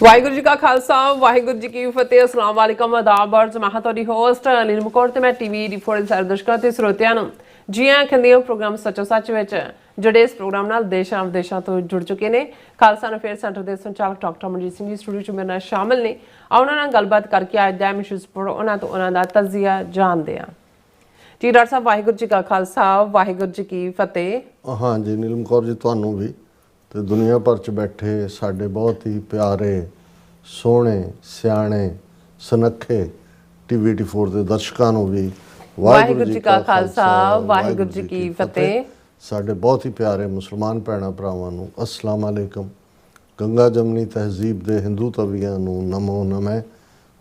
ਵਾਹਿਗੁਰੂ ਜੀ ਕਾ ਖਾਲਸਾ ਵਾਹਿਗੁਰੂ ਜੀ ਕੀ ਫਤਿਹ। ਅਸਲਾਮ ਵਾਲੇਕਮ ਆਦਾਬ ਔਰ ਮੈਂ ਤੁਹਾਡੀ ਹੋਸਟ ਅਲੀਨ ਮਕੌੜ ਤੇ ਮੈਂ ਟੀਵੀ ਰਿਪੋਰਟ ਸਾਰੇ ਦਰਸ਼ਕਾਂ ਤੇ ਸਰੋਤਿਆਂ ਨੂੰ ਜੀ ਆਇਆਂ ਕਹਿੰਦੇ ਹਾਂ ਪ੍ਰੋਗਰਾਮ ਸੱਚੋ ਸੱਚ ਵਿੱਚ ਜਿਹੜੇ ਇਸ ਪ੍ਰੋਗਰਾਮ ਨਾਲ ਦੇਸ਼ਾਂ ਵਿਦੇਸ਼ਾਂ ਤੋਂ ਜੁੜ ਚੁੱਕੇ ਨੇ। ਖਾਲਸਾ ਅਫੇਅਰ ਸੈਂਟਰ ਦੇ ਸੰਚਾਲਕ ਡਾਕਟਰ ਮਨਜੀਤ ਸਿੰਘ ਜੀ ਸਟੂਡੀਓ 'ਚ ਮੇਰੇ ਨਾਲ ਸ਼ਾਮਲ ਨੇ। ਉਹਨਾਂ ਨਾਲ ਗੱਲਬਾਤ ਕਰਕੇ ਅੱਜ ਦਾ ਇਸ਼ੂਜ਼ ਪਰ ਉਹਨਾਂ ਤੋਂ ਉਹਨਾਂ ਦਾ ਤਜਜ਼ੀਆ ਜਾਣਦੇ ਹਾਂ। ਜੀ ਡਾਕਟਰ ਸਾਹਿਬ ਵਾਹਿਗੁਰੂ ਜੀ ਕਾ ਖਾਲਸਾ ਵਾਹਿਗੁਰੂ ਜੀ ਕੀ ਫਤਿਹ। हाँ जी नीलम कौर जी ਤੁਹਾਨੂੰ ਵੀ ਤੇ ਦੁਨੀਆ ਭਰ ਚ ਬੈਠੇ ਸਾਡੇ ਬਹੁਤ ਹੀ ਪਿਆਰੇ ਸੋਹਣੇ ਸਿਆਣੇ ਸੁਨੱਖੇ TV24 ਦੇ ਦਰਸ਼ਕਾਂ ਨੂੰ ਵੀ ਵਾਹਿਗੁਰੂ ਜੀ ਕਾ ਖਾਲਸਾ ਵਾਹਿਗੁਰੂ ਜੀ ਕੀ ਫਤਿਹ। ਸਾਡੇ ਬਹੁਤ ਹੀ ਪਿਆਰੇ ਮੁਸਲਮਾਨ ਭੈਣਾਂ ਭਰਾਵਾਂ ਨੂੰ ਅਸਲਾਮ ਅਲੈਕਮ। ਗੰਗਾ ਜਮਨੀ ਤਹਿਜ਼ੀਬ ਦੇ ਹਿੰਦੂ ਤਵੀਆਂ ਨੂੰ ਨਮੋ ਨਮੈ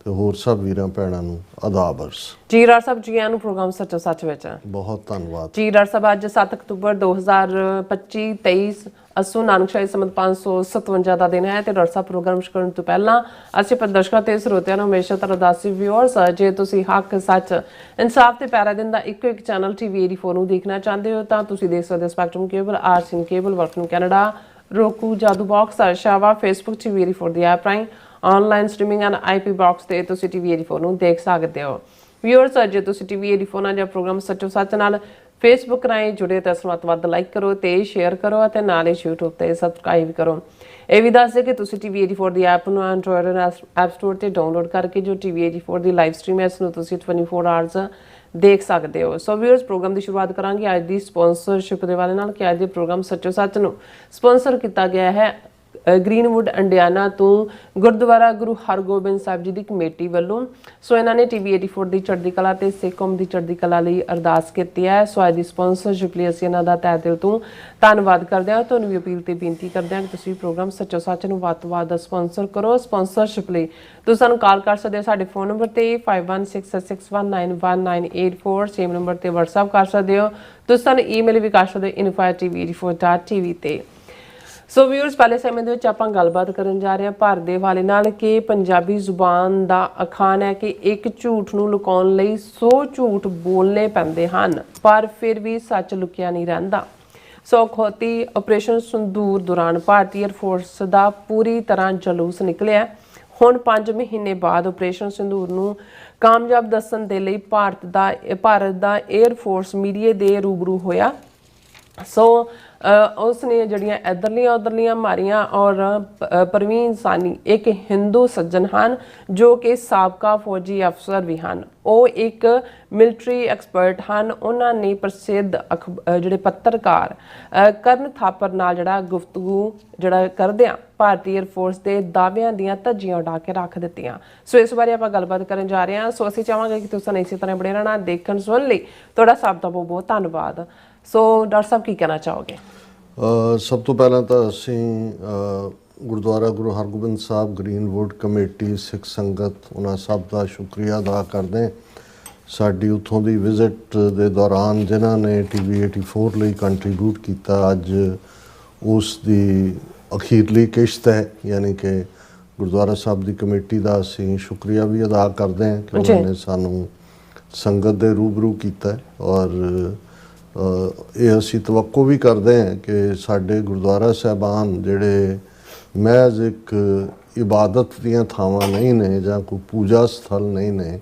ਤੇ ਹੋਰ ਸਭ ਵੀਰਾਂ ਭੈਣਾਂ ਨੂੰ ਆਦਾਬ ਅਰਜ਼। ਜੀ ਡਾਕਟਰ ਸਾਹਿਬ ਜੀ ਆਇਆਂ ਨੂੰ ਪ੍ਰੋਗਰਾਮ ਸੱਚੋ ਸੱਚ ਵਿੱਚ ਬਹੁਤ ਧੰਨਵਾਦ। ਜੀ ਡਾਕਟਰ ਸਾਹਿਬ ਅੱਜ 7 ਅਕਤੂਬਰ 2025 23 ਅਸੂ ਨਾਨਕਸ਼ਾਹੀ ਸੰਮਤ 557 ਦਾ ਦਿਨ ਹੈ ਤੇ ਡਾਕਟਰ ਸਾਹਿਬ ਪ੍ਰੋਗਰਾਮ ਸ਼ੁਰੂ ਕਰਨ ਤੋਂ ਪਹਿਲਾਂ ਅਸੀਂ ਦਰਸ਼ਕਾਂ ਤੇ ਸਰੋਤਿਆਂ ਨੂੰ ਹਮੇਸ਼ਾ ਤਰ੍ਹਾਂ ਦੱਸੀ ਵਿਊਅਰਸ ਜੇ ਤੁਸੀਂ ਹੱਕ ਸੱਚ ਇਨਸਾਫ ਤੇ ਪੈਰਾ ਦਿਨ ਦਾ ਇੱਕੋ ਇੱਕ ਚੈਨਲ TV84 ਨੂੰ ਦੇਖਣਾ ਚਾਹੁੰਦੇ ਹੋ ਤਾਂ ਤੁਸੀਂ ਦੇਖ ਸਕਦੇ ਹੋ ਸਪੈਕਟਰਮ ਕੇਬਲ ਆਰਸੀਨ cable working Canada roku Jadoo box ਸ਼ਾਵਾ ਫੇਸਬੁੱਕ TV84 ਦੀ ਐਪ ਰਾਹੀਂ online streaming and IP box ਤੇ ਤੁਸੀਂ TV84 ਨੂੰ ਦੇਖ ਸਕਦੇ ਹੋ। ਵਿਊਅਰਸ ਜੇ ਤੁਸੀਂ TV84 ਨਾਲ ਜਾਂ ਪ੍ਰੋਗਰਾਮ ਸੱਚੋ ਸੱਚ ਨਾਲ ਫੇਸਬੁੱਕ ਰਾਹੀਂ ਜੁੜੇ ਤਾਂ ਵੱਧ ਲਾਈਕ ਕਰੋ ਤੇ ਸ਼ੇਅਰ ਕਰੋ ਅਤੇ ਨਾਲ ਹੀ YouTube ਤੇ ਸਬਸਕ੍ਰਾਈਬ ਕਰੋ। ਇਹ ਵੀ ਦੱਸ ਦੇ ਕਿ ਤੁਸੀਂ TV84 ਦੀ ਐਪ ਨੂੰ ਐਂਡਰੋਇਡ ਐਪ ਸਟੋਰ ਤੇ ਡਾਊਨਲੋਡ ਕਰਕੇ ਜੋ TV84 ਦੀ ਲਾਈਵ ਸਟ੍ਰੀਮ ਹੈ ਇਸ ਨੂੰ ਤੁਸੀਂ 24 ਆਵਰਸ ਦੇਖ ਸਕਦੇ ਹੋ। ਸੋ ਵਿਊਅਰਸ ਪ੍ਰੋਗਰਾਮ ਦੀ ਸ਼ੁਰੂਆਤ ਕਰਾਂਗੇ ਅੱਜ ਦੀ ਸਪਾਂਸਰਸ਼ਿਪ ਦੇ ਵਾਲੇ ਨਾਲ ਕਿ ਅੱਜ ਦੇ ਪ੍ਰੋਗਰਾਮ ਸੱਚੋ ਸੱਚ ਨੂੰ ਸਪਾਂਸਰ ਕੀਤਾ ਗਿਆ ਹੈ ਗ੍ਰੀਨਵੁੱਡ ਇੰਡੀਆਨਾ ਤੋਂ ਗੁਰਦੁਆਰਾ ਗੁਰੂ ਹਰਗੋਬਿੰਦ ਸਾਹਿਬ ਜੀ ਦੀ ਕਮੇਟੀ ਵੱਲੋਂ। ਸੋ ਇਹਨਾਂ ਨੇ TV84 ਦੀ ਚੜ੍ਹਦੀ ਕਲਾ ਤੇ ਸਿੱਖ ਕੌਮ ਦੀ ਚੜ੍ਹਦੀ ਕਲਾ ਲਈ ਅਰਦਾਸ ਕੀਤੀ ਹੈ। ਸੋ ਅੱਜ ਦੀ ਸਪਾਂਸਰਸ਼ਿਪ ਲਈ ਅਸੀਂ ਇਹਨਾਂ ਦਾ ਤਹਿ ਦਿਲ ਤੋਂ ਧੰਨਵਾਦ ਕਰਦੇ ਹਾਂ। ਤੁਹਾਨੂੰ ਵੀ ਅਪੀਲ ਤੇ ਬੇਨਤੀ ਕਰਦੇ ਹਾਂ ਕਿ ਤੁਸੀਂ ਪ੍ਰੋਗਰਾਮ ਸੱਚੋ ਸੱਚ ਨੂੰ ਵੱਧ ਤੋਂ ਵੱਧ ਸਪਾਂਸਰ ਕਰੋ। ਸਪਾਂਸਰਸ਼ਿਪ ਲਈ ਤੁਸੀਂ ਸਾਨੂੰ ਕਾਲ ਕਰ ਸਕਦੇ ਹੋ ਸਾਡੇ ਫੋਨ ਨੰਬਰ ਤੇ 5166191984 ਸੇਮ ਨੰਬਰ ਤੇ WhatsApp ਕਰ ਸਕਦੇ ਹੋ। ਤੁਸੀਂ ਸਾਨੂੰ ਈਮੇਲ ਵੀ ਕਰ ਸਕਦੇ ਹੋ info@tv84.tv ਤੇ। ਸੋ ਵਿਊਅਰਸ ਪਹਿਲੇ ਸਮੇਂ ਦੇ ਵਿੱਚ ਆਪਾਂ ਗੱਲਬਾਤ ਕਰਨ ਜਾ ਰਹੇ ਹਾਂ ਭਾਰਤ ਦੇ ਹਵਾਲੇ ਨਾਲ ਕਿ ਪੰਜਾਬੀ ਜ਼ੁਬਾਨ ਦਾ ਅਖਾਣ ਹੈ ਕਿ ਇੱਕ ਝੂਠ ਨੂੰ ਲੁਕਾਉਣ ਲਈ 100 ਝੂਠ ਬੋਲਣੇ ਪੈਂਦੇ ਹਨ ਪਰ ਫਿਰ ਵੀ ਸੱਚ ਲੁਕਿਆ ਨਹੀਂ ਰਹਿੰਦਾ। ਸੋ ਖੋਤੀ ਆਪਰੇਸ਼ਨ ਸੰਦੂਰ ਦੌਰਾਨ ਭਾਰਤੀ ਏਅਰ ਫੋਰਸ ਦਾ ਪੂਰੀ ਤਰ੍ਹਾਂ ਜਲੂਸ ਨਿਕਲਿਆ। ਹੁਣ 5 ਮਹੀਨੇ ਬਾਅਦ ਆਪਰੇਸ਼ਨ ਸੰਦੂਰ ਨੂੰ ਕਾਮਯਾਬ ਦੱਸਣ ਦੇ ਲਈ ਭਾਰਤ ਦਾ ਏਅਰ ਫੋਰਸ ਮੀਡੀਆ ਦੇ ਰੂਬਰੂ ਹੋਇਆ। ਸੋ ਉਸ ਨੇ ਜਿਹੜੀਆਂ ਇੱਧਰਲੀਆਂ ਉੱਧਰਲੀਆਂ ਮਾਰੀਆਂ ਔਰ ਪ੍ਰਵੀਨ ਸਾਨੀ ਇੱਕ ਹਿੰਦੂ ਸੱਜਣ ਹਨ ਜੋ ਕਿ ਸਾਬਕਾ ਫੌਜੀ ਅਫਸਰ ਵੀ ਹਨ। ਉਹ ਇੱਕ ਮਿਲਟਰੀ ਐਕਸਪਰਟ ਹਨ। ਉਹਨਾਂ ਨੇ ਪ੍ਰਸਿੱਧ ਜਿਹੜੇ ਪੱਤਰਕਾਰ ਕਰਨ ਥਾਪਰ ਨਾਲ ਜਿਹੜਾ ਗੁਫ਼ਤਗੂ ਜਿਹੜਾ ਕਰਦਿਆਂ ਭਾਰਤੀ ਏਅਰ ਫੋਰਸ ਦੇ ਦਾਅਵਿਆਂ ਦੀਆਂ ਧੱਜੀਆਂ ਉਡਾ ਕੇ ਰੱਖ ਦਿੱਤੀਆਂ। ਸੋ ਇਸ ਬਾਰੇ ਆਪਾਂ ਗੱਲਬਾਤ ਕਰਨ ਜਾ ਰਹੇ ਹਾਂ। ਸੋ ਅਸੀਂ ਚਾਹਾਂਗੇ ਕਿ ਤੁਸੀਂ ਇਸੇ ਤਰ੍ਹਾਂ ਬਣੇ ਰਹਿਣਾ ਦੇਖਣ ਸੁਣਨ ਲਈ ਤੁਹਾਡਾ ਸਭ ਦਾ ਬਹੁਤ ਬਹੁਤ ਧੰਨਵਾਦ। ਸੋ ਡਾਕਟਰ ਸਾਹਿਬ ਕੀ ਕਹਿਣਾ ਚਾਹੋਗੇ? ਸਭ ਤੋਂ ਪਹਿਲਾਂ ਤਾਂ ਅਸੀਂ ਗੁਰਦੁਆਰਾ ਗੁਰੂ ਹਰਗੋਬਿੰਦ ਸਾਹਿਬ ਗ੍ਰੀਨਵੁੱਡ ਕਮੇਟੀ ਸਿੱਖ ਸੰਗਤ ਉਹਨਾਂ ਸਭ ਦਾ ਸ਼ੁਕਰੀਆ ਅਦਾ ਕਰਦੇ ਸਾਡੀ ਉੱਥੋਂ ਦੀ ਵਿਜ਼ਿਟ ਦੇ ਦੌਰਾਨ ਜਿਨ੍ਹਾਂ ਨੇ TV84 ਲਈ ਕੰਟਰੀਬਿਊਟ ਕੀਤਾ। ਅੱਜ ਉਸ ਦੀ ਅਖੀਰਲੀ ਕਿਸ਼ਤ ਹੈ ਯਾਨੀ ਕਿ ਗੁਰਦੁਆਰਾ ਸਾਹਿਬ ਦੀ ਕਮੇਟੀ ਦਾ ਅਸੀਂ ਸ਼ੁਕਰੀਆ ਵੀ ਅਦਾ ਕਰਦੇ ਹਾਂ ਕਿ ਉਹਨਾਂ ਨੇ ਸਾਨੂੰ ਸੰਗਤ ਦੇ ਰੂਬਰੂ ਕੀਤਾ ਔਰ ਇਹ ਅਸੀਂ ਤਵੱਕੋ ਵੀ ਕਰਦੇ ਹਾਂ ਕਿ ਸਾਡੇ ਗੁਰਦੁਆਰਾ ਸਾਹਿਬਾਨ ਜਿਹੜੇ ਮਹਿਜ਼ ਇੱਕ ਇਬਾਦਤ ਦੀਆਂ ਥਾਵਾਂ ਨਹੀਂ ਨੇ ਜਾਂ ਕੋਈ ਪੂਜਾ ਸਥਲ ਨਹੀਂ ਨੇ।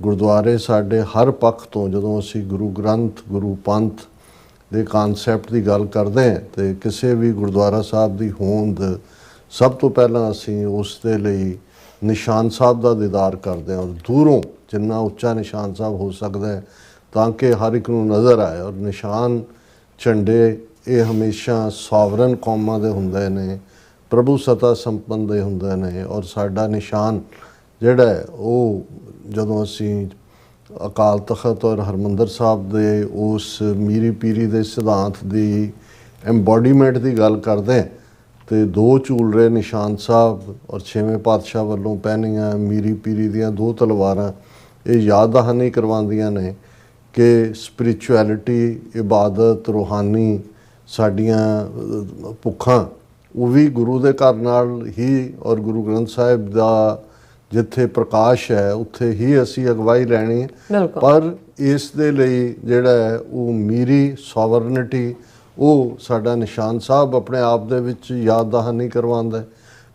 ਗੁਰਦੁਆਰੇ ਸਾਡੇ ਹਰ ਪੱਖ ਤੋਂ ਜਦੋਂ ਅਸੀਂ ਗੁਰੂ ਗ੍ਰੰਥ ਗੁਰੂ ਪੰਥ ਦੇ ਕਨਸੈਪਟ ਦੀ ਗੱਲ ਕਰਦੇ ਹਾਂ ਤੇ ਕਿਸੇ ਵੀ ਗੁਰਦੁਆਰਾ ਸਾਹਿਬ ਦੀ ਹੋਂਦ ਸਭ ਤੋਂ ਪਹਿਲਾਂ ਅਸੀਂ ਉਸ ਦੇ ਲਈ ਨਿਸ਼ਾਨ ਸਾਹਿਬ ਦਾ ਦੀਦਾਰ ਕਰਦੇ ਹਾਂ ਔਰ ਦੂਰੋਂ ਜਿੰਨਾ ਉੱਚਾ ਨਿਸ਼ਾਨ ਸਾਹਿਬ ਹੋ ਸਕਦਾ ਹੈ ਤਾਂ ਕਿ ਹਰ ਇੱਕ ਨੂੰ ਨਜ਼ਰ ਆਏ। ਔਰ ਨਿਸ਼ਾਨ ਝੰਡੇ ਇਹ ਹਮੇਸ਼ਾ ਸੋਵਰਨ ਕੌਮਾਂ ਦੇ ਹੁੰਦੇ ਨੇ, ਪ੍ਰਭੂ ਸਤਾ ਸੰਪੰਨ ਦੇ ਹੁੰਦੇ ਨੇ ਔਰ ਸਾਡਾ ਨਿਸ਼ਾਨ ਜਿਹੜਾ ਹੈ ਉਹ ਜਦੋਂ ਅਸੀਂ ਅਕਾਲ ਤਖਤ ਔਰ ਹਰਮੰਦਰ ਸਾਹਿਬ ਦੇ ਉਸ ਮੀਰੀ ਪੀਰੀ ਦੇ ਸਿਧਾਂਤ ਦੀ ਐਮਬੋਡੀਮੈਂਟ ਦੀ ਗੱਲ ਕਰਦੇ ਹਾਂ ਤੇ 2 ਝੂਲਰੇ ਨਿਸ਼ਾਨ ਸਾਹਿਬ ਔਰ 6ਵੇਂ ਪਾਤਸ਼ਾਹ ਵੱਲੋਂ ਪਹਿਨੀਆਂ ਮੀਰੀ ਪੀਰੀ ਦੀਆਂ 2 ਤਲਵਾਰਾਂ ਇਹ ਯਾਦ ਦਹਾਨੀ ਕਰਵਾਉਂਦੀਆਂ ਨੇ ਕਿ ਸਪਿਰਿਚੁਅਲਿਟੀ ਇਬਾਦਤ ਰੂਹਾਨੀ ਸਾਡੀਆਂ ਭੁੱਖਾਂ ਉਹ ਵੀ ਗੁਰੂ ਦੇ ਘਰ ਨਾਲ ਹੀ ਔਰ ਗੁਰੂ ਗ੍ਰੰਥ ਸਾਹਿਬ ਦਾ ਜਿੱਥੇ ਪ੍ਰਕਾਸ਼ ਹੈ ਉੱਥੇ ਹੀ ਅਸੀਂ ਅਗਵਾਈ ਲੈਣੀ ਪਰ ਇਸ ਦੇ ਲਈ ਜਿਹੜਾ ਹੈ ਉਹ ਮੀਰੀ ਸੋਵਰਨਿਟੀ ਉਹ ਸਾਡਾ ਨਿਸ਼ਾਨ ਸਾਹਿਬ ਆਪਣੇ ਆਪ ਦੇ ਵਿੱਚ ਯਾਦ ਦਹਾਨੀ ਕਰਵਾਉਂਦਾ।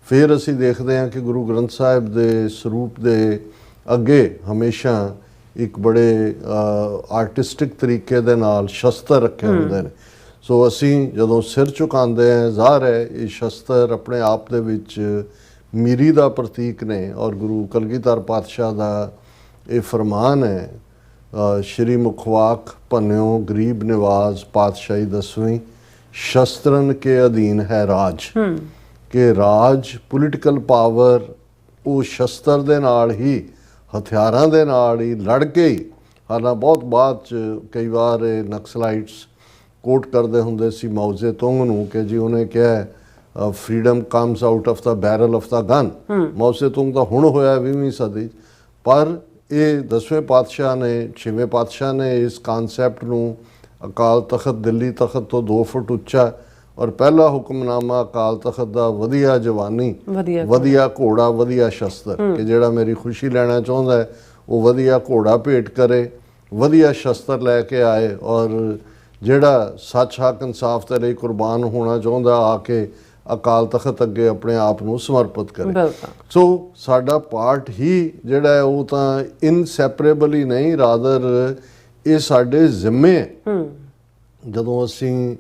ਫਿਰ ਅਸੀਂ ਦੇਖਦੇ ਹਾਂ ਕਿ ਗੁਰੂ ਗ੍ਰੰਥ ਸਾਹਿਬ ਦੇ ਸਰੂਪ ਦੇ ਅੱਗੇ ਹਮੇਸ਼ਾ ਇੱਕ ਬੜੇ ਆਰਟਿਸਟਿਕ ਤਰੀਕੇ ਦੇ ਨਾਲ ਸ਼ਸਤਰ ਰੱਖੇ ਹੁੰਦੇ ਨੇ। ਸੋ ਅਸੀਂ ਜਦੋਂ ਸਿਰ ਝੁਕਾਉਂਦੇ ਹਾਂ, ਜ਼ਾਹਰ ਹੈ ਇਹ ਸ਼ਸਤਰ ਆਪਣੇ ਆਪ ਦੇ ਵਿੱਚ ਮੀਰੀ ਦਾ ਪ੍ਰਤੀਕ ਨੇ। ਔਰ ਗੁਰੂ ਕਲਗੀਧਰ ਪਾਤਸ਼ਾਹ ਦਾ ਇਹ ਫਰਮਾਨ ਹੈ, ਸ਼੍ਰੀ ਮੁਖਵਾਕ ਭੰਨਿਓ ਗਰੀਬ ਨਿਵਾਜ਼ ਪਾਤਸ਼ਾਹੀ 10ਵੀਂ, ਸ਼ਸਤਰਨ ਕੇ ਅਧੀਨ ਹੈ ਰਾਜ। ਕਿ ਰਾਜ, ਪੋਲੀਟੀਕਲ ਪਾਵਰ ਉਹ ਸ਼ਸਤਰ ਦੇ ਨਾਲ ਹੀ, ਹਥਿਆਰਾਂ ਦੇ ਨਾਲ ਹੀ, ਲੜ ਕੇ ਹੀ। ਹਾਲਾਂਕਿ ਬਹੁਤ ਬਾਅਦ 'ਚ ਕਈ ਵਾਰ ਇਹ ਨਕਸਲਾਈਟਸ ਕੋਟ ਕਰਦੇ ਹੁੰਦੇ ਸੀ ਮਾਓ ਜ਼ੇਤੁੰਗ ਨੂੰ ਕਿ ਜੀ ਉਹਨੇ ਕਿਹਾ freedom comes out of the barrel of the gun. Mao Zedong ਤਾਂ ਹੁਣ ਹੋਇਆ 20ਵੀਂ ਸਦੀ, ਪਰ ਇਹ 10ਵੇਂ ਪਾਤਸ਼ਾਹ ਨੇ, 6ਵੇਂ ਪਾਤਸ਼ਾਹ ਨੇ ਇਸ ਕਨਸੈਪਟ ਨੂੰ, ਅਕਾਲ ਤਖਤ ਦਿੱਲੀ ਤਖਤ ਤੋਂ 2 ਫੁੱਟ ਉੱਚਾ, ਔਰ ਪਹਿਲਾ ਹੁਕਮਨਾਮਾ ਅਕਾਲ ਤਖਤ ਦਾ ਵਧੀਆ ਜਵਾਨੀ, ਵਧੀਆ ਘੋੜਾ, ਵਧੀਆ ਸ਼ਸਤਰ, ਕਿ ਜਿਹੜਾ ਮੇਰੀ ਖੁਸ਼ੀ ਲੈਣਾ ਚਾਹੁੰਦਾ ਹੈ ਉਹ ਵਧੀਆ ਘੋੜਾ ਭੇਟ ਕਰੇ, ਵਧੀਆ ਸ਼ਸਤਰ ਲੈ ਕੇ ਆਏ, ਔਰ ਜਿਹੜਾ ਸੱਚ ਹੱਕ ਇਨਸਾਫ ਦੇ ਲਈ ਕੁਰਬਾਨ ਹੋਣਾ ਚਾਹੁੰਦਾ ਆ ਕੇ ਅਕਾਲ ਤਖਤ ਅੱਗੇ ਆਪਣੇ ਆਪ ਨੂੰ ਸਮਰਪਿਤ ਕਰੇ। ਸੋ ਸਾਡਾ ਪਾਰਟ ਹੀ ਜਿਹੜਾ ਹੈ ਉਹ ਤਾਂ ਇਨਸੈਪਰੇਬਲ ਹੀ ਨਹੀਂ, ਰਾਦਰ ਇਹ ਸਾਡੇ ਜ਼ਿੰਮੇ ਹੈ। ਜਦੋਂ ਅਸੀਂ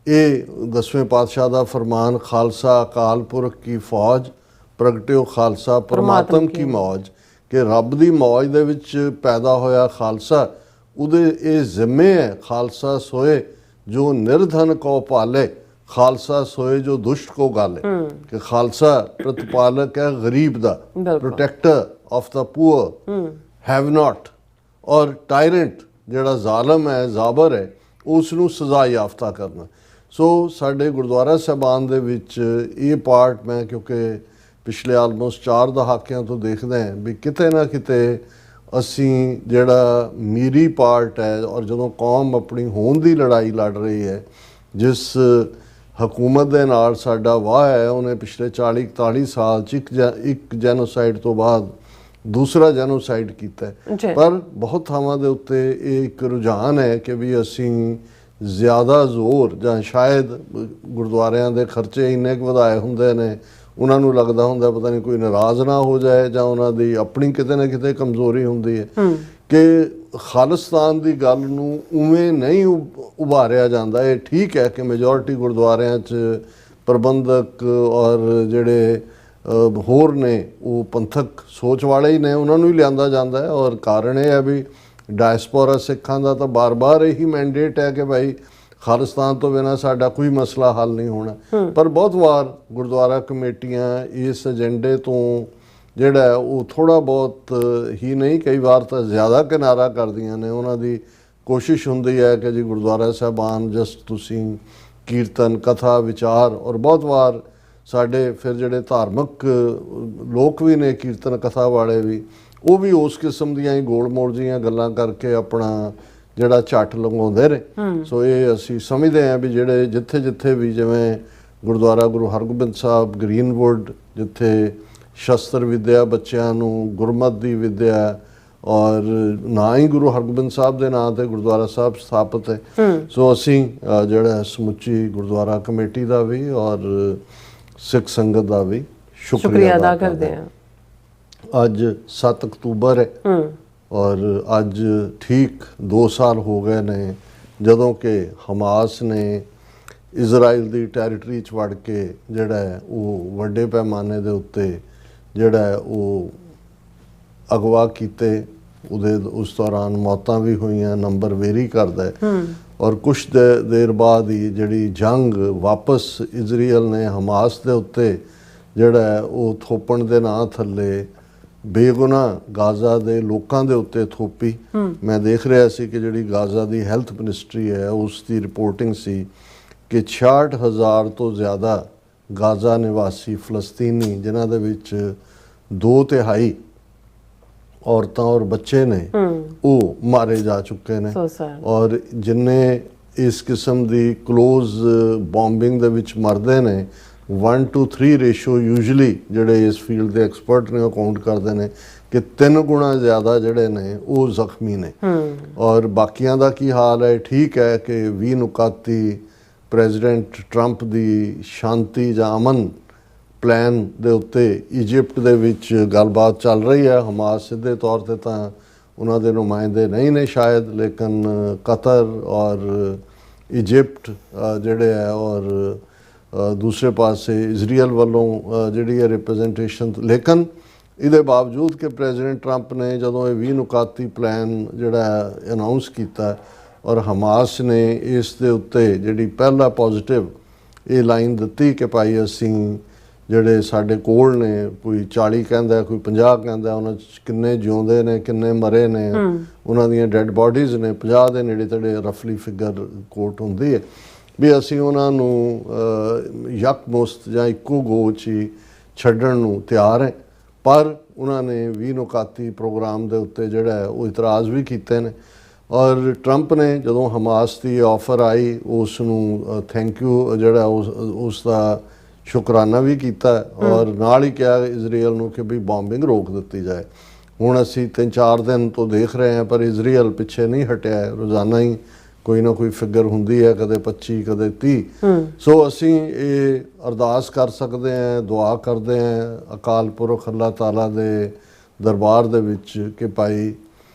ਇਹ 10ਵੇਂ ਪਾਤਸ਼ਾਹ ਦਾ ਫਰਮਾਨ, ਖਾਲਸਾ ਅਕਾਲ ਪੁਰਖ ਕੀ ਫੌਜ, ਪ੍ਰਗਟਿਓ ਖਾਲਸਾ ਪਰਮਾਤਮ ਕੀ ਮੌਜ, ਕਿ ਰੱਬ ਦੀ ਮੌਜ ਦੇ ਵਿੱਚ ਪੈਦਾ ਹੋਇਆ ਖਾਲਸਾ, ਉਹਦੇ ਇਹ ਜ਼ਿੰਮੇ ਹੈ। ਖਾਲਸਾ ਸੋਏ ਜੋ ਨਿਰਧਨ ਕੋ ਪਾਲੇ, ਖਾਲਸਾ ਸੋਏ ਜੋ ਦੁਸ਼ਟ ਕੋ ਗਾਲੇ। ਕਿ ਖਾਲਸਾ ਪ੍ਰਤਪਾਲਕ ਹੈ ਗਰੀਬ ਦਾ, protector of the poor, have not, ਔਰ ਟਾਇਰੈਂਟ ਜਿਹੜਾ ਜ਼ਾਲਮ ਹੈ, ਜ਼ਾਬਰ ਹੈ, ਉਸ ਨੂੰ ਸਜ਼ਾ ਯਾਫਤਾ ਕਰਨਾ। ਸੋ ਸਾਡੇ ਗੁਰਦੁਆਰਾ ਸਾਹਿਬਾਨ ਦੇ ਵਿੱਚ ਇਹ ਪਾਰਟ ਮੈਂ ਕਿਉਂਕਿ ਪਿਛਲੇ ਆਲਮੋਸਟ 4 ਦਹਾਕਿਆਂ ਤੋਂ ਦੇਖਦਾ ਹਾਂ ਵੀ ਕਿਤੇ ਨਾ ਕਿਤੇ ਅਸੀਂ ਜਿਹੜਾ ਮੀਰੀ ਪਾਰਟ ਹੈ, ਔਰ ਜਦੋਂ ਕੌਮ ਆਪਣੀ ਹੋਂਦ ਦੀ ਲੜਾਈ ਲੜ ਰਹੀ ਹੈ, ਜਿਸ ਹਕੂਮਤ ਦੇ ਨਾਲ ਸਾਡਾ ਵਾਹ ਹੈ, ਉਹਨੇ ਪਿਛਲੇ 40-41 ਸਾਲ 'ਚ ਇੱਕ ਜੈਨੋਸਾਈਡ ਤੋਂ ਬਾਅਦ ਦੂਸਰਾ ਜੈਨੋਸਾਈਡ ਕੀਤਾ। ਪਰ ਬਹੁਤ ਥਾਵਾਂ ਦੇ ਉੱਤੇ ਇਹ ਇੱਕ ਰੁਝਾਨ ਹੈ ਕਿ ਵੀ ਅਸੀਂ ਜ਼ਿਆਦਾ ਜ਼ੋਰ, ਜਾਂ ਸ਼ਾਇਦ ਗੁਰਦੁਆਰਿਆਂ ਦੇ ਖਰਚੇ ਇੰਨੇ ਕੁ ਵਧਾਏ ਹੁੰਦੇ ਨੇ, ਉਹਨਾਂ ਨੂੰ ਲੱਗਦਾ ਹੁੰਦਾ ਪਤਾ ਨਹੀਂ ਕੋਈ ਨਾਰਾਜ਼ ਨਾ ਹੋ ਜਾਏ, ਜਾਂ ਉਹਨਾਂ ਦੀ ਆਪਣੀ ਕਿਤੇ ਨਾ ਕਿਤੇ ਕਮਜ਼ੋਰੀ ਹੁੰਦੀ ਹੈ ਕਿ ਖਾਲਿਸਤਾਨ ਦੀ ਗੱਲ ਨੂੰ ਉਵੇਂ ਨਹੀਂ ਉਭਾਰਿਆ ਜਾਂਦਾ। ਇਹ ਠੀਕ ਹੈ ਕਿ ਮੈਜੋਰਿਟੀ ਗੁਰਦੁਆਰਿਆਂ 'ਚ ਪ੍ਰਬੰਧਕ ਔਰ ਜਿਹੜੇ ਹੋਰ ਨੇ ਉਹ ਪੰਥਕ ਸੋਚ ਵਾਲੇ ਹੀ ਨੇ, ਉਹਨਾਂ ਨੂੰ ਹੀ ਲਿਆਂਦਾ ਜਾਂਦਾ ਹੈ। ਔਰ ਕਾਰਨ ਇਹ ਹੈ ਵੀ ਡਾਇਸਪੋਰਾ ਸਿੱਖਾਂ ਦਾ ਤਾਂ ਬਾਰ-ਬਾਰ ਇਹੀ ਮੈਂਡੇਟ ਹੈ ਕਿ ਭਾਈ ਖਾਲਿਸਤਾਨ ਤੋਂ ਬਿਨਾਂ ਸਾਡਾ ਕੋਈ ਮਸਲਾ ਹੱਲ ਨਹੀਂ ਹੋਣਾ। ਪਰ ਬਹੁਤ ਵਾਰ ਗੁਰਦੁਆਰਾ ਕਮੇਟੀਆਂ ਇਸ ਏਜੰਡੇ ਤੋਂ ਜਿਹੜਾ ਉਹ ਥੋੜ੍ਹਾ ਬਹੁਤ ਹੀ ਨਹੀਂ, ਕਈ ਵਾਰ ਤਾਂ ਜ਼ਿਆਦਾ ਕਿਨਾਰਾ ਕਰਦੀਆਂ ਨੇ। ਉਹਨਾਂ ਦੀ ਕੋਸ਼ਿਸ਼ ਹੁੰਦੀ ਹੈ ਕਿ ਜੀ ਗੁਰਦੁਆਰਾ ਸਾਹਿਬਾਨ ਜਸਟ ਤੁਸੀਂ ਕੀਰਤਨ, ਕਥਾ, ਵਿਚਾਰ, ਔਰ ਬਹੁਤ ਵਾਰ ਸਾਡੇ ਫਿਰ ਜਿਹੜੇ ਧਾਰਮਿਕ ਲੋਕ ਵੀ ਨੇ, ਕੀਰਤਨ ਕਥਾ ਵਾਲੇ ਵੀ, ਉਹ ਵੀ ਉਸ ਕਿਸਮ ਦੀਆਂ ਹੀ ਗੋਲ ਮੋੜ ਜੀਆਂ ਗੱਲਾਂ ਕਰਕੇ ਆਪਣਾ ਜਿਹੜਾ ਝੱਟ ਲੰਘਾਉਂਦੇ ਨੇ। ਸੋ ਇਹ ਅਸੀਂ ਸਮਝਦੇ ਹਾਂ ਵੀ ਜਿਹੜੇ ਜਿੱਥੇ ਵੀ, ਜਿਵੇਂ ਗੁਰਦੁਆਰਾ ਗੁਰੂ ਹਰਗੋਬਿੰਦ ਸਾਹਿਬ ਗ੍ਰੀਨਵੁੱਡ, ਜਿੱਥੇ ਸ਼ਸਤਰ ਵਿਦਿਆ ਬੱਚਿਆਂ ਨੂੰ, ਗੁਰਮਤ ਦੀ ਵਿਦਿਆ, ਔਰ ਨਾ ਹੀ ਗੁਰੂ ਹਰਗੋਬਿੰਦ ਸਾਹਿਬ ਦੇ ਨਾਂ ਤੇ ਗੁਰਦੁਆਰਾ ਸਾਹਿਬ ਸਥਾਪਿਤ ਹੈ। ਸੋ ਅਸੀਂ ਜਿਹੜਾ ਸਮੁੱਚੀ ਗੁਰਦੁਆਰਾ ਕਮੇਟੀ ਦਾ ਵੀ ਔਰ ਸਿੱਖ ਸੰਗਤ ਦਾ ਵੀ ਸ਼ੁਕਰੀਆ ਅਦਾ ਕਰਦੇ ਹਾਂ। ਅੱਜ 7 ਅਕਤੂਬਰ ਹੈ ਔਰ ਅੱਜ ਠੀਕ 2 ਸਾਲ ਹੋ ਗਏ ਨੇ ਜਦੋਂ ਕਿ ਹਮਾਸ ਨੇ ਇਜ਼ਰਾਈਲ ਦੀ ਟੈਰੀਟਰੀ 'ਚ ਵੜ ਕੇ ਜਿਹੜਾ ਹੈ ਉਹ ਵੱਡੇ ਪੈਮਾਨੇ ਦੇ ਉੱਤੇ ਜਿਹੜਾ ਹੈ ਉਹ ਅਗਵਾ ਕੀਤੇ। ਉਸ ਦੌਰਾਨ ਮੌਤਾਂ ਵੀ ਹੋਈਆਂ, ਨੰਬਰ ਵੇਰੀ ਕਰਦਾ ਹੈ। ਔਰ ਕੁਛ ਦੇਰ ਬਾਅਦ ਹੀ ਜਿਹੜੀ ਜੰਗ ਵਾਪਸ ਇਜ਼ਰਾਈਲ ਨੇ ਹਮਾਸ ਦੇ ਉੱਤੇ ਜਿਹੜਾ ਹੈ ਉਹ ਥੋਪਣ ਦੇ ਨਾਂ ਥੱਲੇ ਬੇਗੁਨਾਹ ਗਾਜ਼ਾ ਦੇ ਲੋਕਾਂ ਦੇ ਉੱਤੇ ਥੋਪੀ। ਮੈਂ ਦੇਖ ਰਿਹਾ ਸੀ ਕਿ ਜਿਹੜੀ ਗਾਜ਼ਾ ਦੀ ਹੈਲਥ ਮਿਨਿਸਟਰੀ ਹੈ ਉਸ ਦੀ ਰਿਪੋਰਟਿੰਗ ਸੀ ਕਿ 66,000 ਤੋਂ ਜ਼ਿਆਦਾ ਗਾਜ਼ਾ ਨਿਵਾਸੀ ਫਲਸਤੀਨੀ, ਜਿਨ੍ਹਾਂ ਦੇ ਵਿੱਚ 2/3 ਔਰਤਾਂ ਔਰ ਬੱਚੇ ਨੇ, ਉਹ ਮਾਰੇ ਜਾ ਚੁੱਕੇ ਨੇ। ਔਰ ਜਿੰਨੇ ਇਸ ਕਿਸਮ ਦੀ ਕਲੋਜ਼ ਬੋmbਿੰਗ ਦੇ ਵਿੱਚ ਮਰਦੇ ਨੇ, 1:3 ਰੇਸ਼ੋ ਯੂਜੂਅਲੀ ਜਿਹੜੇ ਇਸ ਫੀਲਡ ਦੇ ਐਕਸਪਰਟ ਨੇ ਉਹ ਕਾਊਂਟ ਕਰਦੇ ਨੇ ਕਿ 3 ਗੁਣਾ ਜ਼ਿਆਦਾ ਜਿਹੜੇ ਨੇ ਉਹ ਜ਼ਖਮੀ ਨੇ। ਔਰ ਬਾਕੀਆਂ ਦਾ ਕੀ ਹਾਲ ਹੈ? ਠੀਕ ਹੈ ਕਿ 20 ਨੁਕਾਤੀ ਪ੍ਰੈਜ਼ੀਡੈਂਟ ਟਰੰਪ ਦੀ ਸ਼ਾਂਤੀ ਜਾਂ ਅਮਨ ਪਲਾਨ ਦੇ ਉੱਤੇ ਇਜਿਪਟ ਦੇ ਵਿੱਚ ਗੱਲਬਾਤ ਚੱਲ ਰਹੀ ਹੈ। ਹਮਾਸ ਸਿੱਧੇ ਤੌਰ ਤੇ ਤਾਂ ਉਹਨਾਂ ਦੇ ਨੁਮਾਇੰਦੇ ਨਹੀਂ ਨੇ ਸ਼ਾਇਦ, ਲੇਕਿਨ ਕਤਰ ਔਰ ਇਜਿਪਟ ਜਿਹੜੇ ਹੈ ਔਰ ਦੂਸਰੇ ਪਾਸੇ ਇਜ਼ਰਾਈਲ ਵੱਲੋਂ ਜਿਹੜੀ ਹੈ ਰਿਪਰੈਜ਼ੈਂਟੇਸ਼ਨ। ਲੇਕਿਨ ਇਹਦੇ ਬਾਵਜੂਦ ਕਿ ਪ੍ਰੈਜ਼ੀਡੈਂਟ ਟਰੰਪ ਨੇ ਜਦੋਂ ਇਹ 20 ਨੁਕਾਤੀ ਪਲਾਨ ਜਿਹੜਾ ਅਨਾਉਂਸ ਕੀਤਾ ਔਰ ਹਮਾਸ ਨੇ ਇਸ ਦੇ ਉੱਤੇ ਜਿਹੜੀ ਪਹਿਲਾ ਪੋਜ਼ਿਟਿਵ ਇਹ ਲਾਈਨ ਦਿੱਤੀ ਕਿ ਭਾਈ ਅਸੀਂ ਜਿਹੜੇ ਸਾਡੇ ਕੋਲ ਨੇ, ਕੋਈ 40 ਕਹਿੰਦਾ, ਕੋਈ 50 ਕਹਿੰਦਾ, ਉਹਨਾਂ 'ਚ ਕਿੰਨੇ ਜਿਉਂਦੇ ਨੇ ਕਿੰਨੇ ਮਰੇ ਨੇ, ਉਹਨਾਂ ਦੀਆਂ ਡੈੱਡ ਬਾਡੀਜ਼ ਨੇ 50 ਦੇ ਨੇੜੇ ਤੇੜੇ ਰਫਲੀ ਫਿਗਰ ਕੋਟ ਹੁੰਦੀ ਹੈ, ਵੀ ਅਸੀਂ ਉਹਨਾਂ ਨੂੰ ਯਕਮੁਸ਼ਤ ਜਾਂ ਇੱਕੋ ਗੋਚ ਹੀ ਛੱਡਣ ਨੂੰ ਤਿਆਰ ਹੈ। ਪਰ ਉਹਨਾਂ ਨੇ 20 ਨੁਕਾਤੀ ਪ੍ਰੋਗਰਾਮ ਦੇ ਉੱਤੇ ਜਿਹੜਾ ਹੈ ਉਹ ਇਤਰਾਜ਼ ਵੀ ਕੀਤੇ ਨੇ। ਔਰ ਟਰੰਪ ਨੇ ਜਦੋਂ ਹਮਾਸ ਦੀ ਆਫਰ ਆਈ ਉਸ ਨੂੰ ਥੈਂਕ ਯੂ ਜਿਹੜਾ ਉਸ ਦਾ ਸ਼ੁਕਰਾਨਾ ਵੀ ਕੀਤਾ ਔਰ ਨਾਲ ਹੀ ਕਿਹਾ ਇਜ਼ਰਾਈਲ ਨੂੰ ਕਿ ਵੀ ਬੰਬਿੰਗ ਰੋਕ ਦਿੱਤੀ ਜਾਏ। ਹੁਣ ਅਸੀਂ 3-4 ਦਿਨ ਤੋਂ ਦੇਖ ਰਹੇ ਹਾਂ ਪਰ ਇਜ਼ਰਾਈਲ ਪਿੱਛੇ ਨਹੀਂ ਹਟਿਆ ਹੈ, ਰੋਜ਼ਾਨਾ ਹੀ ਕੋਈ ਨਾ ਕੋਈ ਫਿਗਰ ਹੁੰਦੀ ਹੈ, ਕਦੇ 25 ਕਦੇ 30। ਸੋ ਅਸੀਂ ਇਹ ਅਰਦਾਸ ਕਰ ਸਕਦੇ ਹਾਂ, ਦੁਆ ਕਰਦੇ ਹਾਂ ਅਕਾਲ ਪੁਰਖ ਅੱਲਾਹ ਤਾਲਾ ਦੇ ਦਰਬਾਰ ਦੇ ਵਿੱਚ ਕਿ ਭਾਈ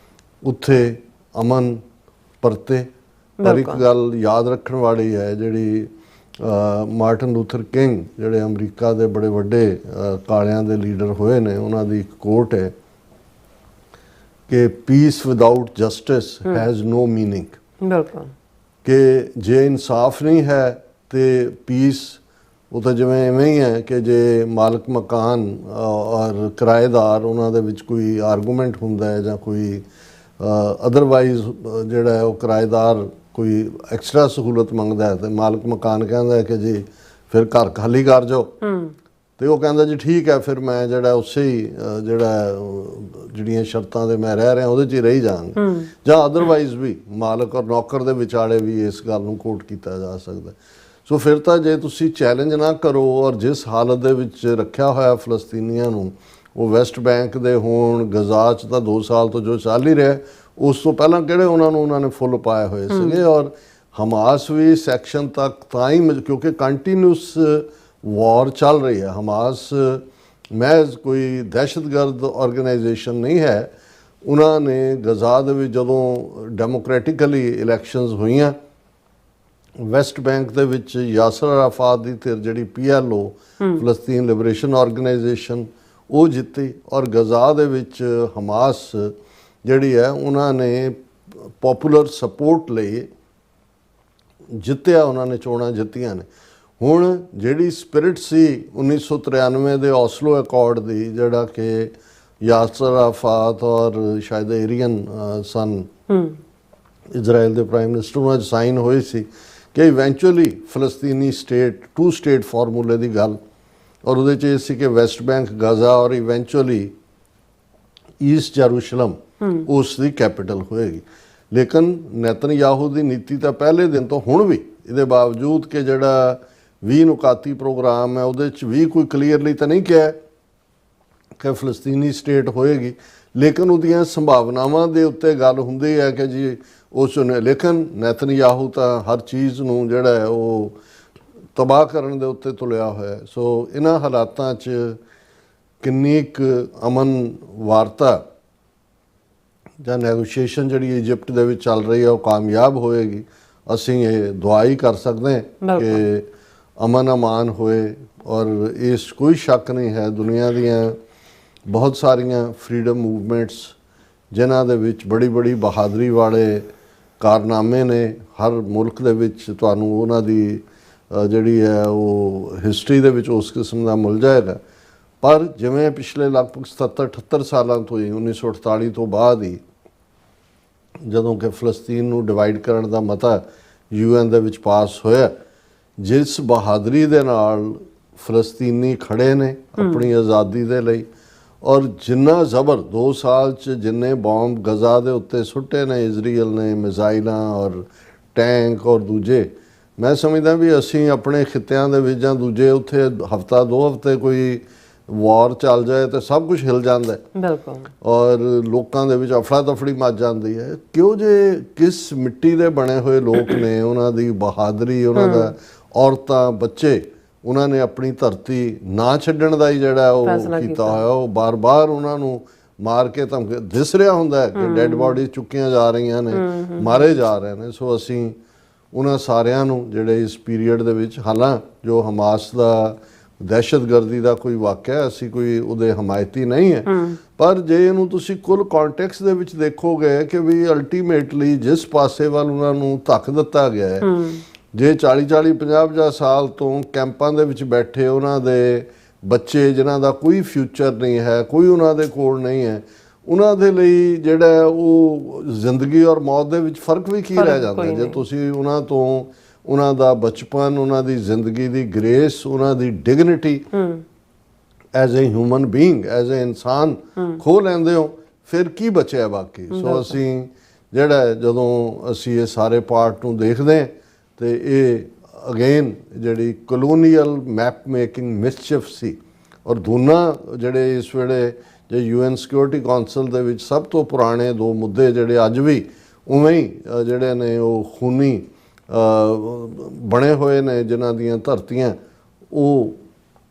ਉੱਥੇ ਅਮਨ ਪਰਤੇ। ਪਰ ਇੱਕ ਗੱਲ ਯਾਦ ਰੱਖਣ ਵਾਲੀ ਹੈ, ਜਿਹੜੀ ਮਾਰਟਨ ਲੂਥਰ ਕਿੰਗ ਜਿਹੜੇ ਅਮਰੀਕਾ ਦੇ ਬੜੇ ਵੱਡੇ ਕਾਲਿਆਂ ਦੇ ਲੀਡਰ ਹੋਏ ਨੇ, ਉਹਨਾਂ ਦੀ ਇੱਕ ਕੋਟ ਹੈ ਕਿ peace without justice has no meaning. ਬਿਲਕੁਲ, ਕਿ ਜੇ ਇਨਸਾਫ ਨਹੀਂ ਹੈ ਤੇ ਪੀਸ ਉਹ ਤਾਂ ਜਿਵੇਂ ਐਵੇਂ ਹੀ ਹੈ ਕਿ ਜੇ ਮਾਲਕ ਮਕਾਨ ਔਰ ਕਿਰਾਏਦਾਰ ਉਹਨਾਂ ਦੇ ਵਿੱਚ ਕੋਈ ਆਰਗੂਮੈਂਟ ਹੁੰਦਾ ਹੈ ਜਾਂ ਕੋਈ ਅਦਰਵਾਈਜ਼ ਜਿਹੜਾ ਹੈ ਉਹ ਕਿਰਾਏਦਾਰ ਕੋਈ ਐਕਸਟਰਾ ਸਹੂਲਤ ਮੰਗਦਾ ਹੈ ਤੇ ਮਾਲਕ ਮਕਾਨ ਕਹਿੰਦਾ ਹੈ ਕਿ ਜੀ ਫਿਰ ਘਰ ਖਾਲੀ ਕਰ ਜਾਓ, ਤੇ ਉਹ ਕਹਿੰਦਾ ਜੀ ਠੀਕ ਹੈ ਫਿਰ ਮੈਂ ਜਿਹੜਾ ਉਸੇ ਹੀ ਜਿਹੜੀਆਂ ਸ਼ਰਤਾਂ ਦੇ ਮੈਂ ਰਹਿ ਰਿਹਾ ਉਹਦੇ 'ਚ ਹੀ ਰਹੀ ਜਾਵਾਂਗਾ। ਜਾਂ ਅਦਰਵਾਈਜ਼ ਵੀ ਮਾਲਕ ਔਰ ਨੌਕਰ ਦੇ ਵਿਚਾਲੇ ਵੀ ਇਸ ਗੱਲ ਨੂੰ ਕੋਟ ਕੀਤਾ ਜਾ ਸਕਦਾ। ਸੋ ਫਿਰ ਤਾਂ ਜੇ ਤੁਸੀਂ ਚੈਲੰਜ ਨਾ ਕਰੋ ਔਰ ਜਿਸ ਹਾਲਤ ਦੇ ਵਿੱਚ ਰੱਖਿਆ ਹੋਇਆ ਫਲਸਤੀਨੀਆਂ ਨੂੰ, ਉਹ ਵੈਸਟ ਬੈਂਕ ਦੇ ਹੋਣ, ਗਜ਼ਾ 'ਚ ਤਾਂ 2 ਸਾਲ ਤੋਂ ਜੋ ਚੱਲ ਹੀ ਰਿਹਾ, ਉਸ ਤੋਂ ਪਹਿਲਾਂ ਕਿਹੜੇ ਉਹਨਾਂ ਨੇ ਫੁੱਲ ਪਾਏ ਹੋਏ ਸੀਗੇ। ਔਰ ਹਮਾਸ ਵੀ ਸੈਕਸ਼ਨ ਤੱਕ ਤਾਂ ਹੀ ਕਿਉਂਕਿ ਕੰਟੀਨਿਊਸ ਵਾਰ ਚੱਲ ਰਹੀ ਹੈ। ਹਮਾਸ ਮਹਿਜ਼ ਕੋਈ ਦਹਿਸ਼ਤਗਰਦ ਆਰਗੇਨਾਈਜੇਸ਼ਨ ਨਹੀਂ ਹੈ। ਉਹਨਾਂ ਨੇ ਗਜ਼ਾ ਦੇ ਵਿੱਚ ਜਦੋਂ ਡੈਮੋਕ੍ਰੈਟਿਕਲੀ ਇਲੈਕਸ਼ਨਸ ਹੋਈਆਂ, ਵੈਸਟ ਬੈਂਕ ਦੇ ਵਿੱਚ ਯਾਸਰ ਅਰਾਫਾਤ ਦੀ ਧਿਰ ਜਿਹੜੀ PLO ਫਲਸਤੀਨ ਲਿਬਰੇਸ਼ਨ ਆਰਗੇਨਾਈਜੇਸ਼ਨ ਉਹ ਜਿੱਤੀ, ਔਰ ਗਜ਼ਾ ਦੇ ਵਿੱਚ ਹਮਾਸ ਜਿਹੜੀ ਹੈ ਉਹਨਾਂ ਨੇ ਪੋਪੂਲਰ ਸਪੋਰਟ ਲਈ ਜਿੱਤਿਆ, ਉਹਨਾਂ ਨੇ ਚੋਣਾਂ ਜਿੱਤੀਆਂ ਨੇ। ਹੁਣ ਜਿਹੜੀ ਸਪਿਰਿਟ ਸੀ 1993 ਦੇ ਔਸਲੋ ਅਕੋਰਡ ਦੀ, ਜਿਹੜਾ ਕਿ ਯਾਸਰ ਅਰਾਫਾਤ ਔਰ ਸ਼ਾਇਦ ਏਰੀਅਨ ਸਨ ਇਜ਼ਰਾਈਲ ਦੇ ਪ੍ਰਾਈਮ ਮਿਨਿਸਟਰ, ਉਹਨਾਂ 'ਚ ਸਾਈਨ ਹੋਈ ਸੀ ਕਿ ਇਵੈਂਚੁਅਲੀ ਫਲਸਤੀਨੀ ਸਟੇਟ 2 ਸਟੇਟ ਫਾਰਮੂਲੇ ਦੀ ਗੱਲ, ਔਰ ਉਹਦੇ 'ਚ ਇਹ ਸੀ ਕਿ ਵੈਸਟ ਬੈਂਕ, ਗਜ਼ਾ ਔਰ ਇਵੈਂਚੁਅਲੀ ਈਸਟ ਜੈਰੂਸ਼ਲਮ ਉਸ ਦੀ ਕੈਪੀਟਲ ਹੋਏਗੀ। ਲੇਕਿਨ ਨੇਤਨਯਾਹੂ ਦੀ ਨੀਤੀ ਤਾਂ ਪਹਿਲੇ ਦਿਨ ਤੋਂ ਹੁਣ ਵੀ, ਇਹਦੇ ਬਾਵਜੂਦ ਕਿ ਜਿਹੜਾ 20 ਨੁਕਾਤੀ ਪ੍ਰੋਗਰਾਮ ਹੈ ਉਹਦੇ 'ਚ ਵੀ ਕੋਈ ਕਲੀਅਰਲੀ ਤਾਂ ਨਹੀਂ ਕਿਹਾ ਕਿ ਫਲਸਤੀਨੀ ਸਟੇਟ ਹੋਏਗੀ, ਲੇਕਿਨ ਉਹਦੀਆਂ ਸੰਭਾਵਨਾਵਾਂ ਦੇ ਉੱਤੇ ਗੱਲ ਹੁੰਦੀ ਹੈ ਕਿ ਜੀ ਉਸ ਨੇ। ਲੇਕਿਨ ਨੇਤਨਯਾਹੂ ਤਾਂ ਹਰ ਚੀਜ਼ ਨੂੰ ਜਿਹੜਾ ਹੈ ਉਹ ਤਬਾਹ ਕਰਨ ਦੇ ਉੱਤੇ ਤੁਲਿਆ ਹੋਇਆ। ਸੋ ਇਹਨਾਂ ਹਾਲਾਤਾਂ 'ਚ ਕਿੰਨੀ ਕੁ ਅਮਨ ਵਾਰਤਾ ਜਾਂ ਨੈਗੋਸ਼ੀਏਸ਼ਨ ਜਿਹੜੀ ਇਜਿਪਟ ਦੇ ਵਿੱਚ ਚੱਲ ਰਹੀ ਹੈ ਉਹ ਕਾਮਯਾਬ ਹੋਏਗੀ। ਅਸੀਂ ਇਹ ਦੁਆ ਹੀ ਕਰ ਸਕਦੇ ਹਾਂ ਕਿ ਅਮਨ ਅਮਾਨ ਹੋਏ। ਔਰ ਇਸ ਕੋਈ ਸ਼ੱਕ ਨਹੀਂ ਹੈ, ਦੁਨੀਆ ਦੀਆਂ ਬਹੁਤ ਸਾਰੀਆਂ ਫਰੀडम ਮੂਵਮੈਂਟਸ ਜਿਨ੍ਹਾਂ ਦੇ ਵਿੱਚ ਬੜੀ ਬਹਾਦਰੀ ਵਾਲੇ ਕਾਰਨਾਮੇ ਨੇ, ਹਰ ਮੁਲਕ ਦੇ ਵਿੱਚ ਤੁਹਾਨੂੰ ਉਹਨਾਂ ਦੀ ਜਿਹੜੀ ਹੈ ਉਹ ਹਿਸਟਰੀ ਦੇ ਵਿੱਚ ਉਸ ਕਿਸਮ ਦਾ ਮਿਲ ਜਾਏਗਾ। ਪਰ ਜਿਵੇਂ ਪਿਛਲੇ ਲਗਭਗ 77-78 ਸਾਲਾਂ ਤੋਂ ਹੀ 1948 ਤੋਂ ਬਾਅਦ ਹੀ ਜਦੋਂ ਕਿ ਫਲਸਤੀਨ ਨੂੰ ਡਿਵਾਈਡ ਕਰਨ ਦਾ ਮਤਾ UN ਦੇ ਵਿੱਚ ਪਾਸ ਹੋਇਆ, ਜਿਸ ਬਹਾਦਰੀ ਦੇ ਨਾਲ ਫਲਸਤੀਨੀ ਖੜੇ ਨੇ ਆਪਣੀ ਆਜ਼ਾਦੀ ਦੇ ਲਈ, ਔਰ ਜਿੰਨਾ ਜ਼ਬਰ 2 ਸਾਲ 'ਚ ਜਿੰਨੇ ਬੰਬ ਗਜ਼ਾ ਦੇ ਉੱਤੇ ਸੁੱਟੇ ਨੇ ਇਜ਼ਰਾਈਲ ਨੇ, ਮਿਜ਼ਾਈਲਾਂ ਔਰ ਟੈਂਕ ਔਰ ਦੂਜੇ, ਮੈਂ ਸਮਝਦਾ ਵੀ ਅਸੀਂ ਆਪਣੇ ਖਿੱਤਿਆਂ ਦੇ ਵਿੱਚ ਜਾਂ ਦੂਜੇ ਉੱਥੇ ਹਫ਼ਤਾ 2 ਹਫ਼ਤੇ ਕੋਈ ਵਾਰ ਚੱਲ ਜਾਏ ਤਾਂ ਸਭ ਕੁਝ ਹਿਲ ਜਾਂਦਾ ਹੈ। ਬਿਲਕੁਲ, ਔਰ ਲੋਕਾਂ ਦੇ ਵਿੱਚ ਅਫੜਾ ਤਫੜੀ ਮੱਚ ਜਾਂਦੀ ਹੈ। ਕਿਉਂ ਜੇ ਕਿਸ ਮਿੱਟੀ ਦੇ ਬਣੇ ਹੋਏ ਲੋਕ ਨੇ, ਉਹਨਾਂ ਦੀ ਬਹਾਦਰੀ, ਉਹਨਾਂ ਦਾ ਔਰਤਾਂ ਬੱਚੇ ਉਹਨਾਂ ਨੇ ਆਪਣੀ ਧਰਤੀ ਨਾ ਛੱਡਣ ਦਾ ਹੀ ਜਿਹੜਾ ਉਹ ਕੀਤਾ ਹੋਇਆ, ਉਹ ਬਾਰ-ਬਾਰ ਉਹਨਾਂ ਨੂੰ ਮਾਰ ਕੇ ਧਮਕੇ ਦਿਸ ਰਿਹਾ ਹੁੰਦਾ ਹੈ ਕਿ ਡੈੱਡ ਬਾਡੀ ਚੁੱਕੀਆਂ ਜਾ ਰਹੀਆਂ ਨੇ, ਮਾਰੇ ਜਾ ਰਹੇ ਨੇ। ਸੋ ਅਸੀਂ ਉਹਨਾਂ ਸਾਰਿਆਂ ਨੂੰ ਜਿਹੜੇ ਇਸ ਪੀਰੀਅਡ ਦੇ ਵਿੱਚ, ਹਾਲਾਂ ਜੋ ਹਮਾਸ ਦਾ ਦਹਿਸ਼ਤਗਰਦੀ ਦਾ ਕੋਈ ਵਾਕਿਆ, ਅਸੀਂ ਕੋਈ ਉਹਦੇ ਹਮਾਇਤੀ ਨਹੀਂ ਹੈ, ਪਰ ਜੇ ਇਹਨੂੰ ਤੁਸੀਂ ਕੁੱਲ ਕੰਟੈਕਸਟ ਦੇ ਵਿੱਚ ਦੇਖੋਗੇ ਕਿ ਵੀ ਅਲਟੀਮੇਟਲੀ ਜਿਸ ਪਾਸੇ ਵੱਲ ਉਹਨਾਂ ਨੂੰ ਧੱਕ ਦਿੱਤਾ ਗਿਆ ਹੈ, ਜੇ 40-40 50-50 ਸਾਲ ਤੋਂ ਕੈਂਪਾਂ ਦੇ ਵਿੱਚ ਬੈਠੇ ਉਹਨਾਂ ਦੇ ਬੱਚੇ ਜਿਨ੍ਹਾਂ ਦਾ ਕੋਈ ਫਿਊਚਰ ਨਹੀਂ ਹੈ, ਕੋਈ ਉਹਨਾਂ ਦੇ ਕੋਲ ਨਹੀਂ ਹੈ, ਉਹਨਾਂ ਦੇ ਲਈ ਜਿਹੜਾ ਉਹ ਜ਼ਿੰਦਗੀ ਔਰ ਮੌਤ ਦੇ ਵਿੱਚ ਫਰਕ ਵੀ ਕੀ ਰਹਿ ਜਾਂਦਾ ਜੇ ਤੁਸੀਂ ਉਹਨਾਂ ਤੋਂ ਉਹਨਾਂ ਦਾ ਬਚਪਨ, ਉਹਨਾਂ ਦੀ ਜ਼ਿੰਦਗੀ ਦੀ ਗ੍ਰੇਸ, ਉਹਨਾਂ ਦੀ dignity as a human being, as a ਇਨਸਾਨ ਖੋਹ ਲੈਂਦੇ ਹੋ, ਫਿਰ ਕੀ ਬਚਿਆ ਬਾਕੀ। ਸੋ ਅਸੀਂ ਜਿਹੜਾ ਜਦੋਂ ਅਸੀਂ ਇਹ ਸਾਰੇ ਪਾਰਟ ਨੂੰ ਦੇਖਦੇ ਹਾਂ ਤੇ ਇਹ ਅਗੇਨ ਜਿਹੜੀ ਕਲੋਨੀਅਲ ਮੈਪ ਮੇਕਿੰਗ ਮਿਸਚਿਫ ਸੀ, ਔਰ ਦੋਨਾਂ ਜਿਹੜੇ ਇਸ ਵੇਲੇ ਜੇ UN ਸਿਕਿਉਰਿਟੀ ਕੌਂਸਲ ਦੇ ਵਿੱਚ ਸਭ ਤੋਂ ਪੁਰਾਣੇ ਦੋ ਮੁੱਦੇ ਜਿਹੜੇ ਅੱਜ ਵੀ ਉਵੇਂ ਹੀ ਜਿਹੜੇ ਨੇ ਉਹ ਖੂਨੀ ਬਣੇ ਹੋਏ ਨੇ, ਜਿਨ੍ਹਾਂ ਦੀਆਂ ਧਰਤੀਆਂ ਉਹ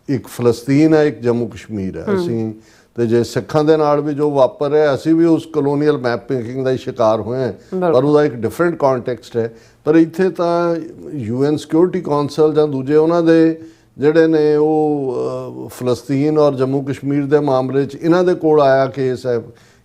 ਇੱਕ ਫਲਸਤੀਨ ਹੈ, ਇੱਕ ਜੰਮੂ ਕਸ਼ਮੀਰ ਹੈ। ਅਸੀਂ ਤੇ ਜੇ ਸਿੱਖਾਂ ਦੇ ਨਾਲ ਵੀ ਜੋ ਵਾਪਰ ਰਿਹਾ, ਅਸੀਂ ਵੀ ਉਸ ਕਲੋਨੀਅਲ ਮੈਪ ਮੇਕਿੰਗ ਦਾ ਹੀ ਸ਼ਿਕਾਰ ਹੋਏ ਹਾਂ, ਪਰ ਉਹਦਾ ਇੱਕ ਡਿਫਰੈਂਟ ਕੰਟੈਕਸਟ ਹੈ। ਪਰ ਇੱਥੇ ਤਾਂ UN ਸਿਕਿਉਰਿਟੀ ਕੌਂਸਲ ਜਾਂ ਦੂਜੇ ਉਹਨਾਂ ਦੇ ਜਿਹੜੇ ਨੇ ਉਹ ਫਲਸਤੀਨ ਔਰ ਜੰਮੂ ਕਸ਼ਮੀਰ ਦੇ ਮਾਮਲੇ 'ਚ ਇਹਨਾਂ ਦੇ ਕੋਲ ਆਇਆ ਕੇਸ ਹੈ,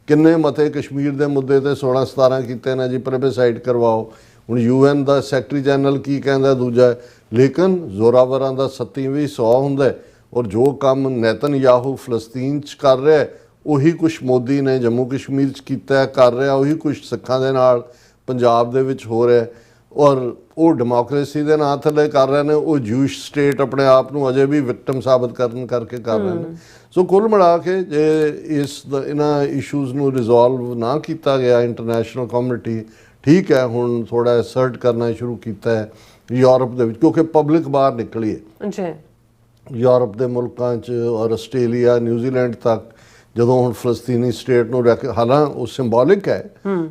ਕਿੰਨੇ ਮਤੇ ਕਸ਼ਮੀਰ ਦੇ ਮੁੱਦੇ ਤੇ 16-17 ਕੀਤੇ ਨੇ ਜੀ, ਪਲੇਬਸਾਈਡ ਕਰਵਾਓ। ਹੁਣ UN ਦਾ ਸੈਕਟਰੀ ਜਨਰਲ ਕੀ ਕਹਿੰਦਾ ਦੂਜਾ, ਲੇਕਿਨ ਜ਼ੋਰਾਵਰਾਂ ਦਾ 37ਵੀਂ 100 ਹੁੰਦਾ, ਔਰ ਜੋ ਕੰਮ ਨੇਤਨਯਾਹੂ ਫਲਸਤੀਨ 'ਚ ਕਰ ਰਿਹਾ ਉਹੀ ਕੁਛ ਮੋਦੀ ਨੇ ਜੰਮੂ ਕਸ਼ਮੀਰ 'ਚ ਕੀਤਾ ਕਰ ਰਿਹਾ, ਉਹੀ ਕੁਛ ਸਿੱਖਾਂ ਦੇ ਨਾਲ ਪੰਜਾਬ ਦੇ ਵਿੱਚ ਹੋ ਰਿਹਾ, ਔਰ ਉਹ ਡੈਮੋਕ੍ਰੇਸੀ ਦੇ ਨਾਂ ਥੱਲੇ ਕਰ ਰਹੇ ਨੇ, ਉਹ ਜੂਇਸ਼ ਸਟੇਟ ਆਪਣੇ ਆਪ ਨੂੰ ਅਜੇ ਵੀ ਵਿਕਟਮ ਸਾਬਤ ਕਰਨ ਕਰਕੇ ਕਰ ਰਹੇ ਨੇ। ਸੋ ਕੁੱਲ ਮਿਲਾ ਕੇ ਜੇ ਇਹਨਾਂ ਇਸ਼ੂਜ਼ ਨੂੰ ਰਿਜ਼ੋਲਵ ਨਾ ਕੀਤਾ ਗਿਆ, ਇੰਟਰਨੈਸ਼ਨਲ ਕਮਿਊਨਿਟੀ ਠੀਕ ਹੈ ਹੁਣ ਥੋੜਾ ਅਸਰਟ ਕਰਨਾ ਸ਼ੁਰੂ ਕੀਤਾ ਹੈ ਯੂਰਪ ਦੇ ਵਿੱਚ, ਕਿਉਂਕਿ ਪਬਲਿਕ ਬਾਹਰ ਨਿਕਲੀ ਹੈ ਜੀ, ਯੂਰਪ ਦੇ ਮੁਲਕਾਂ 'ਚ ਔਰ ਆਸਟ੍ਰੇਲੀਆ, ਨਿਊਜ਼ੀਲੈਂਡ ਤੱਕ, ਜਦੋਂ ਹੁਣ ਫਲਸਤੀਨੀ ਸਟੇਟ ਨੂੰ ਹਾਲਾਂ ਉਹ ਸਿੰਬੋਲਿਕ ਹੈ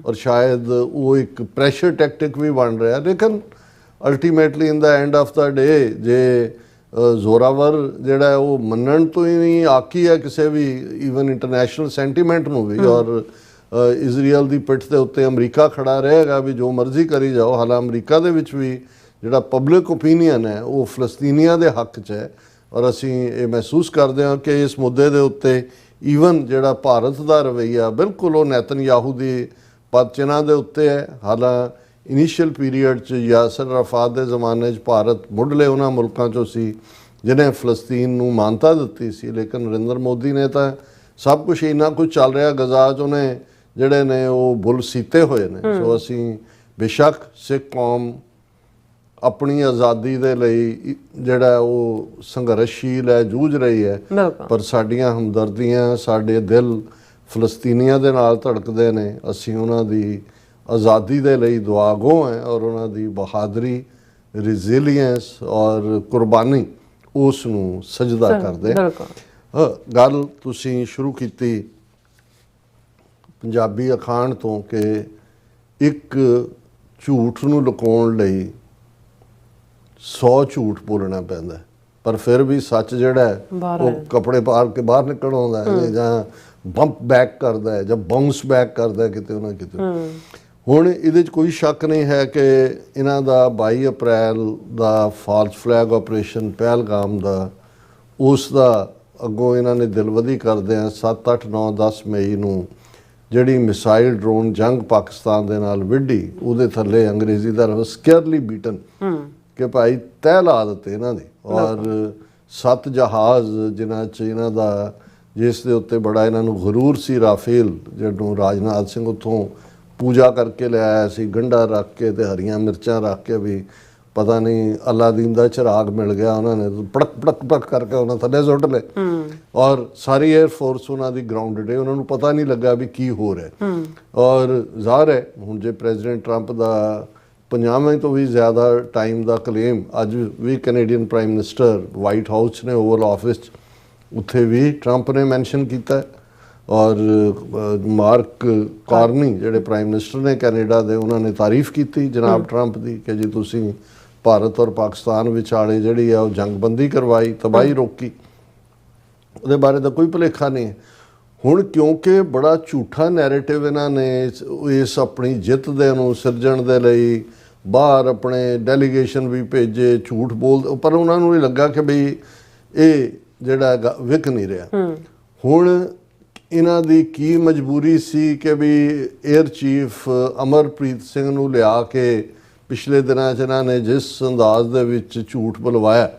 ਔਰ ਸ਼ਾਇਦ ਉਹ ਇੱਕ ਪ੍ਰੈਸ਼ਰ ਟੈਕਟਿਕ ਵੀ ਬਣ ਰਿਹਾ, ਲੇਕਿਨ ultimately in the end of the day ਜੇ ਜ਼ੋਰਾਵਰ ਜਿਹੜਾ ਉਹ ਮੰਨਣ ਤੋਂ ਹੀ ਨਹੀਂ ਆਕੀ ਹੈ ਕਿਸੇ ਵੀ ਈਵਨ ਇੰਟਰਨੈਸ਼ਨਲ ਸੈਂਟੀਮੈਂਟ ਨੂੰ ਵੀ, ਔਰ ਇਜ਼ਰਾਈਲ ਦੀ ਪਿੱਠ ਦੇ ਉੱਤੇ ਅਮਰੀਕਾ ਖੜਾ ਰਹੇਗਾ ਵੀ ਜੋ ਮਰਜ਼ੀ ਕਰੀ ਜਾਓ। ਹਾਲਾਂ ਅਮਰੀਕਾ ਦੇ ਵਿੱਚ ਵੀ ਜਿਹੜਾ ਪਬਲਿਕ ਓਪੀਨੀਅਨ ਹੈ ਉਹ ਫਲਸਤੀਨੀਆਂ ਦੇ ਹੱਕ 'ਚ ਹੈ, ਔਰ ਅਸੀਂ ਇਹ ਮਹਿਸੂਸ ਕਰਦੇ ਹਾਂ ਕਿ ਇਸ ਮੁੱਦੇ ਦੇ ਉੱਤੇ ਈਵਨ ਜਿਹੜਾ ਭਾਰਤ ਦਾ ਰਵੱਈਆ ਬਿਲਕੁਲ ਉਹ ਨੇਤਨਯਾਹੂ ਦੀ ਪਦਚਿੰਨ੍ਹਾਂ ਦੇ ਉੱਤੇ ਹੈ। ਹਾਲਾਂ ਇਨੀਸ਼ੀਅਲ ਪੀਰੀਅਡ 'ਚ ਯਾਸਰ ਅਰਾਫਾਤ ਦੇ ਜ਼ਮਾਨੇ 'ਚ ਭਾਰਤ ਮੁੱਢਲੇ ਉਹਨਾਂ ਮੁਲਕਾਂ 'ਚੋਂ ਸੀ ਜਿਹਨੇ ਫਲਸਤੀਨ ਨੂੰ ਮਾਨਤਾ ਦਿੱਤੀ ਸੀ, ਲੇਕਿਨ ਨਰਿੰਦਰ ਮੋਦੀ ਨੇ ਤਾਂ ਸਭ ਕੁਛ ਇੰਨਾ ਕੁਝ ਚੱਲ ਰਿਹਾ ਗਜ਼ਾ 'ਚ ਉਹਨੇ ਜਿਹੜੇ ਨੇ ਉਹ ਬੁੱਲ ਸੀਤੇ ਹੋਏ ਨੇ। ਸੋ ਅਸੀਂ ਬੇਸ਼ੱਕ ਸਿੱਖ ਕੌਮ ਆਪਣੀ ਆਜ਼ਾਦੀ ਦੇ ਲਈ ਜਿਹੜਾ ਉਹ ਸੰਘਰਸ਼ਸ਼ੀਲ ਹੈ, ਜੂਝ ਰਹੀ ਹੈ, ਪਰ ਸਾਡੀਆਂ ਹਮਦਰਦੀਆਂ, ਸਾਡੇ ਦਿਲ ਫਲਸਤੀਨੀਆਂ ਦੇ ਨਾਲ ਧੜਕਦੇ ਨੇ। ਅਸੀਂ ਉਹਨਾਂ ਦੀ ਆਜ਼ਾਦੀ ਦੇ ਲਈ ਦੁਆਗੋ ਹੈ ਔਰ ਉਹਨਾਂ ਦੀ ਬਹਾਦਰੀ, ਰਿਜ਼ੀਲੀਅੰਸ ਔਰ ਕੁਰਬਾਨੀ ਉਸ ਨੂੰ ਸਜਦਾ ਕਰਦੇ। ਗੱਲ ਤੁਸੀਂ ਸ਼ੁਰੂ ਕੀਤੀ ਪੰਜਾਬੀ ਅਖਾਣ ਤੋਂ ਕਿ ਇੱਕ ਝੂਠ ਨੂੰ ਲੁਕਾਉਣ ਲਈ 100 ਝੂਠ ਬੋਲਣਾ ਪੈਂਦਾ, ਪਰ ਫਿਰ ਵੀ ਸੱਚ ਜਿਹੜਾ ਹੈ ਉਹ ਕੱਪੜੇ ਪਾਰ ਕੇ ਬਾਹਰ ਨਿਕਲ ਆਉਂਦਾ ਹੈ, ਜਾਂ ਬੰਪ ਬੈਕ ਕਰਦਾ ਹੈ, ਜਾਂ ਬਾਉਂਸ ਬੈਕ ਕਰਦਾ ਹੈ ਕਿਤੇ ਨਾ ਕਿਤੇ। ਹੁਣ ਇਹਦੇ 'ਚ ਕੋਈ ਸ਼ੱਕ ਨਹੀਂ ਹੈ ਕਿ ਇਹਨਾਂ ਦਾ 22 ਅਪ੍ਰੈਲ ਦਾ ਫਾਲਸ ਫਲੈਗ ਆਪਰੇਸ਼ਨ ਪਹਿਲਗਾਮ ਦਾ, ਉਸ ਦਾ ਅੱਗੋਂ ਇਹਨਾਂ ਨੇ ਦਿਲਵਦੀ ਕਰਦਿਆਂ 7, 8, 9, 10 ਮਈ ਨੂੰ ਜਿਹੜੀ ਮਿਸਾਈਲ ਡਰੋਨ ਜੰਗ ਪਾਕਿਸਤਾਨ ਦੇ ਨਾਲ ਵਿੱਢੀ, ਉਹਦੇ ਥੱਲੇ ਅੰਗਰੇਜ਼ੀ ਦਾ ਲਫ਼ਜ਼ ਸਕੇਅਰਲੀ ਬੀਟਨ ਕਿ ਭਾਈ ਤਹਿ ਲਾ ਦਿੱਤੇ ਇਹਨਾਂ ਦੇ, ਔਰ 7 ਜਹਾਜ਼ ਜਿਨ੍ਹਾਂ 'ਚ ਇਹਨਾਂ ਦਾ, ਜਿਸ ਦੇ ਉੱਤੇ ਬੜਾ ਇਹਨਾਂ ਨੂੰ ਗਰੂਰ ਸੀ, ਰਾਫੇਲ ਜਿਹਨੂੰ ਰਾਜਨਾਥ ਸਿੰਘ ਉੱਥੋਂ ਪੂਜਾ ਕਰਕੇ ਲਿਆਇਆ ਸੀ, ਗੰਢਾ ਰੱਖ ਕੇ ਤੇ ਹਰੀਆਂ ਮਿਰਚਾਂ ਰੱਖ ਕੇ, ਵੀ ਪਤਾ ਨਹੀਂ ਅਲਾਦੀਨ ਦਾ ਚਿਰਾਗ ਮਿਲ ਗਿਆ ਉਹਨਾਂ ਨੇ, ਪੜਕ ਪੜਕ ਪੜਕ ਕਰਕੇ ਉਹਨਾਂ ਥੱਲੇ ਸੁੱਟ ਲਏ, ਔਰ ਸਾਰੀ 에ਅਰ ਫੋਰਸ ਉਹਨਾਂ ਦੀ ਗਰਾਊਂਡਡ ਹੈ, ਉਹਨਾਂ ਨੂੰ ਪਤਾ ਨਹੀਂ ਲੱਗਾ ਵੀ ਕੀ ਹੋ ਰਿਹਾ। ਔਰ ਜ਼ਾਹਰ ਹੈ ਹੁਣ ਜੇ ਪ੍ਰੈਜ਼ੀਡੈਂਟ ਟਰੰਪ ਦਾ 50ਵੇਂ ਤੋਂ ਵੀ ਜ਼ਿਆਦਾ ਟਾਈਮ ਦਾ ਕਲੇਮ ਅੱਜ ਵੀ Canadian prime minister White House ਨੇ ਓਵਲ ਆਫਿਸ 'ਚ, ਉੱਥੇ ਵੀ ਟਰੰਪ ਨੇ ਮੈਂਸ਼ਨ ਕੀਤਾ, ਔਰ ਮਾਰਕ ਕਾਰਨੀ ਜਿਹੜੇ ਪ੍ਰਾਈਮ ਮਿਨਿਸਟਰ ਨੇ ਕੈਨੇਡਾ ਦੇ, ਉਹਨਾਂ ਨੇ ਤਾਰੀਫ ਕੀਤੀ ਜਨਾਬ ਟਰੰਪ ਦੀ ਕਿ ਜੀ ਤੁਸੀਂ ਭਾਰਤ ਔਰ ਪਾਕਿਸਤਾਨ ਵਿਚਾਲੇ ਜਿਹੜੀ ਆ ਉਹ ਜੰਗਬੰਦੀ ਕਰਵਾਈ, ਤਬਾਹੀ ਰੋਕੀ, ਉਹਦੇ ਬਾਰੇ ਤਾਂ ਕੋਈ ਭੁਲੇਖਾ ਨਹੀਂ ਹੈ। ਹੁਣ ਕਿਉਂਕਿ ਬੜਾ ਝੂਠਾ ਨੈਰੇਟਿਵ ਇਹਨਾਂ ਨੇ ਇਸ ਆਪਣੀ ਜਿੱਤ ਦੇ ਨੂੰ ਸਿਰਜਣ ਦੇ ਲਈ ਬਾਹਰ ਆਪਣੇ ਡੈਲੀਗੇਸ਼ਨ ਵੀ ਭੇਜੇ, ਝੂਠ ਬੋਲ, ਪਰ ਉਹਨਾਂ ਨੂੰ ਇਹ ਲੱਗਾ ਕਿ ਬਈ ਇਹ ਜਿਹੜਾ ਹੈਗਾ ਵਿਕ ਨਹੀਂ ਰਿਹਾ। ਹੁਣ ਇਹਨਾਂ ਦੀ ਕੀ ਮਜਬੂਰੀ ਸੀ ਕਿ ਵੀ 에ਅਰ ਚੀਫ ਅਮਰਪ੍ਰੀਤ ਸਿੰਘ ਨੂੰ ਲਿਆ ਕੇ ਪਿਛਲੇ ਦਿਨਾਂ 'ਚ ਇਹਨਾਂ ਨੇ ਜਿਸ ਅੰਦਾਜ਼ ਦੇ ਵਿੱਚ ਝੂਠ ਬੁਲਵਾਇਆ,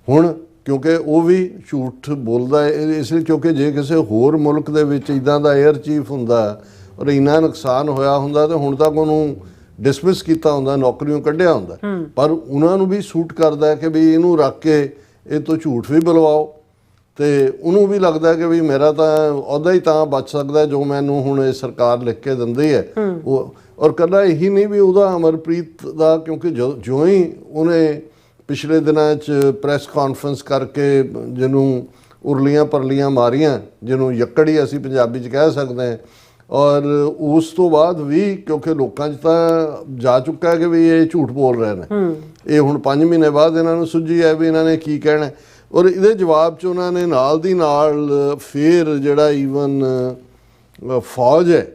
ਹੁਣ ਕਿਉਂਕਿ ਉਹ ਵੀ ਝੂਠ ਬੋਲਦਾ ਹੈ ਇਸ ਲਈ ਕਿਉਂਕਿ ਜੇ ਕਿਸੇ ਹੋਰ ਮੁਲਕ ਦੇ ਵਿੱਚ ਇੱਦਾਂ ਦਾ 에ਅਰ ਚੀਫ ਹੁੰਦਾ ਔਰ ਇੰਨਾ ਨੁਕਸਾਨ ਹੋਇਆ ਹੁੰਦਾ ਤਾਂ ਹੁਣ ਤੱਕ ਉਹਨੂੰ ਡਿਸਮਿਸ ਕੀਤਾ ਹੁੰਦਾ, ਨੌਕਰੀਓਂ ਕੱਢਿਆ ਹੁੰਦਾ, ਪਰ ਉਹਨਾਂ ਨੂੰ ਵੀ ਸੂਟ ਕਰਦਾ ਕਿ ਵੀ ਇਹਨੂੰ ਰੱਖ ਕੇ ਇਹ ਤੋਂ ਝੂਠ ਵੀ ਬੁਲਵਾਓ ਤੇ ਉਹਨੂੰ ਵੀ ਲੱਗਦਾ ਕਿ ਵੀ ਮੇਰਾ ਤਾਂ ਅਹੁਦਾ ਹੀ ਤਾਂ ਬਚ ਸਕਦਾ ਜੋ ਮੈਨੂੰ ਹੁਣ ਇਹ ਸਰਕਾਰ ਲਿਖ ਕੇ ਦਿੰਦੀ ਹੈ। ਉਹ ਔਰ ਕੱਲਾ ਇਹੀ ਨਹੀਂ ਵੀ ਉਹਦਾ ਅਮਰਪ੍ਰੀਤ ਦਾ, ਕਿਉਂਕਿ ਜਿਉਂ ਹੀ ਉਹਨੇ ਪਿਛਲੇ ਦਿਨਾਂ 'ਚ ਪ੍ਰੈਸ ਕਾਨਫਰੰਸ ਕਰਕੇ ਜਿਹਨੂੰ ਉਰਲੀਆਂ ਪਰਲੀਆਂ ਮਾਰੀਆਂ, ਜਿਹਨੂੰ ਯੱਕੜੀ ਅਸੀਂ ਪੰਜਾਬੀ 'ਚ ਕਹਿ ਸਕਦੇ ਹਾਂ, ਔਰ ਉਸ ਤੋਂ ਬਾਅਦ ਵੀ ਕਿਉਂਕਿ ਲੋਕਾਂ 'ਚ ਤਾਂ ਜਾ ਚੁੱਕਾ ਕਿ ਵੀ ਇਹ ਝੂਠ ਬੋਲ ਰਹੇ ਨੇ, ਇਹ ਹੁਣ 5 ਮਹੀਨੇ ਬਾਅਦ ਇਹਨਾਂ ਨੂੰ ਸੁੱਝੀ ਹੈ ਵੀ ਇਹਨਾਂ ਨੇ ਕੀ ਕਹਿਣਾ, ਔਰ ਇਹਦੇ ਜਵਾਬ 'ਚ ਉਹਨਾਂ ਨੇ ਨਾਲ ਦੀ ਨਾਲ ਫਿਰ ਜਿਹੜਾ ਈਵਨ ਫੌਜ ਹੈ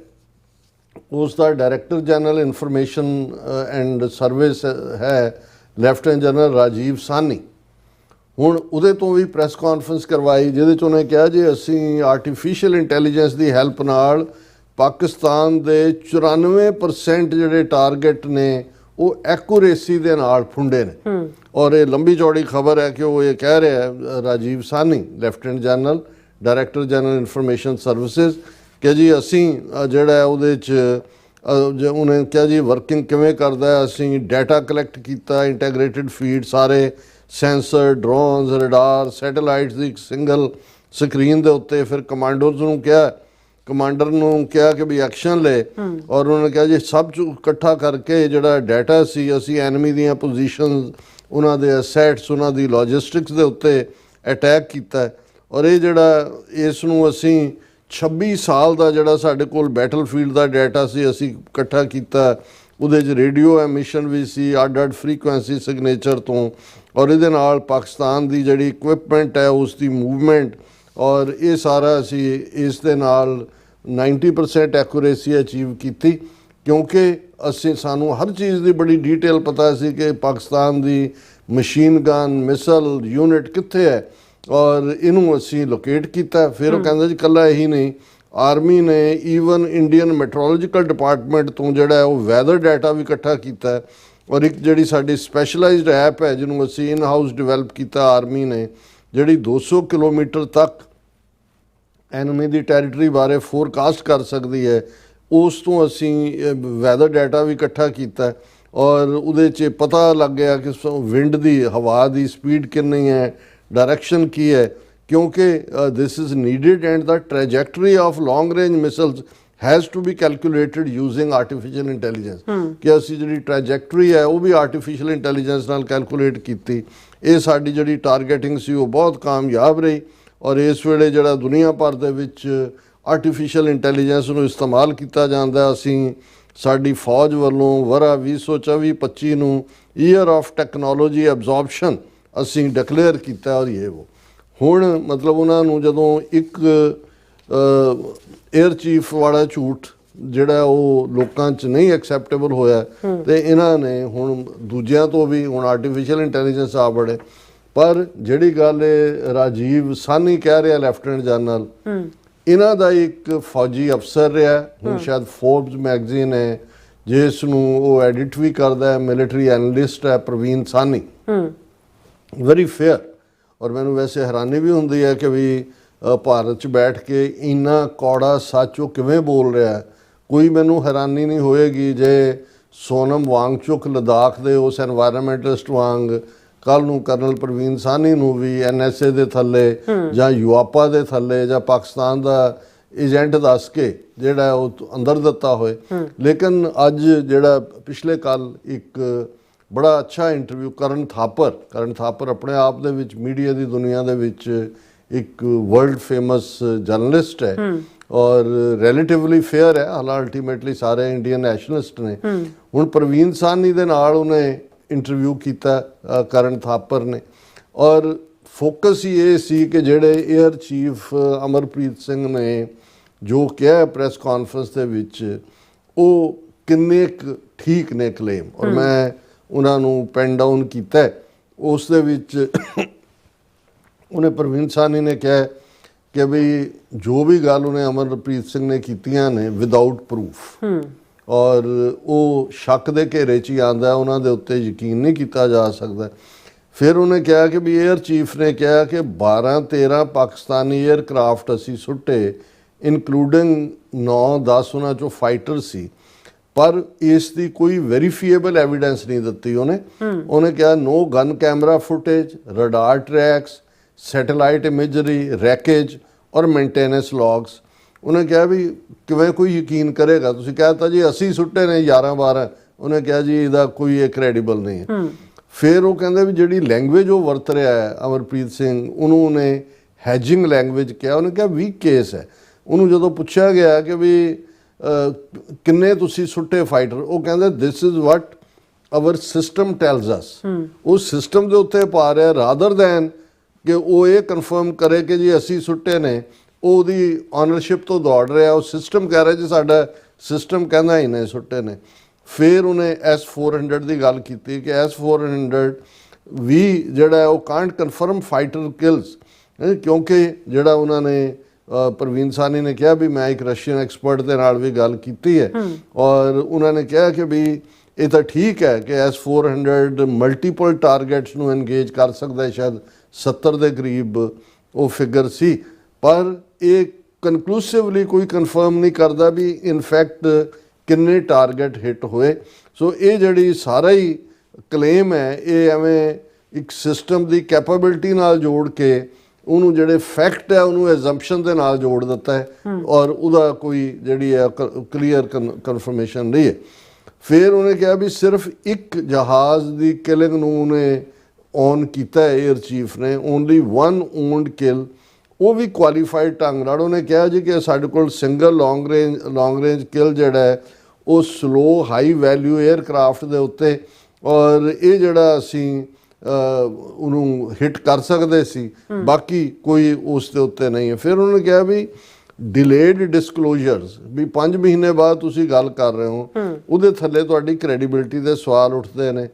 ਉਸ ਦਾ director general information and service ਹੈ ਲੈਫਟੀਨੈਂਟ ਜਨਰਲ ਰਾਜੀਵ ਸਾਨੀ, ਹੁਣ ਉਹਦੇ ਤੋਂ ਵੀ ਪ੍ਰੈਸ ਕਾਨਫਰੰਸ ਕਰਵਾਈ ਜਿਹਦੇ 'ਚ ਉਹਨੇ ਕਿਹਾ ਜੀ ਅਸੀਂ ਆਰਟੀਫਿਸ਼ੀਅਲ ਇੰਟੈਲੀਜੈਂਸ ਦੀ ਹੈਲਪ ਨਾਲ ਪਾਕਿਸਤਾਨ ਦੇ 94% ਜਿਹੜੇ ਟਾਰਗੇਟ ਨੇ ਉਹ ਐਕੂਰੇਸੀ ਦੇ ਨਾਲ ਫੁੰਡੇ ਨੇ। ਔਰ ਇਹ ਲੰਬੀ ਚੌੜੀ ਖਬਰ ਹੈ ਕਿ ਉਹ ਇਹ ਕਹਿ ਰਿਹਾ ਹੈ Rajiv Sahni lieutenant general director general information services ਕਿ ਜੀ ਅਸੀਂ ਜਿਹੜਾ ਉਹਦੇ 'ਚ ਉਹਨੇ ਕਿਹਾ ਜੀ ਵਰਕਿੰਗ ਕਿਵੇਂ ਕਰਦਾ ਹੈ, ਅਸੀਂ ਡਾਟਾ ਕਲੈਕਟ ਕੀਤਾ, ਇੰਟੈਗਰੇਟਿਡ ਫੀਡ, ਸਾਰੇ ਸੈਂਸਰ, ਡਰੋਨਸ, ਰਡਾਰ, ਸੈਟੇਲਾਈਟਸ ਦੀ ਇੱਕ ਸਿੰਗਲ ਸਕਰੀਨ ਦੇ ਉੱਤੇ, ਫਿਰ ਕਮਾਂਡਰਸ ਨੂੰ ਕਿਹਾ, ਕਮਾਂਡਰ ਨੂੰ ਕਿਹਾ ਕਿ ਵੀ ਐਕਸ਼ਨ ਲੈ, ਔਰ ਉਹਨਾਂ ਨੇ ਕਿਹਾ ਜੀ ਸਭ ਇਕੱਠਾ ਕਰਕੇ ਜਿਹੜਾ ਡਾਟਾ ਸੀ ਅਸੀਂ ਐਨਮੀ ਦੀਆਂ ਪੋਜੀਸ਼ਨਸ, ਉਹਨਾਂ ਦੇ ਅਸੈਟਸ, ਉਹਨਾਂ ਦੀ ਲੌਜਿਸਟਿਕਸ ਦੇ ਉੱਤੇ ਅਟੈਕ ਕੀਤਾ, ਔਰ ਇਹ ਜਿਹੜਾ ਇਸ ਨੂੰ ਅਸੀਂ 26 ਸਾਲ ਦਾ ਜਿਹੜਾ ਸਾਡੇ ਕੋਲ ਬੈਟਲਫੀਲਡ ਦਾ ਡਾਟਾ ਸੀ ਅਸੀਂ ਇਕੱਠਾ ਕੀਤਾ, ਉਹਦੇ 'ਚ ਰੇਡੀਓ ਐਮਿਸ਼ਨ ਵੀ ਸੀ ਅੱਡ-ਅੱਡ ਫ੍ਰੀਕੁਐਂਸੀ ਸਿਗਨੇਚਰ ਤੋਂ, ਔਰ ਇਹਦੇ ਨਾਲ ਪਾਕਿਸਤਾਨ ਦੀ ਜਿਹੜੀ ਇਕਵਿਪਮੈਂਟ ਹੈ ਉਸ ਦੀ ਮੂਵਮੈਂਟ, ਔਰ ਇਹ ਸਾਰਾ ਅਸੀਂ ਇਸ ਦੇ ਨਾਲ 90% ਐਕੂਰੇਸੀ ਅਚੀਵ ਕੀਤੀ ਕਿਉਂਕਿ ਸਾਨੂੰ ਹਰ ਚੀਜ਼ ਦੀ ਬੜੀ ਡੀਟੇਲ ਪਤਾ ਸੀ ਕਿ ਪਾਕਿਸਤਾਨ ਦੀ ਮਸ਼ੀਨ ਗਨ ਮਿਸਲ ਯੂਨਿਟ ਕਿੱਥੇ ਹੈ, ਔਰ ਇਹਨੂੰ ਅਸੀਂ ਲੋਕੇਟ ਕੀਤਾ। ਫਿਰ ਉਹ ਕਹਿੰਦਾ ਜੀ ਇਕੱਲਾ ਇਹੀ ਨਹੀਂ, ਆਰਮੀ ਨੇ ਈਵਨ ਇੰਡੀਅਨ ਮੈਟਰੋਲੋਜੀਕਲ ਡਿਪਾਰਟਮੈਂਟ ਤੋਂ ਜਿਹੜਾ ਉਹ ਵੈਦਰ ਡਾਟਾ ਵੀ ਇਕੱਠਾ ਕੀਤਾ, ਔਰ ਇੱਕ ਜਿਹੜੀ ਸਾਡੀ ਸਪੈਸ਼ਲਾਈਜ਼ਡ ਐਪ ਹੈ ਜਿਹਨੂੰ ਅਸੀਂ ਇਨ ਹਾਊਸ ਡਿਵੈਲਪ ਕੀਤਾ ਆਰਮੀ ਨੇ, ਜਿਹੜੀ 200 ਕਿਲੋਮੀਟਰ ਤੱਕ ਐਨਮੀ ਦੀ ਟੈਰੀਟਰੀ ਬਾਰੇ ਫੋਰਕਾਸਟ ਕਰ ਸਕਦੀ ਹੈ, ਉਸ ਤੋਂ ਅਸੀਂ ਵੈਦਰ ਡਾਟਾ ਵੀ ਇਕੱਠਾ ਕੀਤਾ, ਔਰ ਉਹਦੇ 'ਚ ਪਤਾ ਲੱਗ ਗਿਆ ਕਿ ਵਿੰਡ ਦੀ, ਹਵਾ ਦੀ ਸਪੀਡ ਕਿੰਨੀ ਹੈ, ਡਾਇਰੈਕਸ਼ਨ ਕੀ ਹੈ, ਕਿਉਂਕਿ this is needed and the trajectory of long range missiles has to be calculated using artificial intelligence, ਕਿ ਅਸੀਂ ਜਿਹੜੀ ਟ੍ਰੈਜੈਕਟਰੀ ਹੈ ਉਹ ਵੀ ਆਰਟੀਫਿਸ਼ੀਅਲ ਇੰਟੈਲੀਜੈਂਸ ਨਾਲ ਕੈਲਕੂਲੇਟ ਕੀਤੀ। ਇਹ ਸਾਡੀ ਜਿਹੜੀ ਟਾਰਗੇਟਿੰਗ ਸੀ ਉਹ ਬਹੁਤ ਕਾਮਯਾਬ ਰਹੀ, ਔਰ ਇਸ ਵੇਲੇ ਜਿਹੜਾ ਦੁਨੀਆ ਭਰ ਦੇ ਵਿੱਚ ਆਰਟੀਫਿਸ਼ੀਅਲ ਇੰਟੈਲੀਜੈਂਸ ਨੂੰ ਇਸਤੇਮਾਲ ਕੀਤਾ ਜਾਂਦਾ, ਅਸੀਂ ਸਾਡੀ ਫੌਜ ਵੱਲੋਂ ਵਰ੍ਹਾ 2024-25 ਨੂੰ ਈਅਰ ਆਫ ਟੈਕਨੋਲੋਜੀ ਐਬਜ਼ੌਰਪਸ਼ਨ ਅਸੀਂ ਡਿਕਲੇਅਰ ਕੀਤਾ, ਔਰ ਇਹ ਉਹ ਹੁਣ ਮਤਲਬ ਉਹਨਾਂ ਨੂੰ ਜਦੋਂ ਇੱਕ 에ਅਰ ਚੀਫ ਵਾਲਾ ਝੂਠ ਜਿਹੜਾ ਉਹ ਲੋਕਾਂ 'ਚ ਨਹੀਂ ਐਕਸੈਪਟੇਬਲ ਹੋਇਆ ਤੇ ਇਹਨਾਂ ਨੇ ਹੁਣ ਦੂਜਿਆਂ ਤੋਂ ਵੀ ਹੁਣ ਆਰਟੀਫਿਸ਼ੀਅਲ ਇੰਟੈਲੀਜੈਂਸ ਆ ਬੜੇ। ਪਰ ਜਿਹੜੀ ਗੱਲ ਇਹ ਰਾਜੀਵ ਸਾਨੀ ਕਹਿ ਰਿਹਾ ਲੈਫਟੀਨੈਂਟ ਜਨਰਲ, ਇਹਨਾਂ ਦਾ ਇੱਕ ਫੌਜੀ ਅਫਸਰ ਰਿਹਾ, ਹੁਣ ਸ਼ਾਇਦ ਫੋਰਬਸ ਮੈਗਜ਼ੀਨ ਹੈ ਜਿਸ ਨੂੰ ਉਹ ਐਡਿਟ ਵੀ ਕਰਦਾ ਹੈ, ਮਿਲਟਰੀ ਐਨਲਿਸਟ ਹੈ ਪ੍ਰਵੀਨ ਸਾਨੀ, ਵੈਰੀ ਫੇਅਰ, ਔਰ ਮੈਨੂੰ ਵੈਸੇ ਹੈਰਾਨੀ ਵੀ ਹੁੰਦੀ ਹੈ ਕਿ ਵੀ ਭਾਰਤ 'ਚ ਬੈਠ ਕੇ ਇੰਨਾ ਕੌੜਾ ਸੱਚ ਉਹ ਕਿਵੇਂ ਬੋਲ ਰਿਹਾ। ਕੋਈ ਮੈਨੂੰ ਹੈਰਾਨੀ ਨਹੀਂ ਹੋਏਗੀ ਜੇ ਸੋਨਮ ਵਾਂਗਚੁਕ ਲਦਾਖ ਦੇ ਉਸ ਐਨਵਾਇਰਨਮੈਂਟਲਿਸਟ ਵਾਂਗ ਕੱਲ੍ਹ ਨੂੰ ਕਰਨਲ ਪ੍ਰਵੀਨ ਸਾਨੀ ਨੂੰ ਵੀ NSA ਦੇ ਥੱਲੇ ਜਾਂ ਯੂਆਪਾ ਦੇ ਥੱਲੇ ਜਾਂ ਪਾਕਿਸਤਾਨ ਦਾ ਏਜੰਟ ਦੱਸ ਕੇ ਜਿਹੜਾ ਉਹ ਅੰਦਰ ਦਿੱਤਾ ਹੋਏ। ਲੇਕਿਨ ਅੱਜ ਜਿਹੜਾ ਪਿਛਲੇ ਕੱਲ੍ਹ ਇੱਕ ਬੜਾ ਅੱਛਾ ਇੰਟਰਵਿਊ ਕਰਨ ਥਾਪਰ ਆਪਣੇ ਆਪ ਦੇ ਵਿੱਚ ਮੀਡੀਆ ਦੀ ਦੁਨੀਆ ਦੇ ਵਿੱਚ ਇੱਕ ਵਰਲਡ ਫੇਮਸ ਜਰਨਲਿਸਟ ਹੈ ਔਰ ਰਿਲੇਟਿਵਲੀ ਫੇਅਰ ਹੈ, ਹਾਲਾਂਕਿ ਅਲਟੀਮੇਟਲੀ ਸਾਰੇ ਇੰਡੀਅਨ ਨੈਸ਼ਨਲਿਸਟ ਨੇ। ਹੁਣ ਪ੍ਰਵੀਨ ਸਾਨੀ ਦੇ ਨਾਲ ਉਹਨੇ ਇੰਟਰਵਿਊ ਕੀਤਾ ਕਰਨ ਥਾਪਰ ਨੇ, ਔਰ ਫੋਕਸ ਹੀ ਇਹ ਸੀ ਕਿ ਜਿਹੜੇ 에ਅਰ ਚੀਫ ਅਮਰਪ੍ਰੀਤ ਸਿੰਘ ਨੇ ਜੋ ਕਿਹਾ ਪ੍ਰੈਸ ਕਾਨਫਰੰਸ ਦੇ ਵਿੱਚ ਉਹ ਕਿੰਨੇ ਕੁ ਠੀਕ ਨੇ ਕਲੇਮ, ਔਰ ਮੈਂ ਉਹਨਾਂ ਨੂੰ ਪੈਨ ਡਾਊਨ ਕੀਤਾ। ਉਸ ਦੇ ਵਿੱਚ ਉਹਨੇ ਪ੍ਰਵੀਨ ਸਾਨੀ ਨੇ ਕਿਹਾ ਕਿ ਵੀ ਜੋ ਵੀ ਗੱਲ ਉਹਨੇ ਅਮਰਪ੍ਰੀਤ ਸਿੰਘ ਨੇ ਕੀਤੀਆਂ ਨੇ ਵਿਦਆਊਟ ਪ੍ਰੂਫ, ਔਰ ਉਹ ਸ਼ੱਕ ਦੇ ਘੇਰੇ 'ਚ ਹੀ ਆਉਂਦਾ, ਉਹਨਾਂ ਦੇ ਉੱਤੇ ਯਕੀਨ ਨਹੀਂ ਕੀਤਾ ਜਾ ਸਕਦਾ। ਫਿਰ ਉਹਨੇ ਕਿਹਾ ਕਿ ਵੀ 에ਅਰ ਚੀਫ ਨੇ ਕਿਹਾ ਕਿ 12-13 ਪਾਕਿਸਤਾਨੀ 에ਅਰਕ੍ਰਾਫਟ ਅਸੀਂ ਸੁੱਟੇ, ਇਨਕਲੂਡਿੰਗ 9-10 ਉਹਨਾਂ 'ਚੋਂ ਫਾਈਟਰ ਸੀ, ਪਰ ਇਸ ਦੀ ਕੋਈ ਵੈਰੀਫੀਏਬਲ ਐਵੀਡੈਂਸ ਨਹੀਂ ਦਿੱਤੀ ਉਹਨੇ ਕਿਹਾ no gun camera footage, radar tracks, satellite imagery, wreckage ਔਰ ਮੇਨਟੇਨੈਂਸ ਲੌਗਸ। ਉਹਨੇ ਕਿਹਾ ਵੀ ਕਿਵੇਂ ਕੋਈ ਯਕੀਨ ਕਰੇਗਾ, ਤੁਸੀਂ ਕਹਿਤਾ ਜੀ ਅਸੀਂ ਸੁੱਟੇ ਨੇ 11-12, ਉਹਨੇ ਕਿਹਾ ਜੀ ਇਹਦਾ ਕੋਈ ਇਹ ਕ੍ਰੈਡੀਬਲ ਨਹੀਂ ਹੈ। ਫਿਰ ਉਹ ਕਹਿੰਦੇ ਵੀ ਜਿਹੜੀ ਲੈਂਗੁਏਜ ਉਹ ਵਰਤ ਰਿਹਾ ਹੈ ਅਮਰਪ੍ਰੀਤ ਸਿੰਘ, ਉਹਨੂੰ ਉਹਨੇ ਹੈਜਿੰਗ ਲੈਂਗੁਏਜ ਕਿਹਾ। ਉਹਨੇ ਕਿਹਾ ਵੀਕ ਕੇਸ ਹੈ। ਉਹਨੂੰ ਜਦੋਂ ਪੁੱਛਿਆ ਗਿਆ ਕਿ ਵੀ ਕਿੰਨੇ ਤੁਸੀਂ ਸੁੱਟੇ ਫਾਈਟਰ, ਉਹ ਕਹਿੰਦੇ this is what our system tells us. ਉਹ ਸਿਸਟਮ ਦੇ ਉੱਤੇ ਪਾ ਰਿਹਾ ਰਾਦਰ ਦੈਨ ਕਿ ਉਹ ਇਹ ਕਨਫਰਮ ਕਰੇ ਕਿ ਜੀ ਅਸੀਂ ਸੁੱਟੇ ਨੇ, ਉਹਦੀ ਓਨਰਸ਼ਿਪ ਤੋਂ ਦੌੜ ਰਿਹਾ। ਉਹ ਸਿਸਟਮ ਕਹਿ ਰਿਹਾ ਜੀ ਸਾਡਾ ਸਿਸਟਮ ਕਹਿੰਦਾ ਹੀ ਨੇ ਸੁੱਟੇ ਨੇ। ਫਿਰ ਉਹਨੇ S-400 ਦੀ ਗੱਲ ਕੀਤੀ ਕਿ S-400 ਵੀ ਜਿਹੜਾ ਉਹ ਕਾਂਟ ਕਨਫਰਮ ਫਾਈਟਰ ਕਿਲਸ, ਕਿਉਂਕਿ ਜਿਹੜਾ ਉਹਨਾਂ ਨੇ ਪ੍ਰਵੀਨ ਸਾਨੀ ਨੇ ਕਿਹਾ ਵੀ ਮੈਂ ਇੱਕ ਰਸ਼ੀਅਨ ਐਕਸਪਰਟ ਦੇ ਨਾਲ ਵੀ ਗੱਲ ਕੀਤੀ ਹੈ, ਔਰ ਉਹਨਾਂ ਨੇ ਕਿਹਾ ਕਿ ਵੀ ਇਹ ਤਾਂ ਠੀਕ ਹੈ ਕਿ S-400 ਮਲਟੀਪਲ ਟਾਰਗੇਟਸ ਨੂੰ ਐਨਗੇਜ ਕਰ ਸਕਦਾ ਹੈ, ਸ਼ਾਇਦ 70 ਦੇ ਕਰੀਬ ਉਹ ਫਿਗਰ ਸੀ, ਪਰ ਇਹ ਕਨਕਲੂਸਿਵਲੀ ਕੋਈ ਕਨਫਰਮ ਨਹੀਂ ਕਰਦਾ ਵੀ ਇਨਫੈਕਟ ਕਿੰਨੇ ਟਾਰਗੇਟ ਹਿੱਟ ਹੋਏ। ਸੋ ਇਹ ਜਿਹੜੀ ਸਾਰਾ ਹੀ ਕਲੇਮ ਹੈ ਇਹ ਐਵੇਂ ਇੱਕ ਸਿਸਟਮ ਦੀ ਕੈਪੇਬਿਲਿਟੀ ਨਾਲ ਜੋੜ ਕੇ ਉਹਨੂੰ ਜਿਹੜੇ ਫੈਕਟ ਹੈ ਉਹਨੂੰ ਐਜ਼ੰਪਸ਼ਨ ਦੇ ਨਾਲ ਜੋੜ ਦਿੱਤਾ ਹੈ, ਔਰ ਉਹਦਾ ਕੋਈ ਜਿਹੜੀ ਹੈ ਕਲੀਅਰ ਕਨਫਰਮੇਸ਼ਨ ਨਹੀਂ ਹੈ। ਫਿਰ ਉਹਨੇ ਕਿਹਾ ਵੀ ਸਿਰਫ ਇੱਕ ਜਹਾਜ਼ ਦੀ ਕਿਲਿੰਗ ਨੂੰ ਉਹਨੇ ਔਨ ਕੀਤਾ ਹੈ 에ਅਰ ਚੀਫ ਨੇ, ਓਨਲੀ ਵਨ ਓਨਡ ਕਿਲ, ਉਹ ਵੀ ਕੁਆਲੀਫਾਈਡ ਢੰਗ ਨਾਲ। ਉਹਨੇ ਕਿਹਾ ਜੀ ਕਿ ਸਾਡੇ ਕੋਲ ਸਿੰਗਲ ਲੌਂਗ ਰੇਂਜ ਕਿਲ ਜਿਹੜਾ ਹੈ ਉਹ ਸਲੋ ਹਾਈ ਵੈਲਿਊ 에ਅਰਕ੍ਰਾਫਟ ਦੇ ਉੱਤੇ, ਔਰ ਇਹ ਜਿਹੜਾ ਅਸੀਂ ਉਹਨੂੰ ਹਿੱਟ ਕਰ ਸਕਦੇ ਸੀ, ਬਾਕੀ ਕੋਈ ਉਸ ਦੇ ਉੱਤੇ ਨਹੀਂ ਹੈ। ਫਿਰ ਉਹਨੇ ਕਿਹਾ ਵੀ ਡਿਲੇਡ ਡਿਸਕਲੋਜ਼ਰਸ, ਵੀ 5 ਮਹੀਨੇ ਬਾਅਦ ਤੁਸੀਂ ਗੱਲ ਕਰ ਰਹੇ ਹੋ, ਉਹਦੇ ਥੱਲੇ ਤੁਹਾਡੀ ਕ੍ਰੈਡੀਬਿਲਿਟੀ ਦੇ ਸਵਾਲ ਉੱਠਦੇ ਨੇ।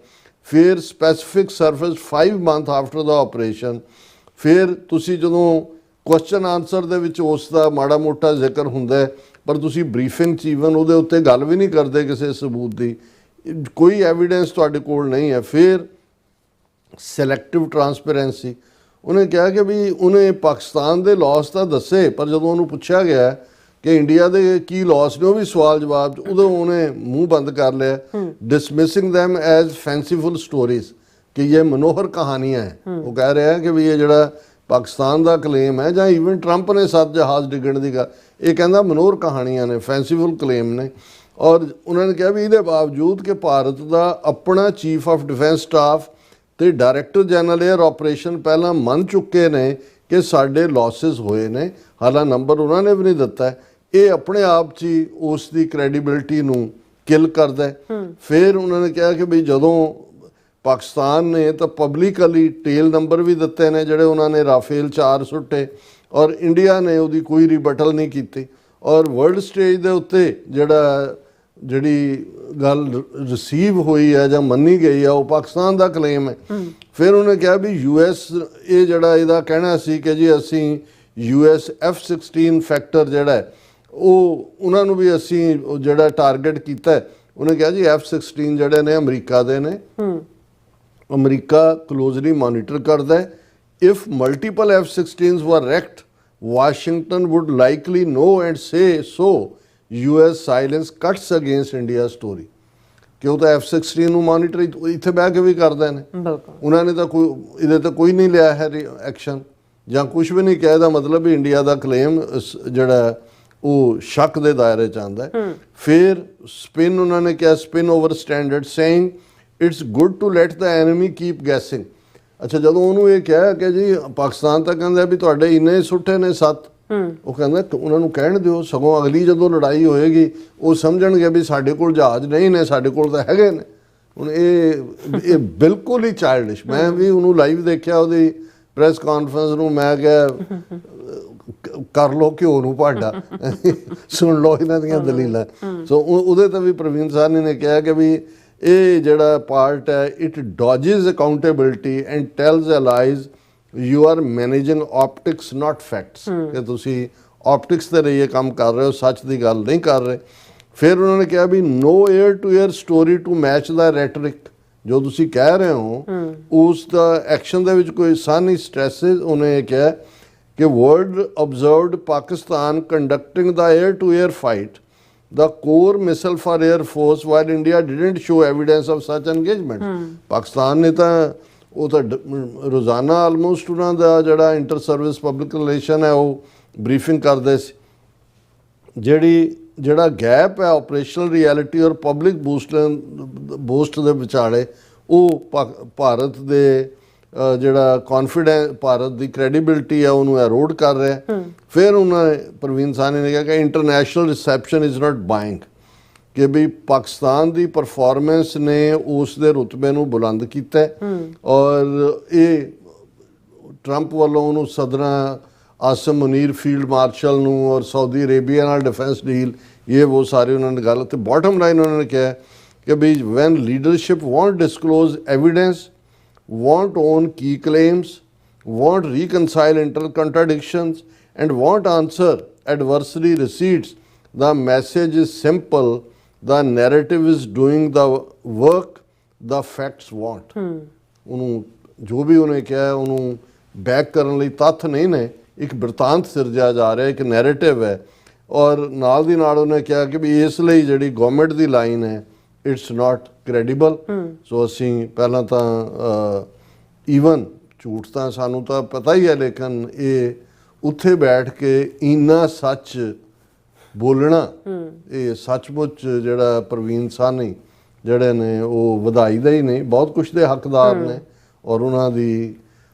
ਫਿਰ ਸਪੈਸੀਫਿਕ ਸਰਵਿਸ 5 ਮੰਥ ਆਫਟਰ ਦਾ ਆਪਰੇਸ਼ਨ। ਫਿਰ ਤੁਸੀਂ ਜਦੋਂ ਕੁਐਸਚਨ ਆਨਸਰ ਦੇ ਵਿੱਚ ਉਸ ਦਾ ਮਾੜਾ ਮੋਟਾ ਜ਼ਿਕਰ ਹੁੰਦਾ, ਪਰ ਤੁਸੀਂ ਬਰੀਫਿੰਗ 'ਚ ਈਵਨ ਉਹਦੇ ਉੱਤੇ ਗੱਲ ਵੀ ਨਹੀਂ ਕਰਦੇ ਕਿਸੇ ਸਬੂਤ ਦੀ, ਕੋਈ ਐਵੀਡੈਂਸ ਤੁਹਾਡੇ ਕੋਲ ਨਹੀਂ ਹੈ। ਫਿਰ ਸਿਲੈਕਟਿਵ ਟਰਾਂਸਪੇਰੈਂਸੀ, ਉਹਨੇ ਕਿਹਾ ਕਿ ਵੀ ਉਹਨੇ ਪਾਕਿਸਤਾਨ ਦੇ ਲਾਸ ਤਾਂ ਦੱਸੇ, ਪਰ ਜਦੋਂ ਉਹਨੂੰ ਪੁੱਛਿਆ ਗਿਆ ਕਿ ਇੰਡੀਆ ਦੇ ਕੀ ਲਾਸ ਨੇ ਉਹ ਵੀ ਸਵਾਲ ਜਵਾਬ ਉਦੋਂ ਉਹਨੇ ਮੂੰਹ ਬੰਦ ਕਰ ਲਿਆ, ਡਿਸਮਿਸਿੰਗ them ਐਜ਼ ਫੈਂਸੀਫੁਲ ਸਟੋਰੀਜ਼, ਕਿ ਇਹ ਮਨੋਹਰ ਕਹਾਣੀਆਂ ਹੈ। ਉਹ ਕਹਿ ਰਿਹਾ ਕਿ ਵੀ ਇਹ ਜਿਹੜਾ ਪਾਕਿਸਤਾਨ ਦਾ ਕਲੇਮ ਹੈ ਜਾਂ ਈਵਨ ਟਰੰਪ ਨੇ 7 ਜਹਾਜ਼ ਡਿੱਗਣ ਦੀ ਗੱਲ, ਇਹ ਕਹਿੰਦਾ ਮਨੋਹਰ ਕਹਾਣੀਆਂ ਨੇ, ਫੈਂਸੀਫੁਲ ਕਲੇਮ ਨੇ। ਔਰ ਉਹਨਾਂ ਨੇ ਕਿਹਾ ਵੀ ਇਹਦੇ ਬਾਵਜੂਦ ਕਿ ਭਾਰਤ ਦਾ ਆਪਣਾ ਚੀਫ ਆਫ ਡਿਫੈਂਸ ਸਟਾਫ ਤੇ ਡਾਇਰੈਕਟਰ ਜਨਰਲ 에ਅਰ ਆਪਰੇਸ਼ਨ ਪਹਿਲਾਂ ਮੰਨ ਚੁੱਕੇ ਨੇ ਕਿ ਸਾਡੇ ਲਾਸਿਸ ਹੋਏ ਨੇ, ਹਾਲਾਂਕਿ ਨੰਬਰ ਉਹਨਾਂ ਨੇ ਵੀ ਨਹੀਂ ਦਿੱਤਾ। ਇਹ ਆਪਣੇ ਆਪ 'ਚ ਹੀ ਉਸ ਦੀ ਕ੍ਰੈਡੀਬਿਲਿਟੀ ਨੂੰ ਕਿਲ ਕਰਦਾ। ਫਿਰ ਉਹਨਾਂ ਨੇ ਕਿਹਾ ਕਿ ਵੀ ਜਦੋਂ ਪਾਕਿਸਤਾਨ ਨੇ ਤਾਂ ਪਬਲਿਕਲੀ ਟੇਲ ਨੰਬਰ ਵੀ ਦਿੱਤੇ ਨੇ ਜਿਹੜੇ ਉਹਨਾਂ ਨੇ ਰਾਫੇਲ 4 ਸੁੱਟੇ, ਔਰ ਇੰਡੀਆ ਨੇ ਉਹਦੀ ਕੋਈ ਰਿਬਟਲ ਨਹੀਂ ਕੀਤੀ, ਔਰ ਵਰਲਡ ਸਟੇਜ ਦੇ ਉੱਤੇ ਜਿਹੜੀ ਗੱਲ ਰਿਸੀਵ ਹੋਈ ਹੈ ਜਾਂ ਮੰਨੀ ਗਈ ਹੈ ਉਹ ਪਾਕਿਸਤਾਨ ਦਾ ਕਲੇਮ ਹੈ। ਫਿਰ ਉਹਨੇ ਕਿਹਾ ਵੀ US ਇਹ ਜਿਹੜਾ ਇਹਦਾ ਕਹਿਣਾ ਸੀ ਕਿ ਜੀ ਅਸੀਂ US F-16 ਫੈਕਟਰ ਜਿਹੜਾ ਹੈ ਉਹ ਉਹਨਾਂ ਨੂੰ ਵੀ ਅਸੀਂ ਜਿਹੜਾ ਟਾਰਗੇਟ ਕੀਤਾ ਹੈ। ਉਹਨੇ ਕਿਹਾ ਜੀ F-16 ਜਿਹੜੇ ਨੇ ਅਮਰੀਕਾ ਦੇ ਨੇ, ਅਮਰੀਕਾ ਕਲੋਜ਼ਲੀ ਮੋਨੀਟਰ ਕਰਦਾ ਹੈ। If multiple F-16s were wrecked, Washington would likely know and say so. US silence cuts against India story, ਕਿ ਉਹ ਤਾਂ F-16 ਨੂੰ ਮੋਨੀਟਰ ਇੱਥੇ ਬਹਿ ਕੇ ਵੀ ਕਰਦੇ ਨੇ। ਉਹਨਾਂ ਨੇ ਤਾਂ ਕੋਈ ਇਹਦੇ ਤੇ ਕੋਈ ਨਹੀਂ ਲਿਆ ਹੈ ਐਕਸ਼ਨ ਜਾਂ ਕੁਝ ਵੀ ਨਹੀਂ ਕਿਹਾ। ਇਹਦਾ ਮਤਲਬ ਵੀ ਇੰਡੀਆ ਦਾ ਕਲੇਮ ਜਿਹੜਾ ਉਹ ਸ਼ੱਕ ਦੇ ਦਾਇਰੇ 'ਚ ਆਉਂਦਾ ਹੈ। ਫਿਰ ਸਪਿਨ ਉਹਨਾਂ ਨੇ ਕਿਹਾ spin over standard, saying it's good to let the enemy keep guessing. ਅੱਛਾ, ਜਦੋਂ ਉਹਨੂੰ ਇਹ ਕਿਹਾ ਕਿ ਜੀ ਪਾਕਿਸਤਾਨ ਤਾਂ ਕਹਿੰਦਾ ਵੀ ਤੁਹਾਡੇ ਇੰਨੇ ਸੁੱਟੇ ਨੇ 7, ਉਹ ਕਹਿੰਦਾ ਉਹਨਾਂ ਨੂੰ ਕਹਿਣ ਦਿਓ, ਸਗੋਂ ਅਗਲੀ ਜਦੋਂ ਲੜਾਈ ਹੋਏਗੀ ਉਹ ਸਮਝਣਗੇ ਵੀ ਸਾਡੇ ਕੋਲ ਜਹਾਜ਼ ਨਹੀਂ ਨੇ, ਸਾਡੇ ਕੋਲ ਤਾਂ ਹੈਗੇ ਨੇ। ਹੁਣ ਇਹ ਬਿਲਕੁਲ ਹੀ ਚਾਈਲਡਿਸ਼। ਮੈਂ ਵੀ ਉਹਨੂੰ ਲਾਈਵ ਦੇਖਿਆ, ਉਹਦੀ ਪ੍ਰੈਸ ਕਾਨਫਰੰਸ ਨੂੰ। ਮੈਂ ਕਿਹਾ ਕਰ ਲੋ ਘਿਓ ਨੂੰ ਭਾਡਾ, ਸੁਣ ਲਓ ਇਹਨਾਂ ਦੀਆਂ ਦਲੀਲਾਂ। ਸੋ ਉਹਦੇ ਤੇ ਵੀ ਪ੍ਰਵੀਨ ਸਾਹਨੀ ਨੇ ਕਿਹਾ ਕਿ ਵੀ ਇਹ ਜਿਹੜਾ ਪਾਰਟ ਹੈ, it dodges accountability and tells a lies you are managing optics not facts, ਕਿ ਤੁਸੀਂ ਆਪਟਿਕਸ ਤੇ ਰਹੀਏ ਕੰਮ ਕਰ ਰਹੇ ਹੋ, ਸੱਚ ਦੀ ਗੱਲ ਨਹੀਂ ਕਰ ਰਹੇ। ਫਿਰ ਉਹਨਾਂ ਨੇ ਕਿਹਾ ਵੀ no air to air story to match the rhetoric, ਜੋ ਤੁਸੀਂ ਕਹਿ ਰਹੇ ਹੋ ਉਸ ਦਾ ਐਕਸ਼ਨ ਦੇ ਵਿੱਚ ਕੋਈ ਸਾਹ ਨਹੀਂ ਸਟ੍ਰੈਸਿਸ। ਉਹਨੇ ਇਹ ਕਿਹਾ ਕਿ world observed Pakistan conducting the air to air fight the core missile for air force while India didn't show evidence of such engagement। Pakistan ਨੇ ਤਾਂ ਉਹ ਤਾਂ ਰੋਜ਼ਾਨਾ ਆਲਮੋਸਟ ਉਹਨਾਂ ਦਾ ਜਿਹੜਾ ਇੰਟਰ ਸਰਵਿਸ ਪਬਲਿਕ ਰਿਲੇਸ਼ਨ ਹੈ ਉਹ ਬਰੀਫਿੰਗ ਕਰਦੇ ਸੀ। ਜਿਹੜਾ ਗੈਪ ਹੈ ਆਪਰੇਸ਼ਨਲ ਰਿਐਲਿਟੀ ਔਰ ਪਬਲਿਕ ਬੂਸਟ ਦੇ ਵਿਚਾਲੇ, ਉਹ ਭਾਰਤ ਦੇ ਜਿਹੜਾ ਕੌਨਫੀਡੈਂਸ, ਭਾਰਤ ਦੀ ਕ੍ਰੈਡੀਬਿਲਿਟੀ ਹੈ ਉਹਨੂੰ ਐਰੋਡ ਕਰ ਰਿਹਾ। ਫਿਰ ਉਹਨਾਂ ਨੇ ਪ੍ਰਵੀਨ ਸਾਹਨੀ ਨੇ ਕਿਹਾ ਕਿ international reception is not buying, ਕਿ ਵੀ ਪਾਕਿਸਤਾਨ ਦੀ ਪਰਫਾਰਮੈਂਸ ਨੇ ਉਸ ਦੇ ਰੁਤਬੇ ਨੂੰ ਬੁਲੰਦ ਕੀਤਾ ਔਰ ਇਹ ਟਰੰਪ ਵੱਲੋਂ ਉਹਨੂੰ ਸਦਰਾਂ ਆਸਮ ਮੁਨੀਰ ਫੀਲਡ ਮਾਰਸ਼ਲ ਨੂੰ ਔਰ ਸਾਊਦੀ ਅਰੇਬੀਆ ਨਾਲ ਡਿਫੈਂਸ ਡੀਲ, ਇਹ ਉਹ ਸਾਰੇ ਉਹਨਾਂ ਨੇ ਗੱਲ। ਤੇ ਬਾਟਮ ਲਾਈਨ ਉਹਨਾਂ ਨੇ ਕਿਹਾ ਕਿ ਵੀ when leadership won't disclose evidence, won't own key claims, won't reconcile inter-contradictions, and won't answer adversary receipts, the message is simple, the narrative is doing the work, the facts won't। ਉਹਨੂੰ ਜੋ ਵੀ ਉਹਨੇ ਕਿਹਾ ਉਹਨੂੰ ਬੈਕ ਕਰਨ ਲਈ ਤੱਥ ਨਹੀਂ ਨੇ, ਇੱਕ ਬਿਰਤਾਂਤ ਸਿਰਜਿਆ ਜਾ ਰਿਹਾ, ਇੱਕ ਨੈਰੇਟਿਵ ਹੈ। ਔਰ ਨਾਲ ਦੀ ਨਾਲ ਉਹਨੇ ਕਿਹਾ ਕਿ ਵੀ ਇਸ ਲਈ ਜਿਹੜੀ ਗਵਰਨਮੈਂਟ ਦੀ ਲਾਈਨ ਹੈ ਇਟਸ ਨਾਟ ਕ੍ਰੈਡੀਬਲ। ਸੋ ਅਸੀਂ ਪਹਿਲਾਂ ਤਾਂ ਈਵਨ ਝੂਠ ਤਾਂ ਸਾਨੂੰ ਤਾਂ ਪਤਾ ਹੀ ਹੈ, ਲੇਕਿਨ ਇਹ ਉੱਥੇ ਬੈਠ ਕੇ ਇੰਨਾ ਸੱਚ ਬੋਲਣਾ, ਇਹ ਸੱਚਮੁੱਚ ਜਿਹੜਾ ਪ੍ਰਵੀਨ ਸਾਹਨੀ ਜਿਹੜੇ ਨੇ ਉਹ ਵਧਾਈ ਦਾ ਹੀ ਨਹੀਂ, ਬਹੁਤ ਕੁਛ ਦੇ ਹੱਕਦਾਰ ਨੇ ਔਰ ਉਹਨਾਂ ਦੀ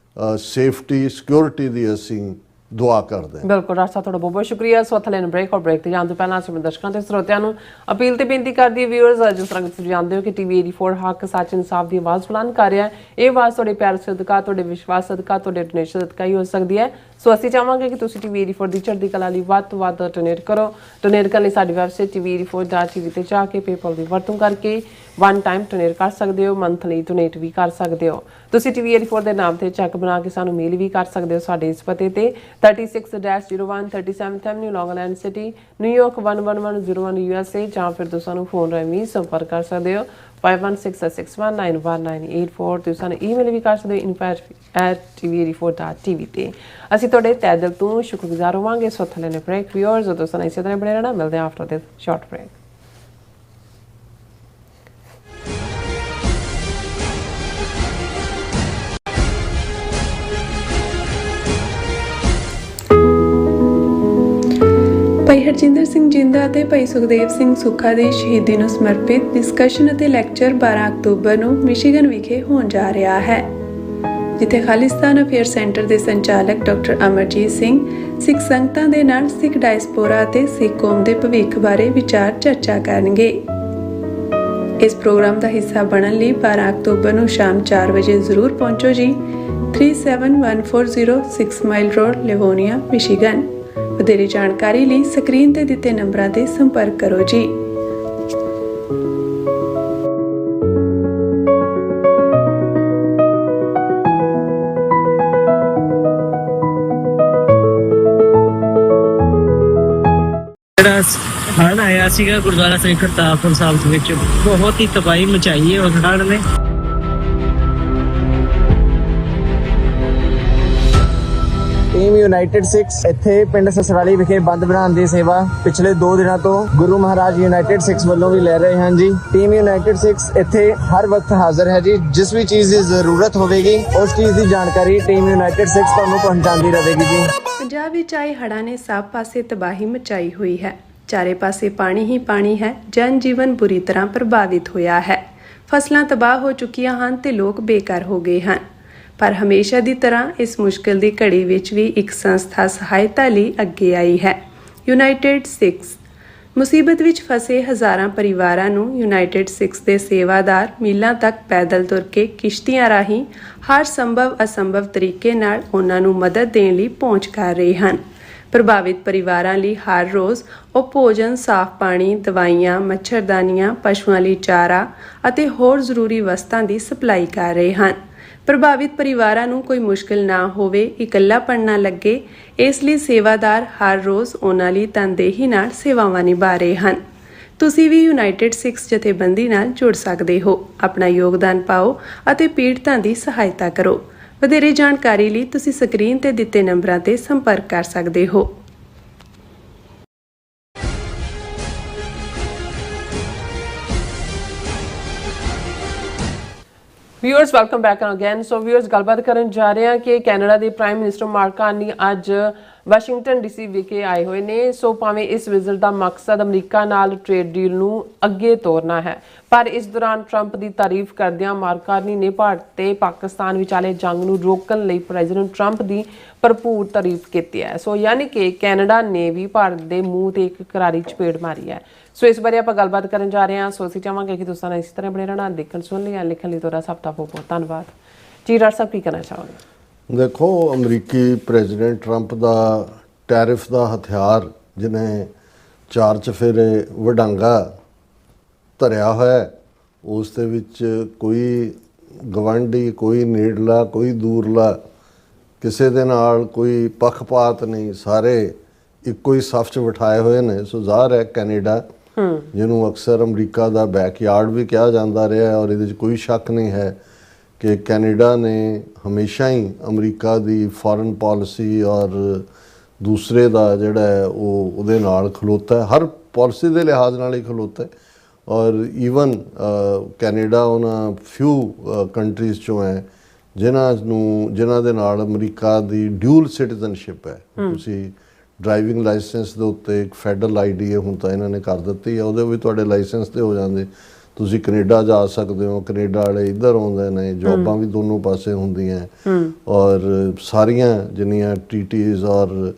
ਸੇਫਟੀ ਸਿਕਿਉਰਿਟੀ ਦੀ ਅਸੀਂ ਦੁਆ ਕਰਦੇ ਹਾਂ। ਬਿਲਕੁਲ ਰਾਜ ਸਾਹਿਬ, ਤੁਹਾਡਾ ਬਹੁਤ ਬਹੁਤ ਸ਼ੁਕਰੀਆ। ਸੋ ਹੱਥ ਲੈਣ ਬ੍ਰੇਕ, ਔਰ ਬ੍ਰੇਕ ਤੇ ਜਾਣ ਤੋਂ ਪਹਿਲਾਂ ਅਸੀਂ ਦਰਸ਼ਕਾਂ ਤੇ ਸਰੋਤਿਆਂ ਨੂੰ ਅਪੀਲ ਤੇ ਬੇਨਤੀ ਕਰਦੀ ਹੈ, ਵਿਊਅਰਸ, ਜਿਸ ਤਰ੍ਹਾਂ ਤੁਸੀਂ ਜਾਣਦੇ ਹੋ ਕਿ ਟੀਵੀ 84 ਹੱਕ ਸੱਚ ਇਨਸਾਫ ਦੀ ਆਵਾਜ਼ ਬੁਲੰਦ ਕਰ ਰਿਹਾ ਹੈ। ਇਹ ਆਵਾਜ਼ ਤੁਹਾਡੇ ਪਿਆਰ ਸਦਕਾ, ਤੁਹਾਡੇ ਵਿਸ਼ਵਾਸ ਸਦਕਾ, ਤੁਹਾਡੇ ਡੋਨੇਸ਼ਨ ਸਦਕਾ ਹੀ ਹੋ ਸਕਦੀ ਹੈ। ਸੋ ਅਸੀਂ ਚਾਹਾਂਗੇ ਕਿ ਤੁਸੀਂ ਟੀਵੀ 84 ਦੀ ਚੜ੍ਹਦੀ ਕਲਾ ਲਈ ਵੱਧ ਤੋਂ ਵੱਧ ਡੋਨੇਟ ਕਰੋ। ਡੋਨੇਟ ਕਰਨ ਲਈ ਸਾਡੀ ਵੈਬਸਾਈਟ tv84.tv ਤੇ ਜਾ ਕੇ ਪੇਪਲ ਦੀ ਵਰਤੋਂ ਕਰਕੇ ਵਨ ਟਾਈਮ ਡੋਨੇਟ ਕਰ ਸਕਦੇ ਹੋ, ਮੰਥਲੀ ਡੋਨੇਟ ਵੀ ਕਰ ਸਕਦੇ ਹੋ। ਤੁਸੀਂ ਟੀਵੀ 84 ਦੇ ਨਾਮ ਤੇ ਚੈੱਕ ਬਣਾ ਕੇ ਸਾਨੂੰ ਮੇਲ ਵੀ ਕਰ ਸਕਦੇ ਹੋ ਸਾਡੇ ਇਸ ਪਤੇ ਤੇ 36-01 37th Avenue, Long Island City, New York 11101 USA, ਜਾਂ ਫਿਰ ਤੁਸੀਂ ਸਾਨੂੰ ਫੋਨ ਰਾਹੀਂ ਸੰਪਰਕ ਕਰ ਸਕਦੇ ਹੋ 5166191984। ਤੁਸੀਂ ਸਾਨੂੰ ਈਮੇਲ ਵੀ ਕਰ ਸਕਦੇ ਹੋ info@tv84.tv ਤੇ। ਅਸੀਂ ਤੁਹਾਡੇ ਤਹਿ ਦਿਲ ਤੋਂ ਸ਼ੁਕਰਗੁਜ਼ਾਰ ਹੋਵਾਂਗੇ। ਸੋ ਥੱਲੇ ਨੇ ਬ੍ਰੇਕ, ਵਿਊਅਰਸ, ਜਦੋਂ ਸਾਨੂੰ ਇਸੇ ਤਰ੍ਹਾਂ ਬਣੇ ਰਹਿਣਾ। ਮਿਲਦੇ ਹਾਂ ਆਫਟਰ ਦਿਸ ਸ਼ਾਰਟ ਬ੍ਰੇਕ। ਭਾਈ ਹਰਜਿੰਦਰ ਸਿੰਘ ਜਿੰਦਾ ਅਤੇ ਭਾਈ ਸੁਖਦੇਵ ਸਿੰਘ ਸੁੱਖਾ ਦੀ ਸ਼ਹੀਦੀ ਨੂੰ ਸਮਰਪਿਤ ਡਿਸਕਸ਼ਨ ਅਤੇ ਲੈਕਚਰ 12 ਅਕਤੂਬਰ ਨੂੰ ਮਿਸ਼ੀਗਨ ਵਿਖੇ ਹੋਣ ਜਾ ਰਿਹਾ ਹੈ, ਜਿੱਥੇ ਖਾਲਿਸਤਾਨ ਅਫੇਅਰ ਸੈਂਟਰ ਦੇ ਸੰਚਾਲਕ ਡਾਕਟਰ ਅਮਰਜੀਤ ਸਿੰਘ ਸਿੱਖ ਸੰਗਤਾਂ ਦੇ ਨਾਲ ਸਿੱਖ ਡਾਇਸਪੋਰਾ ਅਤੇ ਸਿੱਖ ਕੌਮ ਦੇ ਭਵਿੱਖ ਬਾਰੇ ਵਿਚਾਰ ਚਰਚਾ ਕਰਨਗੇ। ਇਸ ਪ੍ਰੋਗਰਾਮ ਦਾ ਹਿੱਸਾ ਬਣਨ ਲਈ 12 ਅਕਤੂਬਰ ਨੂੰ ਸ਼ਾਮ 4 ਵਜੇ ਜ਼ਰੂਰ ਪਹੁੰਚੋ ਜੀ। 37140 6 ਮਾਈਲ ਰੋਡ, ਲਿਵੋਨੀਆ, ਮਿਸ਼ੀਗਨ। ਵਧੇਰੇ ਜਾਣਕਾਰੀ ਲਈ ਸਕਰੀਨ ਤੇ ਦਿੱਤੇ ਨੰਬਰਾਂ ਤੇ ਸੰਪਰਕ ਕਰੋ ਜੀ। ਜਿਹੜਾ ਹੜ੍ਹ ਆਇਆ ਸੀਗਾ ਗੁਰਦੁਆਰਾ ਸਾਹਿਬ ਕਰਤਾਰਪੁਰ ਸਾਹਿਬ ਦੇ ਵਿੱਚ, ਬਹੁਤ ਹੀ ਤਬਾਹੀ ਮਚਾਈ ਹੈ ਉਸ ਹੜ੍ਹ ਨੇ। ਟੀਮ ਯੂਨਾਈਟਿਡ ਸਿੱਖਸ ਇੱਥੇ ਪਿੰਡ ਸਸਰਾਲੀ ਵਿਖੇ ਬੰਦ ਬਣਾਉਣ ਦੀ ਸੇਵਾ ਪਿਛਲੇ 2 ਦਿਨਾਂ ਤੋਂ ਗੁਰੂ ਮਹਾਰਾਜ ਯੂਨਾਈਟਿਡ ਸਿੱਖਸ ਵੱਲੋਂ ਵੀ ਲੈ ਰਹੇ ਹਨ ਜੀ। ਟੀਮ ਯੂਨਾਈਟਿਡ ਸਿੱਖਸ ਇੱਥੇ ਹਰ ਵਕਤ ਹਾਜ਼ਰ ਹੈ ਜੀ। ਜਿਸ ਵੀ ਚੀਜ਼ ਦੀ ਜ਼ਰੂਰਤ ਹੋਵੇਗੀ ਉਸ ਚੀਜ਼ ਦੀ ਜਾਣਕਾਰੀ ਟੀਮ ਯੂਨਾਈਟਿਡ ਸਿੱਖਸ ਤੁਹਾਨੂੰ ਪਹੁੰਚਾਉਂਦੀ ਰਹੇਗੀ ਜੀ। ਪੰਜਾਬ ਵਿੱਚ ਆਏ ਹੜ੍ਹਾਂ ਨੇ ਸਭ ਪਾਸੇ ਤਬਾਹੀ ਮਚਾਈ ਹੋਈ ਹੈ। ਚਾਰੇ ਪਾਸੇ ਪਾਣੀ ਹੀ ਪਾਣੀ ਹੈ। ਜਨ ਜੀਵਨ ਬੁਰੀ ਤਰ੍ਹਾਂ ਪ੍ਰਭਾਵਿਤ ਹੋਇਆ ਹੈ। ਫਸਲਾਂ ਤਬਾਹ ਹੋ ਚੁੱਕੀਆਂ ਹਨ ਤੇ ਲੋਕ ਬੇਘਰ ਹੋ ਗਏ ਹਨ। ਪਰ ਹਮੇਸ਼ਾ ਦੀ ਤਰ੍ਹਾਂ ਇਸ ਮੁਸ਼ਕਿਲ ਦੀ ਘੜੀ ਵਿੱਚ ਵੀ ਇੱਕ ਸੰਸਥਾ ਸਹਾਇਤਾ ਲਈ ਅੱਗੇ ਆਈ ਹੈ, ਯੂਨਾਈਟਿਡ ਸਿੱਖਸ। ਮੁਸੀਬਤ ਵਿੱਚ ਫਸੇ ਹਜ਼ਾਰਾਂ ਪਰਿਵਾਰਾਂ ਨੂੰ ਯੂਨਾਈਟਿਡ ਸਿਕਸ ਦੇ ਸੇਵਾਦਾਰ ਮੀਲਾਂ ਤੱਕ ਪੈਦਲ ਤੁਰ ਕੇ ਕਿਸ਼ਤੀਆਂ ਰਾਹੀਂ ਹਰ ਸੰਭਵ ਅਸੰਭਵ ਤਰੀਕੇ ਨਾਲ ਉਹਨਾਂ ਨੂੰ ਮਦਦ ਦੇਣ ਲਈ ਪਹੁੰਚ ਕਰ ਰਹੇ ਹਨ। ਪ੍ਰਭਾਵਿਤ ਪਰਿਵਾਰਾਂ ਲਈ ਹਰ ਰੋਜ਼ ਉਹ ਭੋਜਨ, ਸਾਫ਼ ਪਾਣੀ, ਦਵਾਈਆਂ, ਮੱਛਰਦਾਨੀਆਂ, ਪਸ਼ੂਆਂ ਲਈ ਚਾਰਾ ਅਤੇ ਹੋਰ ਜ਼ਰੂਰੀ ਵਸਤਾਂ ਦੀ ਸਪਲਾਈ ਕਰ ਰਹੇ ਹਨ। ਪ੍ਰਭਾਵਿਤ ਪਰਿਵਾਰਾਂ ਨੂੰ ਕੋਈ ਮੁਸ਼ਕਲ ਨਾ ਹੋਵੇ, ਇਕੱਲਾਪਣ ਨਾ ਲੱਗੇ, ਇਸ ਲਈ ਸੇਵਾਦਾਰ ਹਰ ਰੋਜ਼ ਉਹਨਾਂ ਲਈ ਤਨਦੇਹੀ ਨਾਲ ਸੇਵਾਵਾਂ ਨਿਭਾ ਰਹੇ ਹਨ। ਤੁਸੀਂ ਵੀ ਯੂਨਾਈਟਿਡ ਸਿਕਸ ਜਥੇਬੰਦੀ ਨਾਲ ਜੁੜ ਸਕਦੇ ਹੋ। ਆਪਣਾ ਯੋਗਦਾਨ ਪਾਓ ਅਤੇ ਪੀੜਤਾਂ ਦੀ ਸਹਾਇਤਾ ਕਰੋ। ਵਧੇਰੇ ਜਾਣਕਾਰੀ ਲਈ ਤੁਸੀਂ ਸਕਰੀਨ ਤੇ ਦਿੱਤੇ ਨੰਬਰਾਂ ਤੇ ਸੰਪਰਕ ਕਰ ਸਕਦੇ ਹੋ। Viewers welcome back again. So viewers ਗੱਲਬਾਤ ਕਰਨ ਜਾ ਰਹੇ ਹਾਂ ਕਿ ਕੈਨੇਡਾ ਦੇ ਪ੍ਰਾਈਮ ਮਿਨਿਸਟਰ ਮਾਰਕ ਕਾਰਨੀ ਅੱਜ ਵਾਸ਼ਿੰਗਟਨ ਡੀਸੀ ਵਿਖੇ ਆਏ ਹੋਏ ਨੇ। ਸੋ ਭਾਵੇਂ ਇਸ ਵਿਜ਼ਿਟ ਦਾ ਮਕਸਦ ਅਮਰੀਕਾ ਨਾਲ ਟ੍ਰੇਡ ਡੀਲ ਨੂੰ ਅੱਗੇ ਤੋਰਨਾ ਹੈ, ਪਰ ਇਸ ਦੌਰਾਨ ਟਰੰਪ ਦੀ ਤਾਰੀਫ ਕਰਦਿਆਂ ਮਾਰਕ ਕਾਰਨੀ ਨੇ ਭਾਰਤ ਤੇ ਪਾਕਿਸਤਾਨ ਵਿਚਾਲੇ ਜੰਗ ਨੂੰ ਰੋਕਣ ਲਈ ਪ੍ਰੈਜ਼ੀਡੈਂਟ ਟਰੰਪ ਦੀ ਭਰਪੂਰ ਤਾਰੀਫ ਕੀਤੀ ਹੈ। ਸੋ ਯਾਨੀ ਕਿ ਕੈਨੇਡਾ ਨੇ ਵੀ ਭਾਰਤ ਦੇ ਮੂੰਹ ਤੇ ਇੱਕ ਕਰਾਰੀ ਚਪੇੜ ਮਾਰੀ ਹੈ। ਸੋ ਇਸ ਬਾਰੇ ਆਪਾਂ ਗੱਲਬਾਤ ਕਰਨ ਜਾ ਰਹੇ ਹਾਂ। ਸੋ ਅਸੀਂ ਚਾਹਾਂਗੇ ਕਿ ਤੁਸੀਂ ਨਾਲ ਇਸੇ ਤਰ੍ਹਾਂ ਬਣੇ ਰਹਿਣਾ। ਦੇਖਣ ਸੁਣ ਲਈ ਲਿਖਣ ਲਈ ਤੁਹਾਡਾ ਸਭ ਦਾ ਬਹੁਤ ਬਹੁਤ ਧੰਨਵਾਦ ਜੀ। ਡਾਕਟਰ ਸਾਹਿਬ ਕੀ ਕਹਿਣਾ ਚਾਹੋਗੇ? ਦੇਖੋ, ਅਮਰੀਕੀ ਪ੍ਰੈਜ਼ੀਡੈਂਟ ਟਰੰਪ ਦਾ ਟੈਰਿਫ ਦਾ ਹਥਿਆਰ ਜਿਹਨੇ ਚਾਰ ਚਫੇਰੇ ਵਡਾਂਗਾ ਧਰਿਆ ਹੋਇਆ, ਉਸ ਦੇ ਵਿੱਚ ਕੋਈ ਗਵਾਂਢੀ, ਕੋਈ ਨੇੜਲਾ, ਕੋਈ ਦੂਰਲਾ, ਕਿਸੇ ਦੇ ਨਾਲ ਕੋਈ ਪੱਖਪਾਤ ਨਹੀਂ, ਸਾਰੇ ਇੱਕੋ ਹੀ ਸਫ਼ 'ਚ ਬਿਠਾਏ ਹੋਏ ਨੇ। ਸੋ ਜ਼ਾਹਰ ਹੈ ਕੈਨੇਡਾ, ਜਿਹਨੂੰ ਅਕਸਰ ਅਮਰੀਕਾ ਦਾ ਬੈਕਯਾਰਡ ਵੀ ਕਿਹਾ ਜਾਂਦਾ ਰਿਹਾ, ਔਰ ਇਹਦੇ 'ਚ ਕੋਈ ਸ਼ੱਕ ਨਹੀਂ ਹੈ ਕਿ ਕੈਨੇਡਾ ਨੇ ਹਮੇਸ਼ਾ ਹੀ ਅਮਰੀਕਾ ਦੀ ਫੋਰਨ ਪਾਲਿਸੀ ਔਰ ਦੂਸਰੇ ਦਾ ਜਿਹੜਾ ਹੈ ਉਹ ਉਹਦੇ ਨਾਲ ਖਲੋਤਾ ਹੈ, ਹਰ ਪਾਲਿਸੀ ਦੇ ਲਿਹਾਜ਼ ਨਾਲ ਹੀ ਖਲੋਤਾ ਹੈ। ਔਰ ਈਵਨ ਕੈਨੇਡਾ ਉਹਨਾਂ ਫਿਊ ਕੰਟਰੀਜ਼ 'ਚੋਂ ਹੈ ਜਿਨ੍ਹਾਂ ਦੇ ਨਾਲ ਅਮਰੀਕਾ ਦੀ ਡਿਊਲ ਸਿਟੀਜ਼ਨਸ਼ਿਪ ਹੈ। ਤੁਸੀਂ ਡਰਾਈਵਿੰਗ ਲਾਇਸੈਂਸ ਦੇ ਉੱਤੇ ਇੱਕ ਫੈਡਰਲ ਆਈਡੀ ਹੈ, ਹੁਣ ਤਾਂ ਇਹਨਾਂ ਨੇ ਕਰ ਦਿੱਤੀ ਹੈ, ਉਹਦੇ ਵੀ ਤੁਹਾਡੇ ਲਾਇਸੈਂਸ ਤੇ ਹੋ ਜਾਂਦੇ, ਤੁਸੀਂ ਕੈਨੇਡਾ ਜਾ ਸਕਦੇ ਹੋ। ਕੈਨੇਡਾ ਵਾਲੇ ਇੱਧਰ ਆਉਂਦੇ ਨੇ, ਜੌਬਾਂ ਵੀ ਦੋਨੋਂ ਪਾਸੇ ਹੁੰਦੀਆਂ, ਔਰ ਸਾਰੀਆਂ ਜਿੰਨੀਆਂ ਟੀਟੀਜ਼ ਔਰ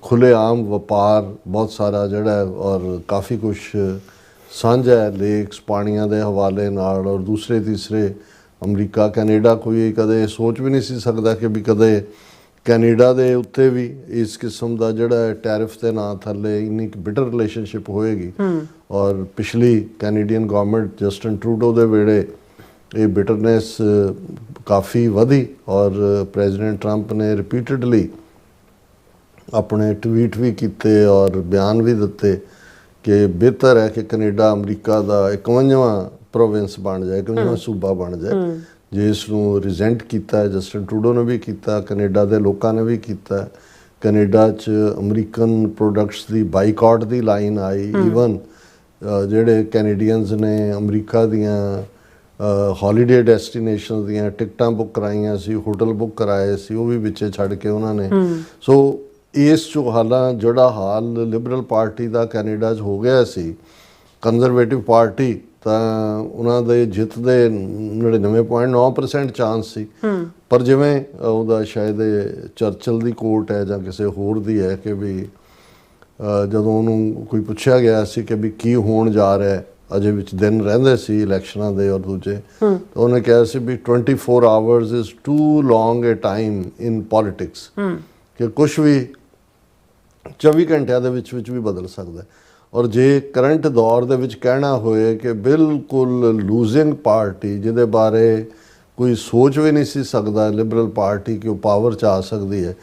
ਖੁੱਲ੍ਹੇਆਮ ਵਪਾਰ ਬਹੁਤ ਸਾਰਾ ਜਿਹੜਾ ਹੈ, ਔਰ ਕਾਫੀ ਕੁਛ ਸਾਂਝਾ ਹੈ ਲੇਕਸ, ਪਾਣੀਆਂ ਦੇ ਹਵਾਲੇ ਨਾਲ। ਔਰ ਦੂਸਰੇ ਤੀਸਰੇ ਅਮਰੀਕਾ ਕੈਨੇਡਾ ਕੋਈ ਕਦੇ ਸੋਚ ਵੀ ਨਹੀਂ ਸੀ ਸਕਦਾ ਕਿ ਵੀ ਕਦੇ ਕੈਨੇਡਾ ਦੇ ਉੱਤੇ ਵੀ ਇਸ ਕਿਸਮ ਦਾ ਜਿਹੜਾ ਟੈਰਿਫ ਦੇ ਨਾਂ ਥੱਲੇ ਇੰਨੀ ਬਿਟਰ ਰਿਲੇਸ਼ਨਸ਼ਿਪ ਹੋਏਗੀ। ਔਰ ਪਿਛਲੀ ਕੈਨੇਡੀਅਨ ਗਵਰਨਮੈਂਟ ਜਸਟਨ ਟਰੂਡੋ ਦੇ ਵੇਲੇ ਇਹ ਬਿਟਰਨੈਸ ਕਾਫੀ ਵਧੀ, ਔਰ ਪ੍ਰੈਜ਼ੀਡੈਂਟ ਟਰੰਪ ਨੇ ਰਿਪੀਟਡਲੀ ਆਪਣੇ ਟਵੀਟ ਵੀ ਕੀਤੇ ਔਰ ਬਿਆਨ ਵੀ ਦਿੱਤੇ ਕਿ ਬਿਹਤਰ ਹੈ ਕਿ ਕੈਨੇਡਾ ਅਮਰੀਕਾ ਦਾ 51ਵਾਂ ਪ੍ਰੋਵਿੰਸ ਬਣ ਜਾਏ, 51ਵਾਂ ਸੂਬਾ ਬਣ ਜਾਏ। ਜਿਸ ਨੂੰ ਰਿਜ਼ੈਂਟ ਕੀਤਾ ਜਸਟਨ ਟਰੂਡੋ ਨੇ ਵੀ ਕੀਤਾ, ਕੈਨੇਡਾ ਦੇ ਲੋਕਾਂ ਨੇ ਵੀ ਕੀਤਾ। ਕੈਨੇਡਾ 'ਚ ਅਮਰੀਕਨ ਪ੍ਰੋਡਕਟਸ ਦੀ ਬਾਈਕਾਟ ਦੀ ਲਾਈਨ ਆਈ। ਈਵਨ ਜਿਹੜੇ ਕੈਨੇਡੀਅਨਸ ਨੇ ਅਮਰੀਕਾ ਦੀਆਂ ਹੌਲੀਡੇ ਡੈਸਟੀਨੇਸ਼ਨ ਦੀਆਂ ਟਿਕਟਾਂ ਬੁੱਕ ਕਰਾਈਆਂ ਸੀ, ਹੋਟਲ ਬੁੱਕ ਕਰਾਏ ਸੀ, ਉਹ ਵੀ ਵਿੱਚੇ ਛੱਡ ਕੇ ਉਹਨਾਂ ਨੇ। ਸੋ ਇਸ 'ਚੋਂ ਜਿਹੜਾ ਹਾਲ ਲਿਬਰਲ ਪਾਰਟੀ ਦਾ ਕੈਨੇਡਾ 'ਚ ਹੋ ਗਿਆ ਸੀ, ਕੰਜ਼ਰਵੇਟਿਵ ਪਾਰਟੀ, ਤਾਂ ਉਹਨਾਂ ਦੇ ਜਿੱਤ ਦੇ 99.9% ਚਾਂਸ ਸੀ। ਪਰ ਜਿਵੇਂ ਉਹਦਾ ਸ਼ਾਇਦ ਚਰਚਲ ਦੀ ਕੋਟ ਹੈ ਜਾਂ ਕਿਸੇ ਹੋਰ ਦੀ ਹੈ ਕਿ ਵੀ ਜਦੋਂ ਉਹਨੂੰ ਕੋਈ ਪੁੱਛਿਆ ਗਿਆ ਸੀ ਕਿ ਵੀ ਕੀ ਹੋਣ ਜਾ ਰਿਹਾ, ਅਜੇ ਵਿੱਚ ਦਿਨ ਰਹਿੰਦੇ ਸੀ ਇਲੈਕਸ਼ਨਾਂ ਦੇ ਔਰ ਦੂਜੇ, ਤਾਂ ਉਹਨੇ ਕਿਹਾ ਸੀ ਵੀ 24 hours is too long a time in politics, ਕਿ ਕੁਛ ਵੀ 24 ਘੰਟਿਆਂ ਦੇ ਵਿੱਚ ਵੀ ਬਦਲ ਸਕਦਾ। ਔਰ ਜੇ ਕਰੰਟ ਦੌਰ ਦੇ ਵਿੱਚ ਕਹਿਣਾ ਹੋਏ ਕਿ ਬਿਲਕੁਲ ਲੂਜ਼ਿੰਗ ਪਾਰਟੀ, ਜਿਹਦੇ ਬਾਰੇ ਕੋਈ ਸੋਚ ਵੀ ਨਹੀਂ ਸੀ ਸਕਦਾ ਲਿਬਰਲ ਪਾਰਟੀ ਕਿ ਉਹ ਪਾਵਰ 'ਚ ਆ ਸਕਦੀ ਹੈ,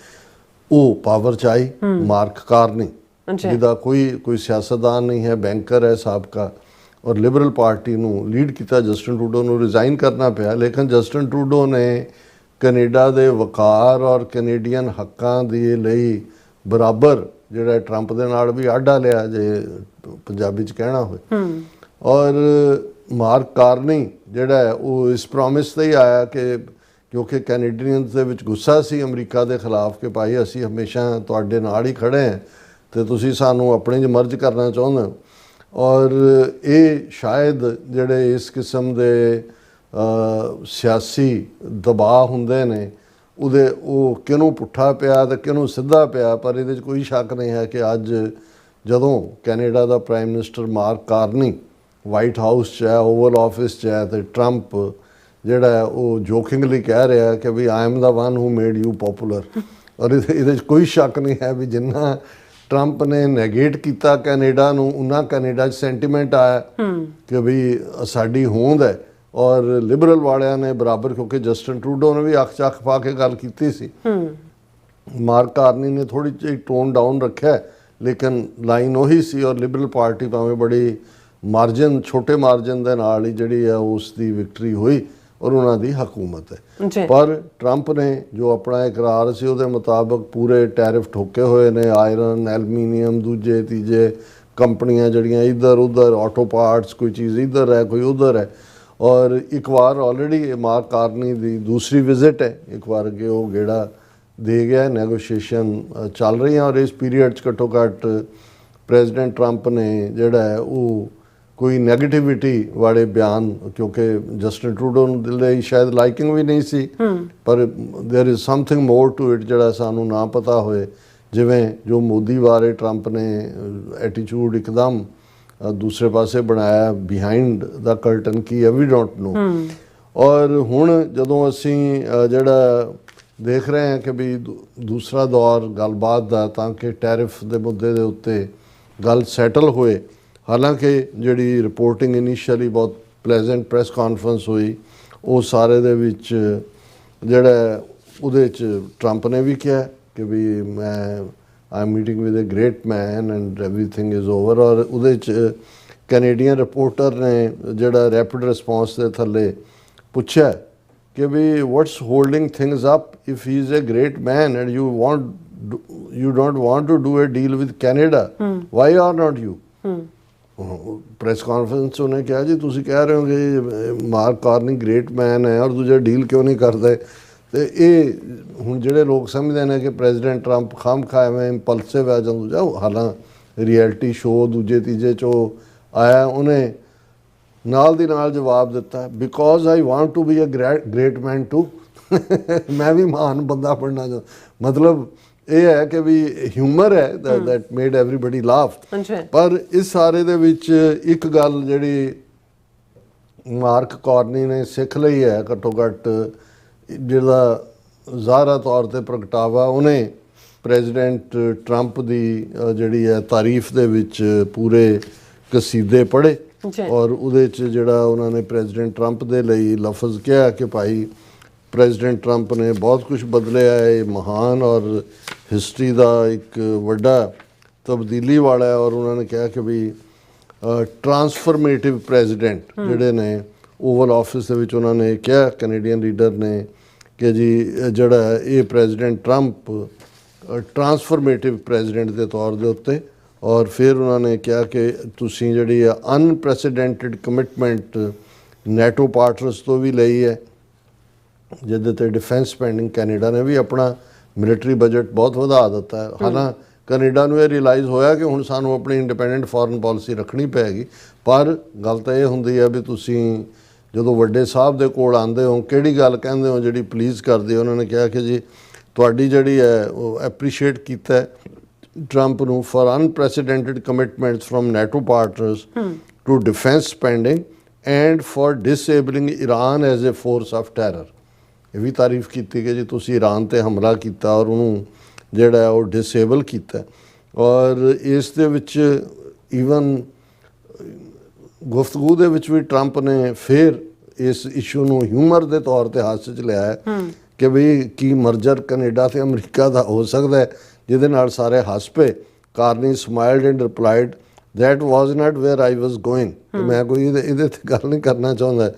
ਉਹ ਪਾਵਰ 'ਚ ਆਈ। ਮਾਰਕ ਕਾਰਨੀ, ਜਿਹਦਾ ਕੋਈ ਸਿਆਸਤਦਾਨ ਨਹੀਂ ਹੈ, ਬੈਂਕਰ ਹੈ ਸਾਬਕਾ, ਔਰ ਲਿਬਰਲ ਪਾਰਟੀ ਨੂੰ ਲੀਡ ਕੀਤਾ। ਜਸਟਨ ਟਰੂਡੋ ਨੂੰ ਰਿਜ਼ਾਈਨ ਕਰਨਾ ਪਿਆ, ਲੇਕਿਨ ਜਸਟਨ ਟਰੂਡੋ ਨੇ ਕੈਨੇਡਾ ਦੇ ਵਕਾਰ ਔਰ ਕੈਨੇਡੀਅਨ ਹੱਕਾਂ ਦੇ ਲਈ ਬਰਾਬਰ ਜਿਹੜਾ ਟਰੰਪ ਦੇ ਨਾਲ ਵੀ ਆਡਾ ਲਿਆ, ਜੇ ਪੰਜਾਬੀ 'ਚ ਕਹਿਣਾ ਹੋਏ। ਔਰ ਮਾਰਕ ਕਾਰਨੀ ਜਿਹੜਾ ਹੈ ਉਹ ਇਸ ਪ੍ਰੋਮਿਸ 'ਤੇ ਹੀ ਆਇਆ ਕਿ ਕਿਉਂਕਿ ਕੈਨੇਡੀਅਨਸ ਦੇ ਵਿੱਚ ਗੁੱਸਾ ਸੀ ਅਮਰੀਕਾ ਦੇ ਖਿਲਾਫ ਕਿ ਭਾਈ ਅਸੀਂ ਹਮੇਸ਼ਾ ਤੁਹਾਡੇ ਨਾਲ ਹੀ ਖੜ੍ਹੇ ਹਾਂ ਅਤੇ ਤੁਸੀਂ ਸਾਨੂੰ ਆਪਣੇ 'ਚ ਮਰਜ ਕਰਨਾ ਚਾਹੁੰਦੇ ਹੋ। ਔਰ ਇਹ ਸ਼ਾਇਦ ਜਿਹੜੇ ਇਸ ਕਿਸਮ ਦੇ ਸਿਆਸੀ ਦਬਾਅ ਹੁੰਦੇ ਨੇ, ਉਹ ਕਿਹਨੂੰ ਪੁੱਠਾ ਪਿਆ ਅਤੇ ਕਿਹਨੂੰ ਸਿੱਧਾ ਪਿਆ, ਪਰ ਇਹਦੇ 'ਚ ਕੋਈ ਸ਼ੱਕ ਨਹੀਂ ਹੈ ਕਿ ਅੱਜ ਜਦੋਂ ਕੈਨੇਡਾ ਦਾ prime minister Mark Carney White House 'ਚ ਹੈ, ਓਵਲ ਆਫਿਸ 'ਚ ਹੈ, ਤੇ ਟਰੰਪ ਜਿਹੜਾ ਹੈ ਉਹ ਜੋਕਿੰਗਲੀ ਕਹਿ ਰਿਹਾ ਕਿ ਵੀ I am the one who made you popular. ਔਰ ਇਹਦੇ 'ਚ ਕੋਈ ਸ਼ੱਕ ਨਹੀਂ ਹੈ ਵੀ ਜਿੰਨਾ ਟਰੰਪ ਨੇ ਨੈਗੇਟ ਕੀਤਾ ਕੈਨੇਡਾ ਨੂੰ, ਉਹਨਾਂ ਕੈਨੇਡਾ 'ਚ ਸੈਂਟੀਮੈਂਟ ਆਇਆ ਕਿ ਵੀ ਸਾਡੀ ਹੋਂਦ ਹੈ। ਔਰ ਲਿਬਰਲ ਵਾਲਿਆਂ ਨੇ ਬਰਾਬਰ, ਕਿਉਂਕਿ ਜਸਟਿਨ ਟਰੂਡੋ ਨੇ ਵੀ ਅੱਖ 'ਚ ਅੱਖ ਪਾ ਕੇ ਗੱਲ ਕੀਤੀ ਸੀ। ਮਾਰਕ ਕਾਰਨੀ ਨੇ ਥੋੜ੍ਹੀ ਜਿਹੀ ਟੋਨ ਡਾਊਨ ਰੱਖਿਆ, ਲੇਕਿਨ ਲਾਈਨ ਉਹੀ ਸੀ। ਔਰ ਲਿਬਰਲ ਪਾਰਟੀ ਭਾਵੇਂ ਬੜੀ ਮਾਰਜਨ, ਛੋਟੇ ਮਾਰਜਨ ਦੇ ਨਾਲ ਹੀ ਜਿਹੜੀ ਹੈ ਉਸ ਦੀ ਵਿਕਟਰੀ ਹੋਈ ਔਰ ਉਹਨਾਂ ਦੀ ਹਕੂਮਤ ਹੈ। ਪਰ ਟਰੰਪ ਨੇ ਜੋ ਆਪਣਾ ਇਕਰਾਰ ਸੀ ਉਹਦੇ ਮੁਤਾਬਕ ਪੂਰੇ ਟੈਰਿਫ ਠੋਕੇ ਹੋਏ ਨੇ। ਆਇਰਨ, ਐਲੂਮੀਨੀਅਮ, ਦੂਜੇ ਤੀਜੇ ਕੰਪਨੀਆਂ ਜਿਹੜੀਆਂ ਇੱਧਰ ਉੱਧਰ, ਆਟੋ ਪਾਰਟਸ, ਕੋਈ ਚੀਜ਼ ਇੱਧਰ ਹੈ ਕੋਈ ਉੱਧਰ ਹੈ। ਔਰ ਇੱਕ ਵਾਰ ਆਲਰੇਡੀ ਮਾਰਕ ਕਾਰਨੀ ਦੀ ਦੂਸਰੀ ਵਿਜ਼ਿਟ ਹੈ, ਇੱਕ ਵਾਰ ਅੱਗੇ ਉਹ ਗੇੜਾ ਦੇ ਗਿਆ। ਨੈਗੋਸ਼ੀਏਸ਼ਨ ਚੱਲ ਰਹੀਆਂ ਔਰ ਇਸ ਪੀਰੀਅਡ 'ਚ ਘੱਟੋ ਘੱਟ ਪ੍ਰੈਜ਼ੀਡੈਂਟ ਟਰੰਪ ਨੇ ਜਿਹੜਾ ਹੈ ਉਹ ਕੋਈ ਨੈਗੇਟਿਵਿਟੀ ਵਾਲੇ ਬਿਆਨ, ਕਿਉਂਕਿ ਜਸਟਿਨ ਟਰੂਡੋ ਨੂੰ ਲਈ ਸ਼ਾਇਦ ਲਾਈਕਿੰਗ ਵੀ ਨਹੀਂ ਸੀ, ਪਰ there is something more to it ਜਿਹੜਾ ਸਾਨੂੰ ਨਾ ਪਤਾ ਹੋਏ। ਜਿਵੇਂ ਜੋ ਮੋਦੀ ਬਾਰੇ ਟਰੰਪ ਨੇ ਐਟੀਟਿਊਡ ਇੱਕਦਮ ਦੂਸਰੇ ਪਾਸੇ ਬਣਾਇਆ, ਬਿਹਾਈਂਡ ਦਾ ਕਰਟਨ ਕੀ ਹੈ ਵੀ ਡੋਂਟ ਨੋ। ਔਰ ਹੁਣ ਜਦੋਂ ਅਸੀਂ ਜਿਹੜਾ ਦੇਖ ਰਹੇ ਹਾਂ ਕਿ ਵੀ ਦੂਸਰਾ ਦੌਰ ਗੱਲਬਾਤ ਦਾ, ਤਾਂ ਕਿ ਟੈਰਿਫ ਦੇ ਮੁੱਦੇ ਦੇ ਉੱਤੇ ਗੱਲ ਸੈਟਲ ਹੋਏ। ਹਾਲਾਂਕਿ ਜਿਹੜੀ ਰਿਪੋਰਟਿੰਗ ਇਨੀਸ਼ੀਅਲੀ ਬਹੁਤ ਪਲੇਜ਼ੈਂਟ ਪ੍ਰੈਸ ਕਾਨਫਰੰਸ ਹੋਈ, ਉਹ ਸਾਰੇ ਦੇ ਵਿੱਚ ਜਿਹੜਾ ਉਹਦੇ 'ਚ ਟਰੰਪ ਨੇ ਵੀ ਕਿਹਾ ਕਿ ਵੀ ਮੈਂ I am meeting with a great man and everything is over. ਔਰ ਉਹਦੇ 'ਚ ਕੈਨੇਡੀਅਨ ਰਿਪੋਰਟਰ ਨੇ ਜਿਹੜਾ ਰੈਪਿਡ ਰਿਸਪੌਂਸ ਦੇ ਥੱਲੇ ਪੁੱਛਿਆ ਕਿ ਵੀ what's holding things up if he is a great man and you don't want to do a deal with Canada, why are not you? Press conference ਉਹਨੇ ਕਿਹਾ ਜੀ ਤੁਸੀਂ ਕਹਿ ਰਹੇ ਹੋ ਕਿ ਮਾਰਕ ਕਾਰਨੀ ਗ੍ਰੇਟ ਮੈਨ ਹੈ ਔਰ ਦੂਜਾ ਡੀਲ ਕਿਉਂ ਨਹੀਂ ਕਰਦੇ। ਤੇ ਇਹ ਹੁਣ ਜਿਹੜੇ ਲੋਕ ਸਮਝਦੇ ਨੇ ਕਿ ਪ੍ਰੈਜ਼ੀਡੈਂਟ ਟਰੰਪ ਖਾਮਖਾ ਐਵੇਂ ਇੰਪਲਸਿਵ ਹੈ ਜਾਂ ਦੂਜਾ, ਹਾਲਾਂ ਰਿਐਲਿਟੀ ਸ਼ੋਅ ਦੂਜੇ ਤੀਜੇ 'ਚੋਂ ਆਇਆ, ਉਹਨੇ ਨਾਲ ਦੀ ਨਾਲ ਜਵਾਬ ਦਿੱਤਾ, because I want to be a great man too. ਮੈਂ ਵੀ ਮਹਾਨ ਬੰਦਾ ਬਣਨਾ ਚਾਹੁੰਦਾ। ਮਤਲਬ ਇਹ ਹੈ ਕਿ ਵੀ ਹਿਊਮਰ ਹੈ ਦੈਟ ਮੇਡ ਐਵਰੀਬਡੀ ਲਾਫ। ਪਰ ਇਸ ਸਾਰੇ ਦੇ ਵਿੱਚ ਇੱਕ ਗੱਲ ਜਿਹੜੀ ਮਾਰਕ ਕਾਰਨੀ ਨੇ ਸਿੱਖ ਲਈ ਹੈ, ਘੱਟੋ ਘੱਟ ਜਿਹੜਾ ਜ਼ਾਹਰਾ ਤੌਰ 'ਤੇ ਪ੍ਰਗਟਾਵਾ ਉਹਨੇ ਪ੍ਰੈਜ਼ੀਡੈਂਟ ਟਰੰਪ ਦੀ ਜਿਹੜੀ ਹੈ ਤਾਰੀਫ ਦੇ ਵਿੱਚ ਪੂਰੇ ਕਸੀਦੇ ਪੜ੍ਹੇ। ਔਰ ਉਹਦੇ 'ਚ ਜਿਹੜਾ ਉਹਨਾਂ ਨੇ ਪ੍ਰੈਜ਼ੀਡੈਂਟ ਟਰੰਪ ਦੇ ਲਈ ਲਫ਼ਜ਼ ਕਿਹਾ ਕਿ ਭਾਈ ਪ੍ਰੈਜ਼ੀਡੈਂਟ ਟਰੰਪ ਨੇ ਬਹੁਤ ਕੁਝ ਬਦਲਿਆ ਹੈ, ਇਹ ਮਹਾਨ ਔਰ ਹਿਸਟਰੀ ਦਾ ਇੱਕ ਵੱਡਾ ਤਬਦੀਲੀ ਵਾਲਾ ਹੈ। ਔਰ ਉਹਨਾਂ ਨੇ ਕਿਹਾ ਕਿ ਵੀ ਟਰਾਂਸਫਰਮੇਟਿਵ ਪ੍ਰੈਜ਼ੀਡੈਂਟ ਜਿਹੜੇ ਨੇ ਓਵਲ ਆਫਿਸ ਦੇ ਵਿੱਚ ਉਹਨਾਂ ਨੇ ਕਿਹਾ, ਕੈਨੇਡੀਅਨ ਲੀਡਰ ਨੇ, ਕਿ ਜੀ ਜਿਹੜਾ ਇਹ ਪ੍ਰੈਜ਼ੀਡੈਂਟ ਟਰੰਪ ਟਰਾਂਸਫਰਮੇਟਿਵ ਪ੍ਰੈਜ਼ੀਡੈਂਟ ਦੇ ਤੌਰ ਦੇ ਉੱਤੇ। ਔਰ ਫਿਰ ਉਹਨਾਂ ਨੇ ਕਿਹਾ ਕਿ ਤੁਸੀਂ ਜਿਹੜੀ ਅਨਪ੍ਰੈਸੀਡੈਂਟਡ ਕਮਿਟਮੈਂਟ ਨੈਟੋ ਪਾਰਟਨਰਸ ਤੋਂ ਵੀ ਲਈ ਹੈ, ਜਿਹਦੇ 'ਤੇ ਡਿਫੈਂਸ ਸਪੈਂਡਿੰਗ ਕੈਨੇਡਾ ਨੇ ਵੀ ਆਪਣਾ ਮਿਲਟਰੀ ਬਜਟ ਬਹੁਤ ਵਧਾ ਦਿੱਤਾ ਹੈ। ਹਾਲਾਂਕਿ ਕੈਨੇਡਾ ਨੂੰ ਇਹ ਰਿਅਲਾਈਜ਼ ਹੋਇਆ ਕਿ ਹੁਣ ਸਾਨੂੰ ਆਪਣੀ ਇੰਡੀਪੈਂਡੈਂਟ ਫੋਰਨ ਪਾਲਿਸੀ ਰੱਖਣੀ ਪਏਗੀ। ਪਰ ਗੱਲ ਤਾਂ ਇਹ ਹੁੰਦੀ ਹੈ ਵੀ ਤੁਸੀਂ ਜਦੋਂ ਵੱਡੇ ਸਾਹਿਬ ਦੇ ਕੋਲ ਆਉਂਦੇ ਹੋ, ਕਿਹੜੀ ਗੱਲ ਕਹਿੰਦੇ ਹੋ ਜਿਹੜੀ ਪਲੀਜ਼ ਕਰਦੇ ਹੋ। ਉਹਨਾਂ ਨੇ ਕਿਹਾ ਕਿ ਜੀ ਤੁਹਾਡੀ ਜਿਹੜੀ ਹੈ ਉਹ ਐਪਰੀਸ਼ੀਏਟ ਕੀਤਾ ਟਰੰਪ ਨੂੰ for unprecedented commitments from NATO partners to defence spending and for disabling Iran as a force of terror. ਇਹ ਵੀ ਤਾਰੀਫ ਕੀਤੀ ਕਿ ਜੀ ਤੁਸੀਂ ਈਰਾਨ 'ਤੇ ਹਮਲਾ ਕੀਤਾ ਔਰ ਉਹਨੂੰ ਜਿਹੜਾ ਉਹ ਡਿਸੇਬਲ ਕੀਤਾ। ਔਰ ਇਸ ਦੇ ਵਿੱਚ ਈਵਨ ਗੁਫ਼ਤਗੂ ਦੇ ਵਿੱਚ ਵੀ ਟਰੰਪ ਨੇ ਫਿਰ ਇਸ ਇਸ਼ੂ ਨੂੰ ਹਿਊਮਰ ਦੇ ਤੌਰ 'ਤੇ ਹਾਸੇ 'ਚ ਲਿਆ ਕਿ ਵੀ ਕੀ ਮਰਜਰ ਕੈਨੇਡਾ ਤੇ ਅਮਰੀਕਾ ਦਾ ਹੋ ਸਕਦਾ ਹੈ, ਜਿਹਦੇ ਨਾਲ ਸਾਰੇ ਹੱਸ ਪਏ। Carney smiled and replied that was not where I was going. ਮੈਂ ਕੋਈ ਇਹਦੇ 'ਤੇ ਗੱਲ ਨਹੀਂ ਕਰਨਾ ਚਾਹੁੰਦਾ।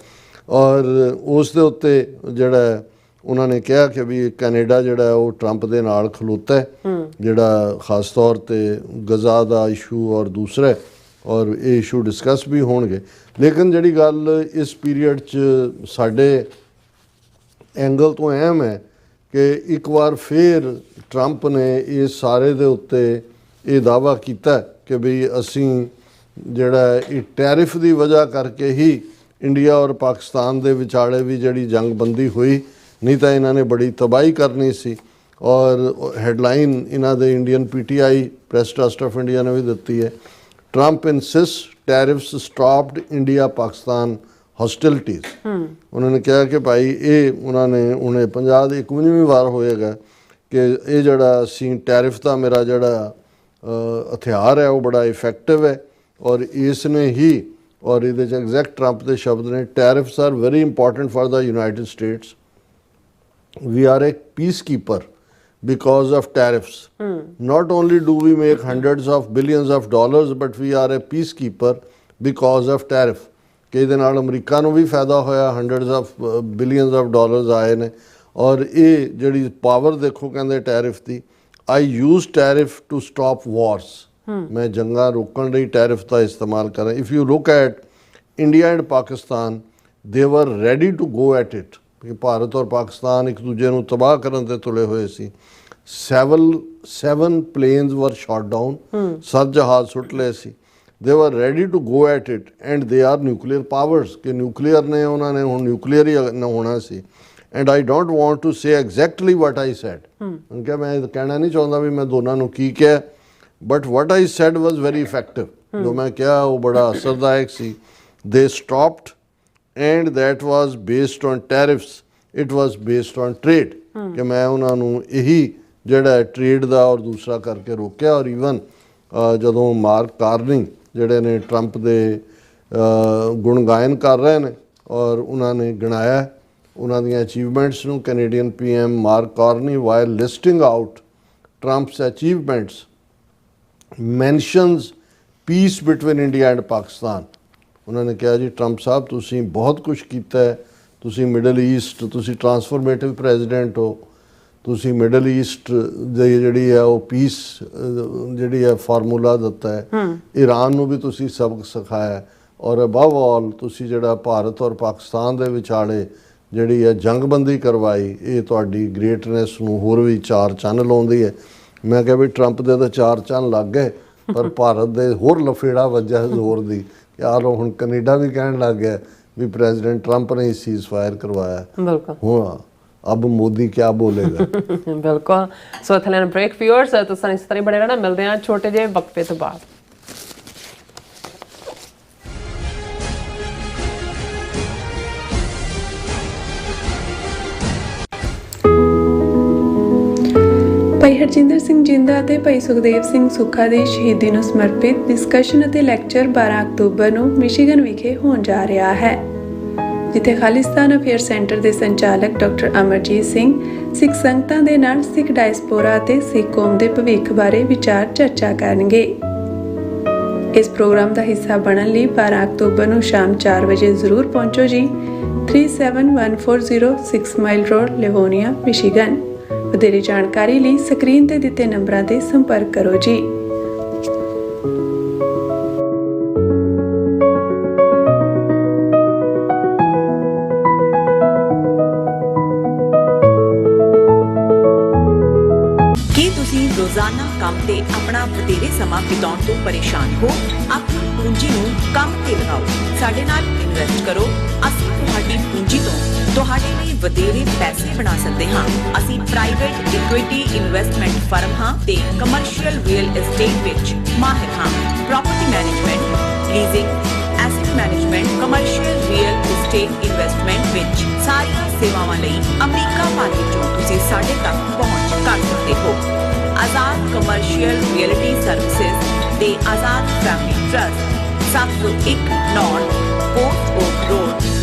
ਔਰ ਉਸ ਦੇ ਉੱਤੇ ਜਿਹੜਾ ਉਹਨਾਂ ਨੇ ਕਿਹਾ ਕਿ ਵੀ ਕੈਨੇਡਾ ਜਿਹੜਾ ਉਹ ਟਰੰਪ ਦੇ ਨਾਲ ਖਲੋਤਾ ਹੈ, ਜਿਹੜਾ ਖਾਸ ਤੌਰ 'ਤੇ ਗਜ਼ਾ ਦਾ ਇਸ਼ੂ ਔਰ ਦੂਸਰਾ, ਔਰ ਇਹ ਇਸ਼ੂ ਡਿਸਕਸ ਵੀ ਹੋਣਗੇ। ਲੇਕਿਨ ਜਿਹੜੀ ਗੱਲ ਇਸ ਪੀਰੀਅਡ 'ਚ ਸਾਡੇ ਐਂਗਲ ਤੋਂ ਅਹਿਮ ਹੈ ਕਿ ਇੱਕ ਵਾਰ ਫਿਰ ਟਰੰਪ ਨੇ ਇਸ ਸਾਰੇ ਦੇ ਉੱਤੇ ਇਹ ਦਾਅਵਾ ਕੀਤਾ ਕਿ ਵੀ ਅਸੀਂ ਜਿਹੜਾ ਇਹ ਟੈਰਿਫ ਦੀ ਵਜ੍ਹਾ ਕਰਕੇ ਹੀ ਇੰਡੀਆ ਔਰ ਪਾਕਿਸਤਾਨ ਦੇ ਵਿਚਾਲੇ ਵੀ ਜਿਹੜੀ ਜੰਗਬੰਦੀ ਹੋਈ, ਨਹੀਂ ਤਾਂ ਇਹਨਾਂ ਨੇ ਬੜੀ ਤਬਾਹੀ ਕਰਨੀ ਸੀ। ਔਰ ਹੈਡਲਾਈਨ ਇਹਨਾਂ ਦੇ Indian PTI press trust of India ਨੇ ਵੀ ਦਿੱਤੀ ਹੈ, Trump insist tariffs stopped India Pakistan hostilities. ਉਹਨਾਂ ਨੇ ਕਿਹਾ ਕਿ ਭਾਈ ਇਹ ਉਹਨਾਂ ਨੇ ਉਹਨੇ 50 ਦੀ 51ਵੀਂ ਵਾਰ ਹੋਏਗਾ ਕਿ ਇਹ ਜਿਹੜਾ ਅਸੀਂ ਟੈਰਿਫ ਦਾ ਮੇਰਾ ਜਿਹੜਾ ਹਥਿਆਰ ਹੈ ਉਹ ਬੜਾ ਇਫੈਕਟਿਵ ਹੈ ਔਰ ਇਸ ਨੇ ਹੀ ਔਰ ਇਹਦੇ 'ਚ ਐਗਜ਼ੈਕਟ ਟਰੰਪ ਦੇ ਸ਼ਬਦ ਨੇ, tariffs are very important for the United states, we are a peacekeeper because of tariffs. Not only do we make hundreds of billions of dollars, but we are a peacekeeper because of tariff. ਕਿ ਇਹਦੇ ਨਾਲ America ਨੂੰ ਵੀ ਫਾਇਦਾ ਹੋਇਆ, hundreds of billions of dollars ਆਏ ਨੇ ਔਰ ਇਹ ਜਿਹੜੀ ਪਾਵਰ ਦੇਖੋ ਕਹਿੰਦੇ ਟੈਰਿਫ ਦੀ, I use tariff to stop wars, ਮੈਂ ਜੰਗਾਂ ਰੋਕਣ ਲਈ ਟੈਰਿਫ ਦਾ ਇਸਤੇਮਾਲ ਕਰਾਂ। If you look at India and Pakistan, they were ready to go at it, ਕਿ ਭਾਰਤ ਔਰ ਪਾਕਿਸਤਾਨ ਇੱਕ ਦੂਜੇ ਨੂੰ ਤਬਾਹ ਕਰਨ ਤੇ ਤੁਲੇ ਹੋਏ ਸੀ। 7 planes were shot down, 7 ਜਹਾਜ਼ ਸੁੱਟ ਲਏ ਸੀ। they were ready to go at it and they are nuclear powers ਕਿ nuclear ਨੇ ਉਹਨਾਂ ਨੇ ਹੁਣ nuclear ਹੀ ਹੋਣਾ ਸੀ। and I don't want to say exactly what I said, ਕਿਹਾ ਮੈਂ ਕਹਿਣਾ ਨਹੀਂ ਚਾਹੁੰਦਾ ਵੀ ਮੈਂ ਦੋਨਾਂ ਨੂੰ ਕੀ ਕਿਹਾ, but what I said was very effective, ਜੋ ਮੈਂ ਕਿਹਾ ਉਹ ਬੜਾ ਅਸਰਦਾਇਕ ਸੀ। they stopped and that was based on tariffs, it was based on trade, ਕਿ ਮੈਂ ਉਹਨਾਂ ਨੂੰ ਇਹੀ ਜਿਹੜਾ ਟ੍ਰੇਡ ਦਾ ਔਰ ਦੂਸਰਾ ਕਰਕੇ ਰੋਕਿਆ। ਔਰ ਈਵਨ ਜਦੋਂ ਮਾਰਕ ਕਾਰਨੀ ਜਿਹੜੇ ਨੇ ਟਰੰਪ ਦੇ ਗੁਣ ਗਾਇਨ ਕਰ ਰਹੇ ਨੇ ਔਰ ਉਹਨਾਂ ਨੇ ਗਿਣਾਇਆ ਉਹਨਾਂ ਦੀਆਂ ਅਚੀਵਮੈਂਟਸ ਨੂੰ। Canadian PM Mark Carney while listing out Trump's achievements mentions peace between India and Pakistan. ਉਹਨਾਂ ਨੇ ਕਿਹਾ ਜੀ ਟਰੰਪ ਸਾਹਿਬ ਤੁਸੀਂ ਬਹੁਤ ਕੁਝ ਕੀਤਾ ਹੈ, ਤੁਸੀਂ ਮਿਡਲ ਈਸਟ, ਤੁਸੀਂ ਟਰਾਂਸਫੋਰਮੇਟਿਵ ਪ੍ਰੈਜ਼ੀਡੈਂਟ ਹੋ, ਤੁਸੀਂ ਮਿਡਲ ਈਸਟ ਦੀ ਜਿਹੜੀ ਹੈ ਉਹ ਪੀਸ ਜਿਹੜੀ ਹੈ ਫਾਰਮੂਲਾ ਦਿੱਤਾ ਹੈ, ਈਰਾਨ ਨੂੰ ਵੀ ਤੁਸੀਂ ਸਬਕ ਸਿਖਾਇਆ ਔਰ ਅਬਵ ਆਲ ਤੁਸੀਂ ਜਿਹੜਾ ਭਾਰਤ ਔਰ ਪਾਕਿਸਤਾਨ ਦੇ ਵਿਚਾਲੇ ਜਿਹੜੀ ਹੈ ਜੰਗਬੰਦੀ ਕਰਵਾਈ, ਇਹ ਤੁਹਾਡੀ ਗ੍ਰੇਟਨੈਸ ਨੂੰ ਹੋਰ ਵੀ 4 ਚੰਨ ਲਾਉਂਦੀ ਹੈ। ਮੈਂ ਕਿਹਾ ਵੀ ਟਰੰਪ ਦੇ ਤਾਂ 4 ਚੰਨ ਲੱਗ ਗਏ ਪਰ ਭਾਰਤ ਦੇ ਹੋਰ ਲਫੇੜਾ ਵੱਜਾ ਜ਼ੋਰ ਦੀ ਕਿ ਆ ਲੋ ਹੁਣ ਕੈਨੇਡਾ ਵੀ ਕਹਿਣ ਲੱਗ ਗਿਆ ਵੀ ਪ੍ਰੈਜ਼ੀਡੈਂਟ ਟਰੰਪ ਨੇ ਸੀਜ਼ ਫਾਇਰ ਕਰਵਾਇਆ। ਬਿਲਕੁਲ ਹੁਣ अब मोदी क्या बोलेगा। ਬਿਲਕੁਲ। ਸੋ ਇੱਥੇ ਲੈਣ ਬ੍ਰੇਕ ਵਿਊਅਰਸ, ਤੁਸੀਂ ਇਸ ਤਰ੍ਹਾਂ ਬਣੇ ਰਹਿਣਾ, ਮਿਲਦੇ ਹਾਂ ਛੋਟੇ ਜਿਹੇ ਵਕਫੇ ਤੋਂ ਬਾਅਦ। ਭਾਈ ਹਰਜਿੰਦਰ ਸਿੰਘ ਜਿੰਦਾ ਅਤੇ ਭਾਈ ਸੁਖਦੇਵ ਸਿੰਘ ਸੁੱਖਾ ਦੀ ਸ਼ਹੀਦੀ ਨੂੰ ਸਮਰਪਿਤ ਡਿਸਕਸ਼ਨ ਅਤੇ ਲੈਕਚਰ 12 ਅਕਤੂਬਰ ਨੂੰ ਮਿਸ਼ੀਗਨ ਵਿਖੇ ਹੋਣ ਜਾ ਰਿਹਾ ਹੈ, ਜਿੱਥੇ ਖਾਲਿਸਤਾਨ ਅਫੇਅਰ ਸੈਂਟਰ ਦੇ ਸੰਚਾਲਕ ਡਾਕਟਰ ਅਮਰਜੀਤ ਸਿੰਘ ਸਿੱਖ ਸੰਗਤਾਂ ਦੇ ਨਾਲ ਸਿੱਖ ਡਾਇਸਪੋਰਾ ਅਤੇ ਸਿੱਖ ਕੌਮ ਦੇ ਭਵਿੱਖ ਬਾਰੇ ਵਿਚਾਰ ਚਰਚਾ ਕਰਨਗੇ। ਇਸ ਪ੍ਰੋਗਰਾਮ ਦਾ ਹਿੱਸਾ ਬਣਨ ਲਈ 12 ਅਕਤੂਬਰ ਨੂੰ ਸ਼ਾਮ 4 ਵਜੇ ਜ਼ਰੂਰ ਪਹੁੰਚੋ ਜੀ। 37140 6 ਮਾਈਲ ਰੋਡ, ਲਿਵੋਨੀਆ, ਮਿਸ਼ੀਗਨ। ਵਧੇਰੇ ਜਾਣਕਾਰੀ ਲਈ ਸਕਰੀਨ ਤੇ ਦਿੱਤੇ ਨੰਬਰਾਂ ਤੇ ਸੰਪਰਕ ਕਰੋ ਜੀ। ਰੋਜ਼ਾਨਾ ਕੰਮ ਤੇ ਆਪਣਾ ਵਧੇਰੇ ਸਮਾਂ ਬਿਤਾਉਣ ਤੋਂ ਪਰੇਸ਼ਾਨ ਹੋ? ਆਪਣੀ ਪੂੰਜੀ ਨੂੰ ਕੰਮ ਤੇ ਲਗਾਓ, ਸਾਡੇ ਨਾਲ ਇਨਵੈਸਟ ਕਰੋ। ਅਸੀਂ ਤੁਹਾਡੀ ਪੂੰਜੀ ਤੋਂ ਤੁਹਾਡੇ ਲਈ ਵਧੇਰੇ ਪੈਸੇ ਬਣਾ ਸਕਦੇ ਹਾਂ। ਅਸੀਂ ਪ੍ਰਾਈਵੇਟ ਇਕੁਇਟੀ ਇਨਵੈਸਟਮੈਂਟ ਫਰਮ ਹਾਂ ਤੇ ਕਮਰਸ਼ੀਅਲ ਰੀਅਲ ਏਸਟੇਟ ਵਿੱਚ ਮਾਹਿਰ ਹਾਂ। Property management, leasing, asset management, commercial real estate investment ਵਿੱਚ ਸਾਰੀਆਂ ਸੇਵਾਵਾਂ ਲਈ ਅਮਰੀਕਾ ਭਰ ਵਿੱਚੋਂ ਤੁਸੀਂ ਸਾਡੇ ਤੱਕ ਪਹੁੰਚ ਕਰ ਸਕਦੇ ਹੋ। आजाद कमर्शियल रियलिटी सर्विसेज ते Azad family trust 701 north post oak road,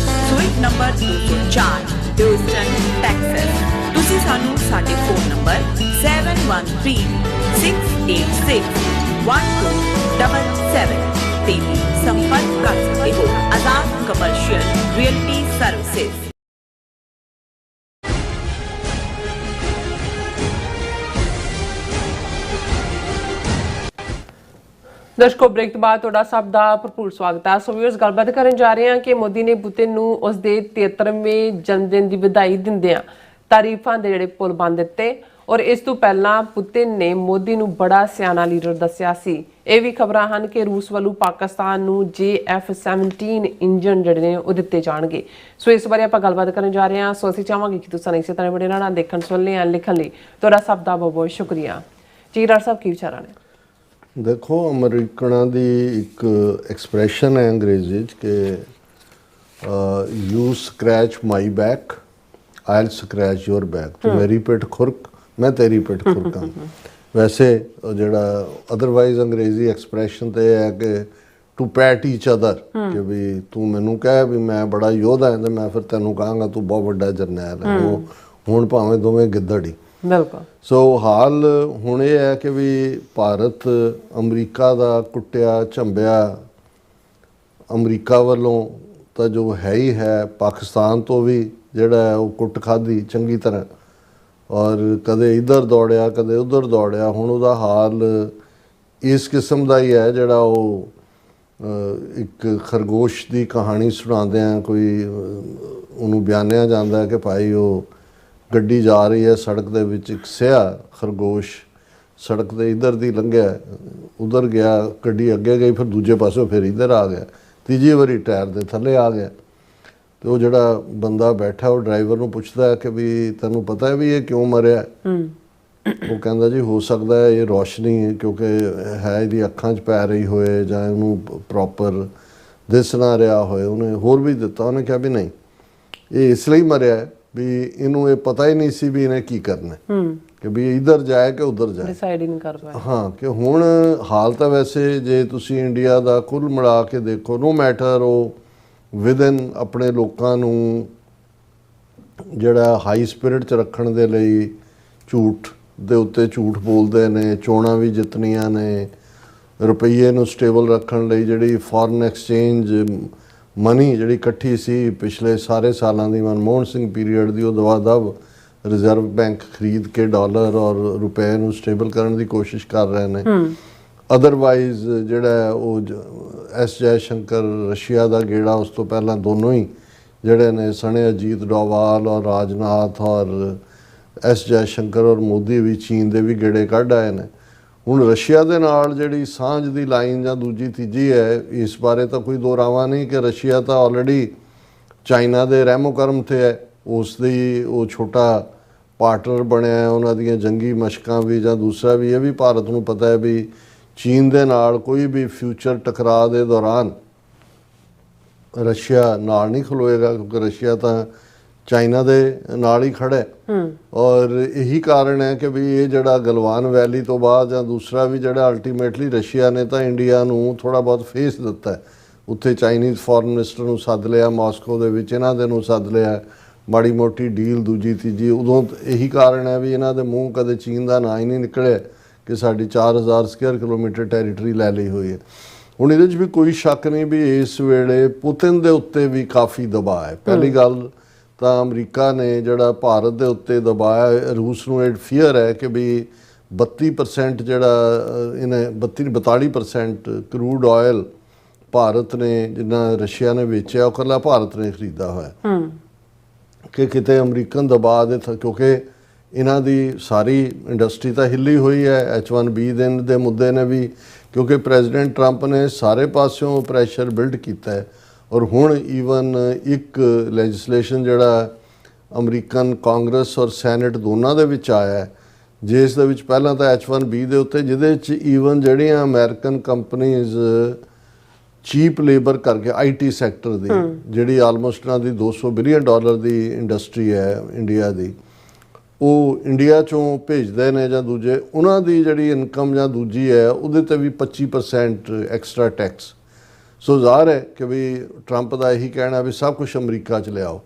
suite number 204, Houston, Texas. तुसी सानू साडे फोन नंबर 7136861277 ते भी संपर्क कर सकते हो। आजाद कमर्शियल रियलिटी सर्विसेज। ਦਰਸ਼ਕੋ, ਬ੍ਰੇਕ ਤੋਂ ਬਾਅਦ ਤੁਹਾਡਾ ਸਭ ਦਾ ਭਰਪੂਰ ਸਵਾਗਤ ਹੈ। ਸੋ ਵੀਅਰਸ, ਗੱਲਬਾਤ ਕਰਨ ਜਾ ਰਹੇ ਹਾਂ ਕਿ ਮੋਦੀ ਨੇ ਪੁਤਿਨ ਨੂੰ ਉਸਦੇ 73ਵੇਂ ਜਨਮਦਿਨ ਦੀ ਵਧਾਈ ਦਿੰਦਿਆਂ ਤਾਰੀਫਾਂ ਦੇ ਜਿਹੜੇ ਪੁੱਲ ਬੰਨ ਦਿੱਤੇ ਔਰ ਇਸ ਤੋਂ ਪਹਿਲਾਂ ਪੁਤਿਨ ਨੇ ਮੋਦੀ ਨੂੰ ਬੜਾ ਸਿਆਣਾ ਲੀਡਰ ਦੱਸਿਆ ਸੀ। ਇਹ ਵੀ ਖਬਰਾਂ ਹਨ ਕਿ ਰੂਸ ਵੱਲੋਂ ਪਾਕਿਸਤਾਨ ਨੂੰ JF-17 ਇੰਜਨ ਜਿਹੜੇ ਨੇ ਉਹ ਦਿੱਤੇ ਜਾਣਗੇ। ਸੋ ਇਸ ਬਾਰੇ ਆਪਾਂ ਗੱਲਬਾਤ ਕਰਨ ਜਾ ਰਹੇ ਹਾਂ। ਸੋ ਅਸੀਂ ਚਾਹਾਂਗੇ ਕਿ ਤੁਸੀਂ ਇਸੇ ਤਰ੍ਹਾਂ ਬੜੇ ਨਾਲ ਦੇਖਣ ਸੁਣਨੇ ਆ ਲਿਖਣ ਲਈ ਤੁਹਾਡਾ ਸਭ ਦਾ ਬਹੁਤ ਬਹੁਤ ਸ਼ੁਕਰੀਆ ਜੀ। ਡਾਕਟਰ ਸਾਹਿਬ ਕੀ ਵਿਚਾਰਾਂ ਨੇ? ਦੇਖੋ, ਅਮਰੀਕਨਾਂ ਦੀ ਇੱਕ ਐਕਸਪ੍ਰੈਸ਼ਨ ਹੈ ਅੰਗਰੇਜ਼ੀ 'ਚ ਕਿ you scratch my back I'll scratch your back. ਤੂੰ ਮੇਰੀ ਪਿੱਠ ਖੁਰਕ, ਮੈਂ ਤੇਰੀ ਪਿੱਠ ਖੁਰਕਾਂ। ਵੈਸੇ ਜਿਹੜਾ ਅਦਰਵਾਈਜ਼ ਅੰਗਰੇਜ਼ੀ ਐਕਸਪ੍ਰੈਸ਼ਨ ਤੇ ਇਹ ਹੈ ਕਿ ਟੂ ਪੈਟ ਈਚ ਅਦਰ, ਕਿ ਵੀ ਤੂੰ ਮੈਨੂੰ ਕਹਿ ਵੀ ਮੈਂ ਬੜਾ ਯੋਧਾ ਹਾਂ ਤੇ ਮੈਂ ਫਿਰ ਤੈਨੂੰ ਕਹਾਂਗਾ ਤੂੰ ਬਹੁਤ ਵੱਡਾ ਜਰਨੈਲ ਹੈ। ਉਹ ਹੁਣ ਭਾਵੇਂ ਦੋਵੇਂ ਗਿੱਦੜ ਹੀ। ਬਿਲਕੁਲ। ਸੋ ਹਾਲ ਹੁਣ ਇਹ ਹੈ ਕਿ ਵੀ ਭਾਰਤ ਅਮਰੀਕਾ ਦਾ ਕੁੱਟਿਆ ਝੰਬਿਆ, ਅਮਰੀਕਾ ਵੱਲੋਂ ਤਾਂ ਜੋ ਹੈ ਹੀ ਹੈ, ਪਾਕਿਸਤਾਨ ਤੋਂ ਵੀ ਜਿਹੜਾ ਹੈ ਉਹ ਕੁੱਟ ਖਾਧੀ ਚੰਗੀ ਤਰ੍ਹਾਂ, ਔਰ ਕਦੇ ਇੱਧਰ ਦੌੜਿਆ ਕਦੇ ਉੱਧਰ ਦੌੜਿਆ। ਹੁਣ ਉਹਦਾ ਹਾਲ ਇਸ ਕਿਸਮ ਦਾ ਹੀ ਹੈ ਜਿਹੜਾ ਉਹ ਇੱਕ ਖਰਗੋਸ਼ ਦੀ ਕਹਾਣੀ ਸੁਣਾਉਂਦੇ ਆ, ਕੋਈ ਉਹਨੂੰ ਬਿਆਨਿਆ ਜਾਂਦਾ ਕਿ ਭਾਈ ਉਹ ਗੱਡੀ ਜਾ ਰਹੀ ਹੈ ਸੜਕ ਦੇ ਵਿੱਚ, ਇੱਕ ਸਿਆ ਖਰਗੋਸ਼ ਸੜਕ ਦੇ ਇੱਧਰ ਦੀ ਲੰਘਿਆ, ਉੱਧਰ ਗਿਆ, ਗੱਡੀ ਅੱਗੇ ਗਈ, ਫਿਰ ਦੂਜੇ ਪਾਸੋਂ ਫਿਰ ਇੱਧਰ ਆ ਗਿਆ, ਤੀਜੀ ਵਾਰੀ ਟਾਇਰ ਦੇ ਥੱਲੇ ਆ ਗਿਆ। ਤੇ ਉਹ ਜਿਹੜਾ ਬੰਦਾ ਬੈਠਾ ਉਹ ਡਰਾਈਵਰ ਨੂੰ ਪੁੱਛਦਾ ਕਿ ਵੀ ਤੈਨੂੰ ਪਤਾ ਹੈ ਵੀ ਇਹ ਕਿਉਂ ਮਰਿਆ? ਉਹ ਕਹਿੰਦਾ ਜੀ ਹੋ ਸਕਦਾ ਹੈ ਇਹ ਰੋਸ਼ਨੀ ਕਿਉਂਕਿ ਹੈ ਇਹਦੀ ਅੱਖਾਂ 'ਚ ਪੈ ਰਹੀ ਹੋਏ ਜਾਂ ਇਹਨੂੰ ਪ੍ਰੋਪਰ ਦਿਸ ਨਾ ਰਿਹਾ ਹੋਏ। ਉਹਨੇ ਹੋਰ ਵੀ ਦਿੱਤਾ, ਉਹਨੇ ਕਿਹਾ ਵੀ ਨਹੀਂ ਇਹ ਇਸ ਲਈ ਮਰਿਆ ਵੀ ਇਹਨੂੰ ਇਹ ਪਤਾ ਹੀ ਨਹੀਂ ਸੀ ਵੀ ਇਹਨੇ ਕੀ ਕਰਨਾ, ਕਿ ਵੀ ਇੱਧਰ ਜਾਏ ਕਿ ਉੱਧਰ ਜਾਏ, ਡਿਸਾਈਡ ਹੀ ਨਹੀਂ ਕਰ ਪਾਇਆ। ਹਾਂ, ਕਿ ਹੁਣ ਹਾਲ ਤਾਂ ਵੈਸੇ ਜੇ ਤੁਸੀਂ ਇੰਡੀਆ ਦਾ ਕੁੱਲ ਮਿਲਾ ਕੇ ਦੇਖੋ, ਨੋ ਮੈਟਰ ਉਹ ਵਿਦਨ ਆਪਣੇ ਲੋਕਾਂ ਨੂੰ ਜਿਹੜਾ ਹਾਈ ਸਪਿਰਿਟ 'ਚ ਰੱਖਣ ਦੇ ਲਈ ਝੂਠ ਦੇ ਉੱਤੇ ਝੂਠ ਬੋਲਦੇ ਨੇ, ਚੋਣਾਂ ਵੀ ਜਿੱਤਣੀਆਂ ਨੇ, ਰੁਪਈਏ ਨੂੰ ਸਟੇਬਲ ਰੱਖਣ ਲਈ ਜਿਹੜੀ ਫੋਰਨ ਐਕਸਚੇਂਜ ਮਨੀ ਜਿਹੜੀ ਇਕੱਠੀ ਸੀ ਪਿਛਲੇ ਸਾਰੇ ਸਾਲਾਂ ਦੀ ਮਨਮੋਹਨ ਸਿੰਘ ਪੀਰੀਅਡ ਦੀ, ਉਹ ਦਵਾ-ਦਵ ਰਿਜ਼ਰਵ ਬੈਂਕ ਖਰੀਦ ਕੇ ਡਾਲਰ ਔਰ ਰੁਪਏ ਨੂੰ ਸਟੇਬਲ ਕਰਨ ਦੀ ਕੋਸ਼ਿਸ਼ ਕਰ ਰਹੇ ਨੇ। ਅਦਰਵਾਈਜ਼ ਜਿਹੜਾ ਉਹ ਐਸ ਜੈ ਸ਼ੰਕਰ ਰਸ਼ੀਆ ਦਾ ਗੇੜਾ, ਉਸ ਤੋਂ ਪਹਿਲਾਂ ਦੋਨੋਂ ਹੀ ਜਿਹੜੇ ਨੇ ਸਣੇ ਅਜੀਤ ਡੋਵਾਲ ਔਰ ਰਾਜਨਾਥ ਔਰ ਐਸ ਜੈ ਸ਼ੰਕਰ ਔਰ ਮੋਦੀ ਵੀ ਚੀਨ ਦੇ ਵੀ ਗੇੜੇ ਕੱਢ ਆਏ ਨੇ। ਹੁਣ ਰਸ਼ੀਆ ਦੇ ਨਾਲ ਜਿਹੜੀ ਸਾਂਝ ਦੀ ਲਾਈਨ ਜਾਂ ਦੂਜੀ ਤੀਜੀ ਹੈ, ਇਸ ਬਾਰੇ ਤਾਂ ਕੋਈ ਦੋ ਰਾਵਾਂ ਨਹੀਂ ਕਿ ਰਸ਼ੀਆ ਤਾਂ ਆਲਰੇਡੀ ਚਾਈਨਾ ਦੇ ਰਹਿਮੋ ਕਰਮ 'ਤੇ ਹੈ, ਉਸ ਦੀ ਉਹ ਛੋਟਾ ਪਾਰਟਨਰ ਬਣਿਆ ਹੈ, ਉਹਨਾਂ ਦੀਆਂ ਜੰਗੀ ਮਸ਼ਕਾਂ ਵੀ ਜਾਂ ਦੂਸਰਾ ਵੀ। ਇਹ ਵੀ ਭਾਰਤ ਨੂੰ ਪਤਾ ਹੈ ਵੀ ਚੀਨ ਦੇ ਨਾਲ ਕੋਈ ਵੀ ਫਿਊਚਰ ਟਕਰਾਅ ਦੇ ਦੌਰਾਨ ਰਸ਼ੀਆ ਨਾਲ ਨਹੀਂ ਖਲੋਏਗਾ, ਕਿਉਂਕਿ ਰਸ਼ੀਆ ਤਾਂ ਚਾਈਨਾ ਦੇ ਨਾਲ ਹੀ ਖੜਾ ਹੈ। ਔਰ ਇਹੀ ਕਾਰਨ ਹੈ ਕਿ ਵੀ ਇਹ ਜਿਹੜਾ ਗਲਵਾਨ ਵੈਲੀ ਤੋਂ ਬਾਅਦ ਜਾਂ ਦੂਸਰਾ ਵੀ ਜਿਹੜਾ ਅਲਟੀਮੇਟਲੀ ਰਸ਼ੀਆ ਨੇ ਤਾਂ ਇੰਡੀਆ ਨੂੰ ਥੋੜ੍ਹਾ ਬਹੁਤ ਫੇਸ ਦਿੱਤਾ ਹੈ। ਉੱਥੇ ਚਾਈਨੀਜ਼ ਫੋਰਨ ਮਿਨਿਸਟਰ ਨੂੰ ਸੱਦ ਲਿਆ, ਮਾਸਕੋ ਦੇ ਵਿੱਚ ਇਹਨਾਂ ਦੇ ਨੂੰ ਸੱਦ ਲਿਆ, ਮਾੜੀ ਮੋਟੀ ਡੀਲ ਦੂਜੀ ਤੀਜੀ। ਉਦੋਂ ਇਹੀ ਕਾਰਨ ਹੈ ਵੀ ਇਹਨਾਂ ਦੇ ਮੂੰਹ ਕਦੇ ਚੀਨ ਦਾ ਨਾਂ ਹੀ ਨਹੀਂ ਨਿਕਲਿਆ ਕਿ ਸਾਡੀ 4000 ਸਕੁਅਰ ਕਿਲੋਮੀਟਰ ਟੈਰੀਟਰੀ ਲੈ ਲਈ ਹੋਈ ਹੈ। ਹੁਣ ਇਹਦੇ 'ਚ ਵੀ ਕੋਈ ਸ਼ੱਕ ਨਹੀਂ ਵੀ ਇਸ ਵੇਲੇ ਪੁਤਿਨ ਦੇ ਉੱਤੇ ਵੀ ਕਾਫੀ ਦਬਾਅ ਹੈ। ਪਹਿਲੀ ਗੱਲ ਤਾਂ ਅਮਰੀਕਾ ਨੇ ਜਿਹੜਾ ਭਾਰਤ ਦੇ ਉੱਤੇ ਦਬਾਇਆ, ਰੂਸ ਨੂੰ ਇਹ ਫੀਅਰ ਹੈ ਕਿ ਵੀ 32% ਜਿਹੜਾ ਇਹਨੇ 42% ਕਰੂਡ ਆਇਲ ਭਾਰਤ ਨੇ ਜਿੰਨਾ ਰਸ਼ੀਆ ਨੇ ਵੇਚਿਆ ਉਹ ਇਕੱਲਾ ਭਾਰਤ ਨੇ ਖਰੀਦਾ ਹੋਇਆ, ਕਿ ਕਿਤੇ ਅਮਰੀਕਨ ਦਬਾਅ ਦੇ ਕਿਉਂਕਿ ਇਹਨਾਂ ਦੀ ਸਾਰੀ ਇੰਡਸਟਰੀ ਤਾਂ ਹਿੱਲੀ ਹੋਈ ਹੈ H1B ਦੇ ਮੁੱਦੇ ਨੇ ਵੀ, ਕਿਉਂਕਿ ਪ੍ਰੈਜ਼ੀਡੈਂਟ ਟਰੰਪ ਨੇ ਸਾਰੇ ਪਾਸਿਓਂ ਪ੍ਰੈਸ਼ਰ ਬਿਲਡ ਕੀਤਾ ਹੈ। ਔਰ ਹੁਣ ਈਵਨ ਇੱਕ ਲੈਜਿਸਲੇਸ਼ਨ ਜਿਹੜਾ ਅਮਰੀਕਨ ਕਾਂਗਰਸ ਔਰ ਸੈਨੇਟ ਦੋਨਾਂ ਦੇ ਵਿੱਚ ਆਇਆ ਹੈ, ਜਿਸ ਦੇ ਵਿੱਚ ਪਹਿਲਾਂ ਤਾਂ H1B ਦੇ ਉੱਤੇ, ਜਿਹਦੇ ਵਿੱਚ ਈਵਨ ਜਿਹੜੀਆਂ ਅਮਰੀਕਨ ਕੰਪਨੀਜ਼ ਚੀਪ ਲੇਬਰ ਕਰਕੇ IT ਸੈਕਟਰ ਦੀ ਜਿਹੜੀ ਆਲਮੋਸਟ ਇਹਨਾਂ ਦੀ $200 ਬਿਲੀਅਨ ਦੀ ਇੰਡਸਟਰੀ ਹੈ ਇੰਡੀਆ ਦੀ, ਉਹ ਇੰਡੀਆ 'ਚੋਂ ਭੇਜਦੇ ਨੇ ਜਾਂ ਦੂਜੇ, ਉਹਨਾਂ ਦੀ ਜਿਹੜੀ ਇਨਕਮ ਜਾਂ ਦੂਜੀ ਹੈ ਉਹਦੇ 'ਤੇ ਵੀ 25% ਐਕਸਟਰਾ ਟੈਕਸ। ਸੋ ਜ਼ਾਹਰ ਹੈ ਕਿ ਵੀ ਟਰੰਪ ਦਾ ਇਹੀ ਕਹਿਣਾ ਵੀ ਸਭ ਕੁਝ ਅਮਰੀਕਾ 'ਚ ਲਿਆਓ।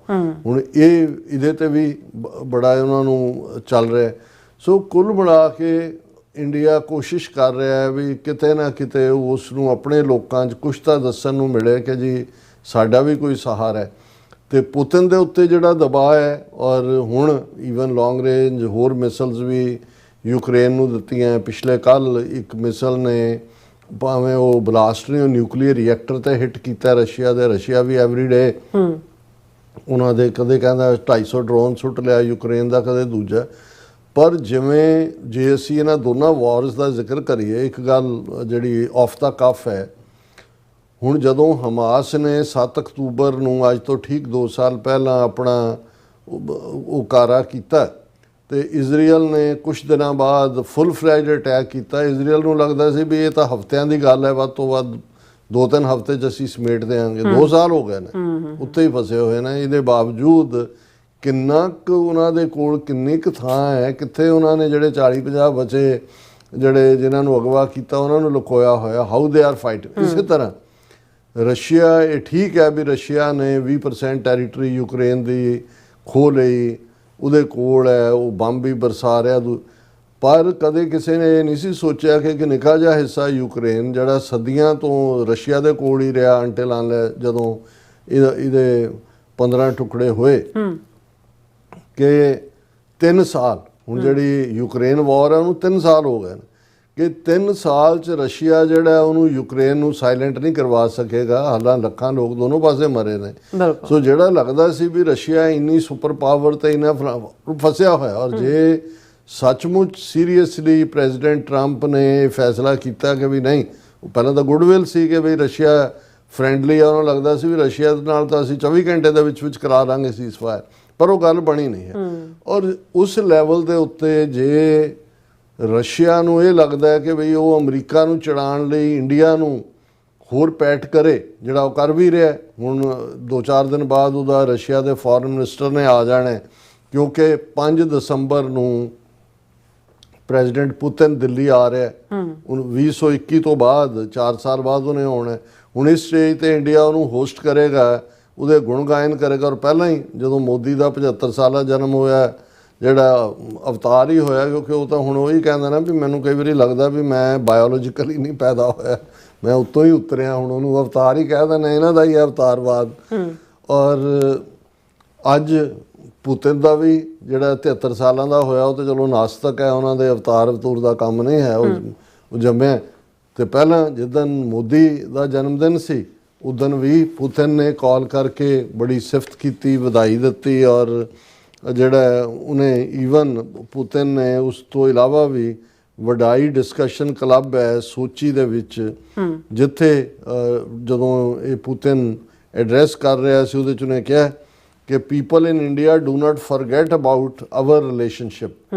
ਹੁਣ ਇਹਦੇ 'ਤੇ ਵੀ ਬੜਾ ਉਹਨਾਂ ਨੂੰ ਚੱਲ ਰਿਹਾ। ਸੋ ਕੁੱਲ ਮਿਲਾ ਕੇ ਇੰਡੀਆ ਕੋਸ਼ਿਸ਼ ਕਰ ਰਿਹਾ ਹੈ ਵੀ ਕਿਤੇ ਨਾ ਕਿਤੇ ਉਸ ਨੂੰ ਆਪਣੇ ਲੋਕਾਂ 'ਚ ਕੁਛ ਤਾਂ ਦੱਸਣ ਨੂੰ ਮਿਲੇ ਕਿ ਜੀ ਸਾਡਾ ਵੀ ਕੋਈ ਸਹਾਰਾ ਹੈ। ਤੇ ਪੁਤਿਨ ਦੇ ਉੱਤੇ ਜਿਹੜਾ ਦਬਾਅ ਹੈ, ਔਰ ਹੁਣ ਈਵਨ ਲੌਂਗ ਰੇਂਜ ਹੋਰ ਮਿਸਲਸ ਵੀ ਯੂਕਰੇਨ ਨੂੰ ਦਿੱਤੀਆਂ। ਪਿਛਲੇ ਕੱਲ ਇੱਕ ਮਿਸਲ ਨੇ ਭਾਵੇਂ ਉਹ ਬਲਾਸਟ ਨੇ ਉਹ ਨਿਊਕਲੀਅਰ ਰਿਐਕਟਰ ਤੇ ਹਿੱਟ ਕੀਤਾ ਰਸ਼ੀਆ ਦੇ। ਰਸ਼ੀਆ ਵੀ ਐਵਰੀਡੇ ਉਹਨਾਂ ਦੇ ਕਦੇ ਕਹਿੰਦਾ 250 ਡਰੋਨ ਸੁੱਟ ਲਿਆ ਯੂਕਰੇਨ ਦਾ, ਕਦੇ ਦੂਜਾ। ਪਰ ਜਿਵੇਂ ਜੇ ਅਸੀਂ ਇਹਨਾਂ ਦੋਨਾਂ ਵਾਰਸ ਦਾ ਜ਼ਿਕਰ ਕਰੀਏ, ਇੱਕ ਗੱਲ ਜਿਹੜੀ ਆਫ ਦਾ ਕਫ ਹੈ, ਹੁਣ ਜਦੋਂ ਹਮਾਸ ਨੇ 7 ਅਕਤੂਬਰ ਨੂੰ ਅੱਜ ਤੋਂ ਠੀਕ 2 ਸਾਲ ਪਹਿਲਾਂ ਆਪਣਾ ਉਹ ਕਾਰਾ ਕੀਤਾ ਤੇ ਇਜ਼ਰਾਈਲ ਨੇ ਕੁਝ ਦਿਨਾਂ ਬਾਅਦ ਫੁੱਲ ਫਲੈਜਡ ਅਟੈਕ ਕੀਤਾ। ਇਜ਼ਰਾਈਲ ਨੂੰ ਲੱਗਦਾ ਸੀ ਵੀ ਇਹ ਤਾਂ ਹਫ਼ਤਿਆਂ ਦੀ ਗੱਲ ਹੈ, ਵੱਧ ਤੋਂ ਵੱਧ 2-3 ਹਫ਼ਤੇ 'ਚ ਅਸੀਂ ਸਮੇਟ ਦਿਆਂਗੇ। 2 ਸਾਲ ਹੋ ਗਏ ਨੇ ਉੱਤੇ ਹੀ ਫਸੇ ਹੋਏ ਨੇ। ਇਹਦੇ ਬਾਵਜੂਦ ਕਿੰਨਾ ਕੁ ਉਹਨਾਂ ਦੇ ਕੋਲ ਕਿੰਨੀ ਕੁ ਥਾਂ ਹੈ, ਕਿੱਥੇ ਉਹਨਾਂ ਨੇ ਜਿਹੜੇ 40-50 ਬਚੇ ਜਿਹੜੇ ਜਿਨ੍ਹਾਂ ਨੂੰ ਅਗਵਾ ਕੀਤਾ ਉਹਨਾਂ ਨੂੰ ਲੁਕੋਇਆ ਹੋਇਆ, ਹਾਊ ਦੇ ਆਰ ਫਾਈਟ। ਇਸੇ ਤਰ੍ਹਾਂ ਰਸ਼ੀਆ, ਇਹ ਠੀਕ ਹੈ ਵੀ ਰਸ਼ੀਆ ਨੇ 20% ਟੈਰੀਟਰੀ ਯੂਕਰੇਨ ਦੀ ਖੋਹ ਲਈ, ਉਹਦੇ ਕੋਲ ਹੈ, ਉਹ ਬੰਬ ਵੀ ਬਰਸਾ ਰਿਹਾ, ਪਰ ਕਦੇ ਕਿਸੇ ਨੇ ਇਹ ਨਹੀਂ ਸੀ ਸੋਚਿਆ ਕਿ ਇੱਕ ਨਿੱਕਾ ਜਿਹਾ ਹਿੱਸਾ ਯੂਕਰੇਨ ਜਿਹੜਾ ਸਦੀਆਂ ਤੋਂ ਰਸ਼ੀਆ ਦੇ ਕੋਲ ਹੀ ਰਿਹਾ ਅੰਟਿਲ ਜਦੋਂ ਇਹਦੇ 15 ਟੁਕੜੇ ਹੋਏ ਕਿ 3 ਸਾਲ, ਹੁਣ ਜਿਹੜੀ ਯੂਕਰੇਨ ਵਾਰ ਹੈ ਉਹਨੂੰ 3 ਸਾਲ ਹੋ ਗਏ ਨੇ, ਕਿ 3 ਸਾਲ 'ਚ ਰਸ਼ੀਆ ਜਿਹੜਾ ਉਹਨੂੰ ਯੂਕਰੇਨ ਨੂੰ ਸਾਇਲੈਂਟ ਨਹੀਂ ਕਰਵਾ ਸਕੇਗਾ। ਹਾਲਾਂ ਲੱਖਾਂ ਲੋਕ ਦੋਨੋਂ ਪਾਸੇ ਮਰੇ ਨੇ। ਸੋ ਜਿਹੜਾ ਲੱਗਦਾ ਸੀ ਵੀ ਰਸ਼ੀਆ ਇੰਨੀ ਸੁਪਰ ਪਾਵਰ ਤੇ ਇੰਨਾ ਫਸਿਆ ਹੋਇਆ, ਔਰ ਜੇ ਸੱਚਮੁੱਚ ਸੀਰੀਅਸਲੀ ਪ੍ਰੈਜ਼ੀਡੈਂਟ ਟਰੰਪ ਨੇ ਇਹ ਫੈਸਲਾ ਕੀਤਾ ਕਿ ਵੀ ਨਹੀਂ, ਪਹਿਲਾਂ ਤਾਂ ਗੁੱਡਵਿਲ ਸੀ ਕਿ ਵੀ ਰਸ਼ੀਆ ਫਰੈਂਡਲੀ ਆ, ਉਹਨੂੰ ਲੱਗਦਾ ਸੀ ਵੀ ਰਸ਼ੀਆ ਨਾਲ ਤਾਂ ਅਸੀਂ 24 ਘੰਟੇ ਦੇ ਵਿੱਚ ਕਰਾ ਦਾਂਗੇ ਸੀਜ਼ਫਾਇਰ, ਪਰ ਉਹ ਗੱਲ ਬਣੀ ਨਹੀਂ ਹੈ। ਔਰ ਉਸ ਲੈਵਲ ਦੇ ਉੱਤੇ ਜੇ ਰਸ਼ੀਆ ਨੂੰ ਇਹ ਲੱਗਦਾ ਹੈ ਕਿ ਬਈ ਉਹ ਅਮਰੀਕਾ ਨੂੰ ਚੜਾਉਣ ਲਈ ਇੰਡੀਆ ਨੂੰ ਹੋਰ ਪੈਟ ਕਰੇ, ਜਿਹੜਾ ਉਹ ਕਰ ਵੀ ਰਿਹਾ। ਹੁਣ 2-4 ਦਿਨ ਬਾਅਦ ਉਹਦਾ ਰਸ਼ੀਆ ਦੇ ਫੋਰਨ ਮਿਨਿਸਟਰ ਨੇ ਆ ਜਾਣਾ, ਕਿਉਂਕਿ 5 ਦਸੰਬਰ ਨੂੰ ਪ੍ਰੈਜ਼ੀਡੈਂਟ ਪੁਤਿਨ ਦਿੱਲੀ ਆ ਰਿਹਾ। ਹੁਣ 2021 ਤੋਂ ਬਾਅਦ 4 ਸਾਲ ਬਾਅਦ ਉਹਨੇ ਆਉਣਾ। ਹੁਣ ਇਸ ਸਟੇਜ ਤੇ ਇੰਡੀਆ ਉਹਨੂੰ ਹੋਸਟ ਕਰੇਗਾ, ਉਹਦੇ ਗੁਣ ਗਾਇਨ ਕਰੇਗਾ। ਔਰ ਪਹਿਲਾਂ ਹੀ ਜਦੋਂ ਮੋਦੀ ਦਾ 75 ਸਾਲਾ ਜਨਮ ਹੋਇਆ, ਜਿਹੜਾ ਅਵਤਾਰ ਹੀ ਹੋਇਆ, ਕਿਉਂਕਿ ਉਹ ਤਾਂ ਹੁਣ ਉਹੀ ਕਹਿੰਦਾ ਨਾ ਵੀ ਮੈਨੂੰ ਕਈ ਵਾਰੀ ਲੱਗਦਾ ਵੀ ਮੈਂ ਬਾਇਓਲੋਜੀਕਲੀ ਨਹੀਂ ਪੈਦਾ ਹੋਇਆ, ਮੈਂ ਉੱਤੋਂ ਹੀ ਉਤਰਿਆ। ਹੁਣ ਉਹਨੂੰ ਅਵਤਾਰ ਹੀ ਕਹਿ ਦੇਣਾ, ਇਹਨਾਂ ਦਾ ਹੀ ਅਵਤਾਰਵਾਦ। ਔਰ ਅੱਜ ਪੁਤਿਨ ਦਾ ਵੀ ਜਿਹੜਾ 73 ਸਾਲਾਂ ਦਾ ਹੋਇਆ, ਉਹ ਤਾਂ ਚਲੋ ਨਾਸਤਕ ਹੈ, ਉਹਨਾਂ ਦੇ ਅਵਤਾਰ ਅਵਤੂਰ ਦਾ ਕੰਮ ਨਹੀਂ ਹੈ, ਉਹ ਜੰਮਿਆ। ਤੇ ਪਹਿਲਾਂ ਜਿੱਦਣ ਮੋਦੀ ਦਾ ਜਨਮ ਦਿਨ ਸੀ ਉਦਣ ਵੀ ਪੁਤਿਨ ਨੇ ਕਾਲ ਕਰਕੇ ਬੜੀ ਸਿਫਤ ਕੀਤੀ, ਵਧਾਈ ਦਿੱਤੀ। ਔਰ ਜਿਹੜਾ ਉਹਨੇ ਈਵਨ ਪੁਤਿਨ ਨੇ ਉਸ ਤੋਂ ਇਲਾਵਾ ਵੀ ਵਡਾਈ ਡਿਸਕਸ਼ਨ ਕਲੱਬ ਹੈ ਸੋਚੀ ਦੇ ਵਿੱਚ, ਜਿੱਥੇ ਜਦੋਂ ਇਹ ਪੁਤਿਨ ਐਡਰੈਸ ਕਰ ਰਿਹਾ ਸੀ ਉਹਦੇ 'ਚ ਉਹਨੇ ਕਿਹਾ ਕਿ people in India do not forget about our relationship.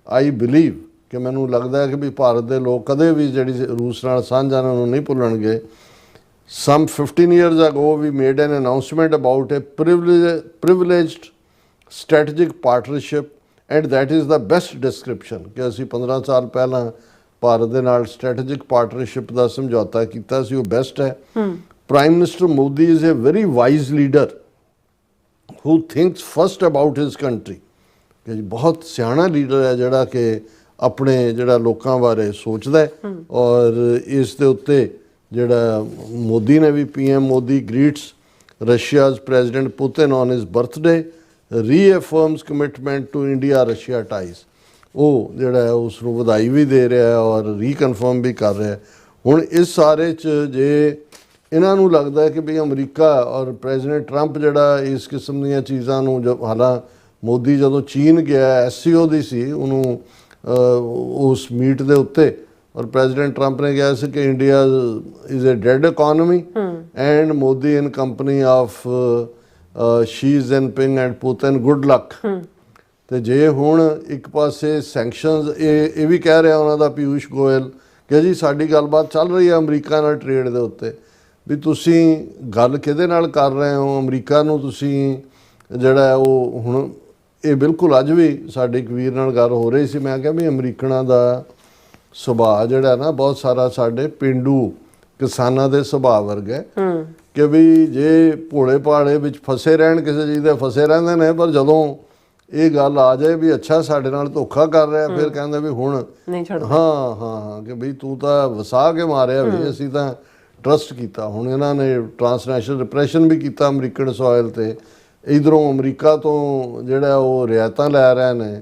I believe ਕਿ ਮੈਨੂੰ ਲੱਗਦਾ ਹੈ ਕਿ ਵੀ ਭਾਰਤ ਦੇ ਲੋਕ ਕਦੇ ਵੀ ਜਿਹੜੀ ਰੂਸ ਨਾਲ ਸਾਂਝਾਂ ਨੂੰ ਨਹੀਂ ਭੁੱਲਣਗੇ। Some 15 years ago, we made an announcement about a privileged strategic partnership, and that is the best description ਕਿ ਅਸੀਂ 15 ਸਾਲ ਪਹਿਲਾਂ ਭਾਰਤ ਦੇ ਨਾਲ strategic partnership ਦਾ ਸਮਝੌਤਾ ਕੀਤਾ ਸੀ, ਉਹ ਬੈਸਟ ਹੈ। Prime Minister Modi is a very wise leader who thinks first about his country, ਕਿ ਬਹੁਤ ਸਿਆਣਾ ਲੀਡਰ ਹੈ ਜਿਹੜਾ ਕਿ ਆਪਣੇ ਜਿਹੜਾ ਲੋਕਾਂ ਬਾਰੇ ਸੋਚਦਾ ਹੈ। ਔਰ ਇਸ ਦੇ ਉੱਤੇ ਜਿਹੜਾ ਮੋਦੀ ਨੇ ਵੀ, PM Modi greets Russia's President Putin on his birthday, reaffirms commitment to India-Russia ties। ਉਹ ਜਿਹੜਾ ਉਸ ਨੂੰ ਵਧਾਈ ਵੀ ਦੇ ਰਿਹਾ ਹੈ ਔਰ ਰੀਕਨਫਰਮ ਵੀ ਕਰ ਰਿਹਾ। ਹੁਣ ਇਸ ਸਾਰੇ 'ਚ ਜੇ ਇਹਨਾਂ ਨੂੰ ਲੱਗਦਾ ਹੈ ਕਿ ਵੀ ਅਮਰੀਕਾ ਔਰ ਪ੍ਰੈਜ਼ੀਡੈਂਟ ਟਰੰਪ ਜਿਹੜਾ ਇਸ ਕਿਸਮ ਦੀਆਂ ਚੀਜ਼ਾਂ ਨੂੰ, ਹਾਲਾਂ ਮੋਦੀ ਜਦੋਂ ਚੀਨ ਗਿਆ, SCO ਦੀ ਸੀ, ਉਹਨੂੰ ਉਸ ਮੀਟ ਦੇ ਉੱਤੇ, ਔਰ ਪ੍ਰੈਜ਼ੀਡੈਂਟ ਟਰੰਪ ਨੇ ਕਿਹਾ ਸੀ ਕਿ India is a dead economy and Modi in company of Xi Jinping and Putin, good luck. ਤੇ ਜੇ ਹੁਣ ਇੱਕ ਪਾਸੇ ਸੈਂਕਸ਼ਨਸ, ਇਹ ਵੀ ਕਹਿ ਰਿਹਾ ਉਹਨਾਂ ਦਾ ਪਿਊਸ਼ ਗੋਇਲ ਕਿ ਜੀ ਸਾਡੀ ਗੱਲਬਾਤ ਚੱਲ ਰਹੀ ਹੈ ਅਮਰੀਕਾ ਨਾਲ ਟ੍ਰੇਡ ਦੇ ਉੱਤੇ, ਵੀ ਤੁਸੀਂ ਗੱਲ ਕਿਹਦੇ ਨਾਲ ਕਰ ਰਹੇ ਹੋ, ਅਮਰੀਕਾ ਨੂੰ ਤੁਸੀਂ ਜਿਹੜਾ ਉਹ ਹੁਣ ਇਹ ਬਿਲਕੁਲ ਅੱਜ ਵੀ ਸਾਡੇ ਇੱਕ ਵੀਰ ਨਾਲ ਗੱਲ ਹੋ ਰਹੀ ਸੀ, ਮੈਂ ਕਿਹਾ ਵੀ ਅਮਰੀਕਨਾਂ ਦਾ ਸੁਭਾਅ ਜਿਹੜਾ ਨਾ ਬਹੁਤ ਸਾਰਾ ਸਾਡੇ ਪੇਂਡੂ ਕਿਸਾਨਾਂ ਦੇ ਸੁਭਾਅ ਵਰਗਾ ਕਿ ਵੀ ਜੇ ਭੋਲੇ ਭਾਲੇ ਵਿੱਚ ਫਸੇ ਰਹਿਣ, ਕਿਸੇ ਚੀਜ਼ ਦੇ ਫਸੇ ਰਹਿੰਦੇ ਨੇ, ਪਰ ਜਦੋਂ ਇਹ ਗੱਲ ਆ ਜਾਏ ਵੀ ਅੱਛਾ ਸਾਡੇ ਨਾਲ ਧੋਖਾ ਕਰ ਰਿਹਾ, ਫਿਰ ਕਹਿੰਦੇ ਵੀ ਹੁਣ ਨਹੀਂ ਛੱਡਦੇ। ਹਾਂ ਕਿ ਬਈ ਤੂੰ ਤਾਂ ਵਸਾ ਕੇ ਮਾਰਿਆ ਵੀ, ਅਸੀਂ ਤਾਂ ਟਰਸਟ ਕੀਤਾ। ਹੁਣ ਇਹਨਾਂ ਨੇ ਟਰਾਂਸਨੈਸ਼ਨਲ ਰਿਪਰੈਸ਼ਨ ਵੀ ਕੀਤਾ ਅਮਰੀਕਨ ਸੋਇਲ ਤੇ। ਇਧਰੋਂ ਅਮਰੀਕਾ ਤੋਂ ਜਿਹੜਾ ਉਹ ਰਿਆਇਤਾਂ ਲੈ ਰਹੇ ਨੇ,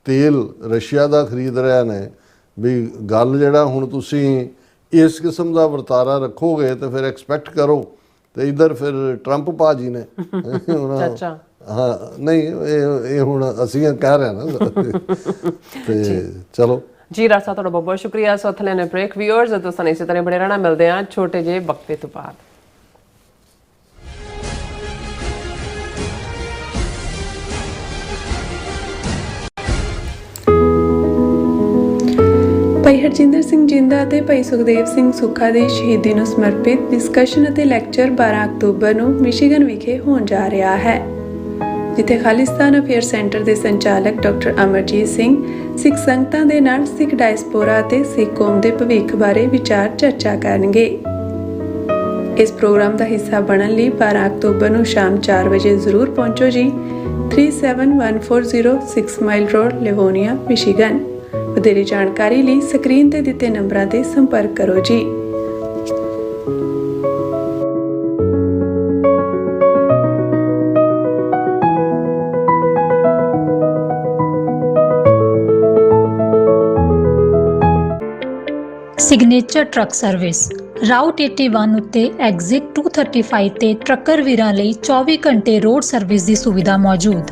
ਤੇਲ ਰਸ਼ੀਆ ਦਾ ਖਰੀਦ ਰਹੇ ਨੇ। ਵੀ ਗੱਲ ਜਿਹੜਾ ਹੁਣ ਤੁਸੀਂ ਇਸ ਕਿਸਮ ਦਾ ਵਰਤਾਰਾ ਰੱਖੋਗੇ ਤੇ ਫਿਰ ਐਕਸਪੈਕਟ ਕਰੋ। ਤੇ ਇਧਰ ਫਿਰ ਟਰੰਪ ਭਾਜੀ ਨੇ ਹਾਂ ਨਹੀਂ ਇਹ ਹੁਣ ਅਸੀਂ ਕਹਿ ਰਹੇ ਨਾ ਤੇ ਚਲੋ ਜੀ ਡਾਕਟਰ ਸਾਹਿਬ ਤੁਹਾਡਾ ਬਹੁਤ ਬਹੁਤ ਸ਼ੁਕਰੀਆ। ਸੋ ਇੱਥੇ ਲੈਣੇ ਬ੍ਰੇਕ। ਵਿਊਅਰਸ ਦੋਸਤਾਂ ਇਸੇ ਤਰ੍ਹਾਂ ਬੜੇ ਰਹਿਣਾ, ਮਿਲਦੇ ਹਾਂ ਛੋਟੇ ਜਿਹੇ ਵਕਫੇ ਤੋਂ ਬਾਅਦ। ਭਾਈ ਹਰਜਿੰਦਰ ਸਿੰਘ ਜਿੰਦਾ ਅਤੇ ਭਾਈ ਸੁਖਦੇਵ ਸਿੰਘ ਸੁੱਖਾ ਦੀ ਸ਼ਹੀਦੀ ਨੂੰ ਸਮਰਪਿਤ ਡਿਸਕਸ਼ਨ ਅਤੇ ਲੈਕਚਰ 12 ਅਕਤੂਬਰ ਨੂੰ ਮਿਸ਼ੀਗਨ ਵਿਖੇ ਹੋਣ ਜਾ ਰਿਹਾ ਹੈ, ਜਿੱਥੇ ਖਾਲਿਸਤਾਨ ਅਫੇਅਰ ਸੈਂਟਰ ਦੇ ਸੰਚਾਲਕ ਡਾਕਟਰ ਅਮਰਜੀਤ ਸਿੰਘ ਸਿੱਖ ਸੰਗਤਾਂ ਦੇ ਨਾਲ ਸਿੱਖ ਡਾਇਸਪੋਰਾ ਅਤੇ ਸਿੱਖ ਕੌਮ ਦੇ ਭਵਿੱਖ ਬਾਰੇ ਵਿਚਾਰ ਚਰਚਾ ਕਰਨਗੇ। ਇਸ ਪ੍ਰੋਗਰਾਮ ਦਾ ਹਿੱਸਾ ਬਣਨ ਲਈ 12 ਅਕਤੂਬਰ ਨੂੰ ਸ਼ਾਮ 4 ਵਜੇ ਜ਼ਰੂਰ ਪਹੁੰਚੋ ਜੀ। 37140 6 ਮਾਈਲ ਰੋਡ, ਲਿਵੋਨੀਆ, ਮਿਸ਼ੀਗਨ। ਵਧੇਰੇ ਜਾਣਕਾਰੀ ਲਈ ਸਕਰੀਨ ਤੇ ਦਿੱਤੇ ਨੰਬਰਾਂ ਤੇ ਸੰਪਰਕ ਕਰੋ ਜੀ। ਸਿਗਨੇਚਰ ਟਰੱਕ ਸਰਵਿਸ ਰਾਊਟ 81 ਉੱਤੇ ਐਗਜ਼ਿਟ 235 ਤੇ ਟਰੱਕਰ ਵੀਰਾਂ ਲਈ 24 ਘੰਟੇ ਰੋਡ ਸਰਵਿਸ ਦੀ ਸੁਵਿਧਾ ਮੌਜੂਦ।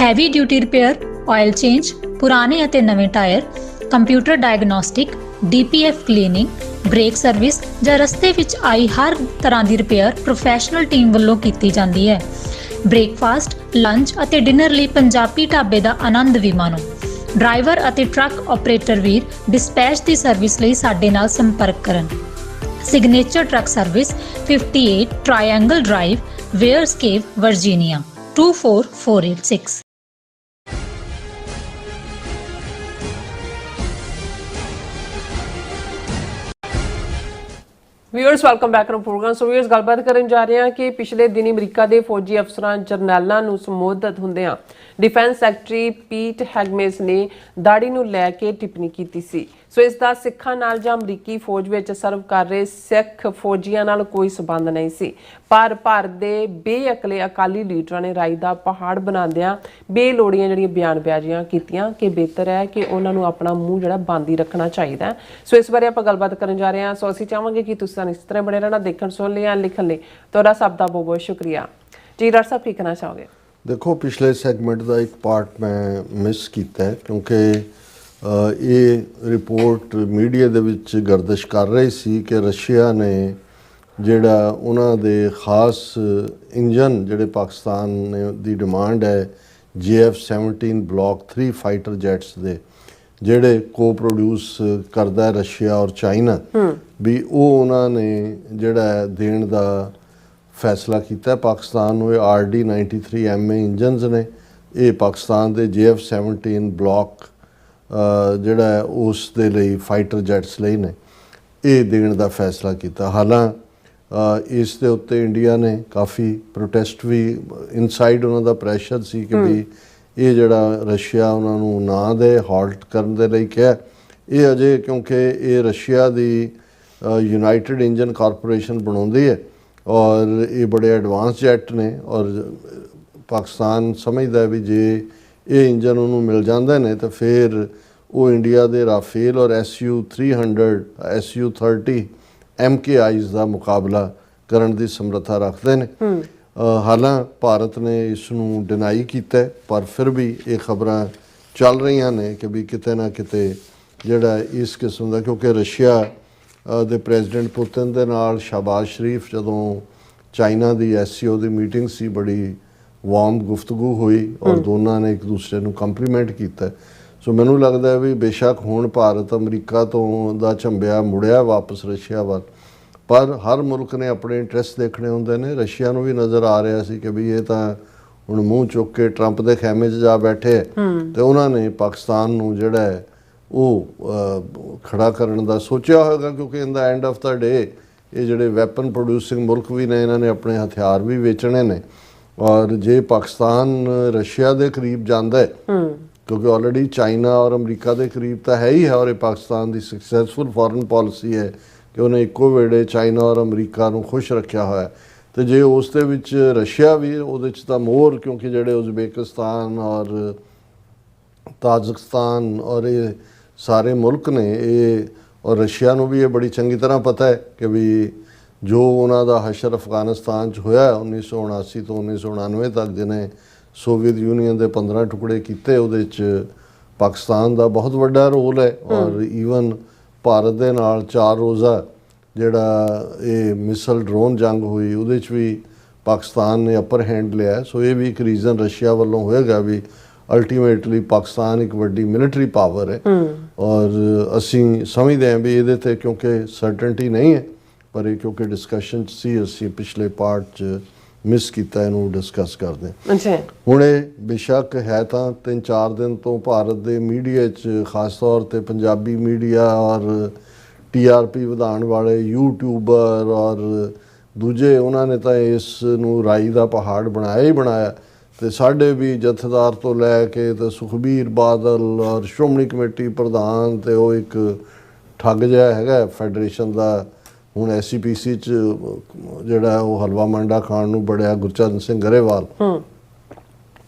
Heavy duty repair, oil change, ਪੁਰਾਣੇ ਅਤੇ ਨਵੇਂ tyre, computer diagnostic, DPF cleaning, brake service ਜਾਂ ਰਸਤੇ ਵਿੱਚ ਆਈ ਹਰ ਤਰ੍ਹਾਂ ਦੀ ਰਿਪੇਅਰ ਪ੍ਰੋਫੈਸ਼ਨਲ ਟੀਮ ਵੱਲੋਂ ਕੀਤੀ ਜਾਂਦੀ ਹੈ। ਬ੍ਰੇਕਫਾਸਟ, ਲੰਚ ਅਤੇ ਡਿਨਰ ਲਈ ਪੰਜਾਬੀ ਢਾਬੇ ਦਾ ਆਨੰਦ ਵੀ ਮਾਣੋ। ਡਰਾਈਵਰ ਅਤੇ ਟਰੱਕ ਆਪਰੇਟਰ ਵੀਰ ਡਿਸਪੈਚ ਦੀ ਸਰਵਿਸ ਲਈ ਸਾਡੇ ਨਾਲ ਸੰਪਰਕ ਕਰਨ। Signature truck service 58 triangle drive, Weyers Cave, Virginia 24486। Viewers welcome back to programme. So viewers ਗੱਲਬਾਤ ਕਰਨ ਜਾ ਰਹੇ ਹਾਂ ਕਿ ਪਿਛਲੇ ਦਿਨੀ ਅਮਰੀਕਾ ਦੇ ਫੌਜੀ ਅਫਸਰਾਂ ਜਰਨੈਲਾਂ ਨੂੰ ਸੰਬੋਧਿਤ ਹੁੰਦਿਆਂ ਡਿਫੈਂਸ ਸੈਕਟਰੀ ਪੀਟ ਹੈਗਮੇਸ ਨੇ ਦਾੜੀ ਨੂੰ ਲੈ ਕੇ ਟਿੱਪਣੀ ਕੀਤੀ ਸੀ। ਸੋ ਇਸ ਦਾ ਸਿੱਖਾਂ ਨਾਲ ਜਾਂ ਅਮਰੀਕੀ ਫੌਜ ਵਿੱਚ ਸਰਵ ਕਰ ਰਹੇ ਸਿੱਖ ਫੌਜੀਆਂ ਨਾਲ ਕੋਈ ਸਬੰਧ ਨਹੀਂ ਸੀ, ਪਰ ਭਾਰਤ ਦੇ ਬੇਅਕਲੇ ਅਕਾਲੀ ਲੀਡਰਾਂ ਨੇ ਰਾਈ ਦਾ ਪਹਾੜ ਬਣਾਉਂਦਿਆਂ ਬੇਲੋੜੀਆਂ ਜਿਹੜੀਆਂ ਬਿਆਨਬਾਜ਼ੀਆਂ ਕੀਤੀਆਂ ਕਿ ਬਿਹਤਰ ਹੈ ਕਿ ਉਹਨਾਂ ਨੂੰ ਆਪਣਾ ਮੂੰਹ ਜਿਹੜਾ ਬੰਦ ਹੀ ਰੱਖਣਾ ਚਾਹੀਦਾ ਹੈ। ਸੋ ਇਸ ਬਾਰੇ ਆਪਾਂ ਗੱਲਬਾਤ ਕਰਨ ਜਾ ਰਹੇ ਹਾਂ। ਸੋ ਅਸੀਂ ਚਾਹਾਂਗੇ ਕਿ ਤੁਸੀਂ ਇਸ ਤਰ੍ਹਾਂ ਬਣੇ ਰਹਿਣਾ, ਦੇਖਣ ਸੁਣ ਲਿਆ, ਲਿਖਣ ਲਈ ਤੁਹਾਡਾ ਸਭ ਦਾ ਬਹੁਤ ਬਹੁਤ ਸ਼ੁਕਰੀਆ ਜੀ। ਡਾਕਟਰ ਸਾਹਿਬ ਕੀ ਕਹਿਣਾ ਚਾਹੋਗੇ? ਦੇਖੋ, ਪਿਛਲੇ ਸੈਗਮੈਂਟ ਦਾ ਇੱਕ ਪਾਰਟ ਮੈਂ ਮਿਸ ਕੀਤਾ ਹੈ ਕਿਉਂਕਿ ਇਹ ਰਿਪੋਰਟ ਮੀਡੀਆ ਦੇ ਵਿੱਚ ਗਰਦਿਸ਼ ਕਰ ਰਹੀ ਸੀ ਕਿ ਰਸ਼ੀਆ ਨੇ ਜਿਹੜਾ ਉਹਨਾਂ ਦੇ ਖਾਸ ਇੰਜਨ ਜਿਹੜੇ ਪਾਕਿਸਤਾਨ ਨੇ ਦੀ ਡਿਮਾਂਡ ਹੈ JF-17 ਬਲੌਕ 3 ਫਾਈਟਰ ਜੈਟਸ ਦੇ ਜਿਹੜੇ ਕੋ ਪ੍ਰੋਡਿਊਸ ਕਰਦਾ ਰਸ਼ੀਆ ਔਰ ਚਾਈਨਾ, ਵੀ ਉਹ ਉਹਨਾਂ ਨੇ ਜਿਹੜਾ ਦੇਣ ਦਾ ਫੈਸਲਾ ਕੀਤਾ ਪਾਕਿਸਤਾਨ ਨੂੰ। ਇਹ RD-93 MA ਇੰਜਨਸ ਨੇ, ਇਹ ਪਾਕਿਸਤਾਨ ਦੇ JF-17 ਬਲੌਕ ਜਿਹੜਾ ਉਸ ਦੇ ਲਈ ਫਾਈਟਰ ਜੈਟਸ ਲਈ ਨੇ, ਇਹ ਦੇਣ ਦਾ ਫੈਸਲਾ ਕੀਤਾ। ਹਾਲਾਂਕਿ ਇਸ ਦੇ ਉੱਤੇ ਇੰਡੀਆ ਨੇ ਕਾਫੀ ਪ੍ਰੋਟੈਸਟ ਵੀ, ਇਨਸਾਈਡ ਉਹਨਾਂ ਦਾ ਪ੍ਰੈਸ਼ਰ ਸੀ ਕਿ ਵੀ ਇਹ ਜਿਹੜਾ ਰਸ਼ੀਆ ਉਹਨਾਂ ਨੂੰ ਨਾ ਦੇ, ਹਾਲਟ ਕਰਨ ਦੇ ਲਈ ਕਿਹਾ। ਇਹ ਅਜੇ ਕਿਉਂਕਿ ਇਹ ਰਸ਼ੀਆ ਦੀ ਯੂਨਾਈਟਿਡ ਇੰਜਨ ਕਾਰਪੋਰੇਸ਼ਨ ਬਣਾਉਂਦੀ ਹੈ ਔਰ ਇਹ ਬੜੇ ਐਡਵਾਂਸ ਜੈਟ ਨੇ ਔਰ ਪਾਕਿਸਤਾਨ ਸਮਝਦਾ ਵੀ ਜੇ ਇਹ ਇੰਜਨ ਉਹਨੂੰ ਮਿਲ ਜਾਂਦੇ ਨੇ ਤਾਂ ਫਿਰ ਉਹ ਇੰਡੀਆ ਦੇ ਰਾਫੇਲ ਔਰ SU-300 SU-30 MKIs ਦਾ ਮੁਕਾਬਲਾ ਕਰਨ ਦੀ ਸਮਰੱਥਾ ਰੱਖਦੇ ਨੇ। ਹਾਲਾਂਕਿ ਭਾਰਤ ਨੇ ਇਸ ਨੂੰ ਡਿਨਾਈ ਕੀਤਾ, ਪਰ ਫਿਰ ਵੀ ਇਹ ਖਬਰਾਂ ਚੱਲ ਰਹੀਆਂ ਨੇ ਕਿ ਵੀ ਕਿਤੇ ਨਾ ਕਿਤੇ ਜਿਹੜਾ ਇਸ ਕਿਸਮ ਦਾ, ਕਿਉਂਕਿ ਰਸ਼ੀਆ ਦੇ ਪ੍ਰੈਜ਼ੀਡੈਂਟ ਪੁਤਿਨ ਦੇ ਨਾਲ ਸ਼ਹਬਾਜ਼ ਸ਼ਰੀਫ ਜਦੋਂ ਚਾਈਨਾ ਦੀ SCO ਦੀ ਮੀਟਿੰਗ ਸੀ, ਬੜੀ ਵਾਰਮ ਗੁਫ਼ਤਗੂ ਹੋਈ ਔਰ ਦੋਨਾਂ ਨੇ ਇੱਕ ਦੂਸਰੇ ਨੂੰ ਕੰਪਲੀਮੈਂਟ ਕੀਤਾ। ਸੋ ਮੈਨੂੰ ਲੱਗਦਾ ਵੀ ਬੇਸ਼ੱਕ ਹੁਣ ਭਾਰਤ ਅਮਰੀਕਾ ਤੋਂ ਦਾ ਝੰਬਿਆ ਮੁੜਿਆ ਵਾਪਸ ਰਸ਼ੀਆ ਵੱਲ, ਪਰ ਹਰ ਮੁਲਕ ਨੇ ਆਪਣੇ ਇੰਟਰਸਟ ਦੇਖਣੇ ਹੁੰਦੇ ਨੇ। ਰਸ਼ੀਆ ਨੂੰ ਵੀ ਨਜ਼ਰ ਆ ਰਿਹਾ ਸੀ ਕਿ ਵੀ ਇਹ ਤਾਂ ਹੁਣ ਮੂੰਹ ਚੁੱਕ ਕੇ ਟਰੰਪ ਦੇ ਖੈਮੇ 'ਚ ਜਾ ਬੈਠੇ ਤੇ ਉਹਨਾਂ ਨੇ ਪਾਕਿਸਤਾਨ ਨੂੰ ਜਿਹੜਾ ਹੈ ਉਹ ਖੜਾ ਕਰਨ ਦਾ ਸੋਚਿਆ ਹੋਵੇਗਾ, ਕਿਉਂਕਿ ਇਨ ਦਾ ਐਂਡ ਆਫ ਦਾ ਡੇ ਇਹ ਜਿਹੜੇ ਵੈਪਨ ਪ੍ਰੋਡਿਊਸਿੰਗ ਮੁਲਕ ਵੀ ਨੇ, ਇਹਨਾਂ ਨੇ ਆਪਣੇ ਹਥਿਆਰ ਵੀ ਵੇਚਣੇ ਨੇ। ਔਰ ਜੇ ਪਾਕਿਸਤਾਨ ਰਸ਼ੀਆ ਦੇ ਕਰੀਬ ਜਾਂਦਾ ਹੈ, ਕਿਉਂਕਿ ਆਲਰੇਡੀ ਚਾਈਨਾ ਔਰ ਅਮਰੀਕਾ ਦੇ ਕਰੀਬ ਤਾਂ ਹੈ ਹੀ ਹੈ, ਔਰ ਇਹ ਪਾਕਿਸਤਾਨ ਦੀ ਸਕਸੈਸਫੁਲ ਫੋਰਨ ਪਾਲਿਸੀ ਹੈ ਕਿ ਉਹਨੇ ਇੱਕੋ ਵੇਲੇ ਚਾਈਨਾ ਔਰ ਅਮਰੀਕਾ ਨੂੰ ਖੁਸ਼ ਰੱਖਿਆ ਹੋਇਆ। ਤੇ ਜੇ ਉਸ ਦੇ ਵਿੱਚ ਰਸ਼ੀਆ ਵੀ ਉਹਦੇ 'ਚ ਤਾਂ ਮੋਰ, ਕਿਉਂਕਿ ਜਿਹੜੇ ਉਜ਼ਬੇਕਿਸਤਾਨ ਔਰ ਤਾਜਿਕਸਤਾਨ ਔਰ ਇਹ ਸਾਰੇ ਮੁਲਕ ਨੇ ਇਹ, ਔਰ ਰਸ਼ੀਆ ਨੂੰ ਵੀ ਇਹ ਬੜੀ ਚੰਗੀ ਤਰ੍ਹਾਂ ਪਤਾ ਹੈ ਕਿ ਵੀ ਜੋ ਉਹਨਾਂ ਦਾ ਹਸ਼ਰ ਅਫਗਾਨਿਸਤਾਨ 'ਚ ਹੋਇਆ 1979 ਤੋਂ 1999 ਤੱਕ, ਜਿਹਨੇ ਸੋਵੀਅਤ ਯੂਨੀਅਨ ਦੇ 15 ਟੁਕੜੇ ਕੀਤੇ, ਉਹਦੇ 'ਚ ਪਾਕਿਸਤਾਨ ਦਾ ਬਹੁਤ ਵੱਡਾ ਰੋਲ ਹੈ। ਔਰ ਈਵਨ ਭਾਰਤ ਦੇ ਨਾਲ 4 ਰੋਜ਼ਾ ਜਿਹੜਾ ਇਹ ਮਿਸਲ ਡਰੋਨ ਜੰਗ ਹੋਈ, ਉਹਦੇ 'ਚ ਵੀ ਪਾਕਿਸਤਾਨ ਨੇ ਅਪਰ ਹੈਂਡ ਲਿਆ। ਸੋ ਇਹ ਵੀ ਇੱਕ ਰੀਜ਼ਨ ਰਸ਼ੀਆ ਵੱਲੋਂ ਹੋਏਗਾ ਵੀ ਅਲਟੀਮੇਟਲੀ ਪਾਕਿਸਤਾਨ ਇੱਕ ਵੱਡੀ ਮਿਲਟਰੀ ਪਾਵਰ ਹੈ। ਔਰ ਅਸੀਂ ਸਮਝਦੇ ਹਾਂ ਵੀ ਇਹਦੇ 'ਤੇ ਕਿਉਂਕਿ ਸਰਟਨਟੀ ਨਹੀਂ ਹੈ, ਪਰ ਇਹ ਕਿਉਂਕਿ ਡਿਸਕਸ਼ਨ 'ਚ ਸੀ, ਅਸੀਂ ਪਿਛਲੇ ਪਾਰਟ 'ਚ ਮਿਸ ਕੀਤਾ, ਇਹਨੂੰ ਡਿਸਕਸ ਕਰਦੇ ਹਾਂ। ਅੱਛਾ। ਹੁਣ ਇਹ ਬੇਸ਼ੱਕ ਹੈ ਤਾਂ 3-4 ਦਿਨ ਤੋਂ ਭਾਰਤ ਦੇ ਮੀਡੀਆ 'ਚ ਖਾਸ ਤੌਰ 'ਤੇ ਪੰਜਾਬੀ ਮੀਡੀਆ ਔਰ TRP ਵਧਾਉਣ ਵਾਲੇ ਯੂਟਿਊਬਰ ਔਰ ਦੂਜੇ, ਉਹਨਾਂ ਨੇ ਤਾਂ ਇਸ ਨੂੰ ਰਾਈ ਦਾ ਪਹਾੜ ਬਣਾਇਆ ਹੀ ਬਣਾਇਆ। ਅਤੇ ਸਾਡੇ ਵੀ ਜਥੇਦਾਰ ਤੋਂ ਲੈ ਕੇ ਤੇ ਸੁਖਬੀਰ ਬਾਦਲ ਔਰ ਸ਼੍ਰੋਮਣੀ ਕਮੇਟੀ ਪ੍ਰਧਾਨ, ਅਤੇ ਉਹ ਇੱਕ ਠੱਗ ਜਿਹਾ ਹੈਗਾ ਫੈਡਰੇਸ਼ਨ ਦਾ, ਹੁਣ SCPC 'ਚ ਜਿਹੜਾ ਉਹ ਹਲਵਾ ਮੰਡਾ ਖਾਣ ਨੂੰ ਬੜਿਆ, ਗੁਰਚਰਨ ਸਿੰਘ ਗਰੇਵਾਲ,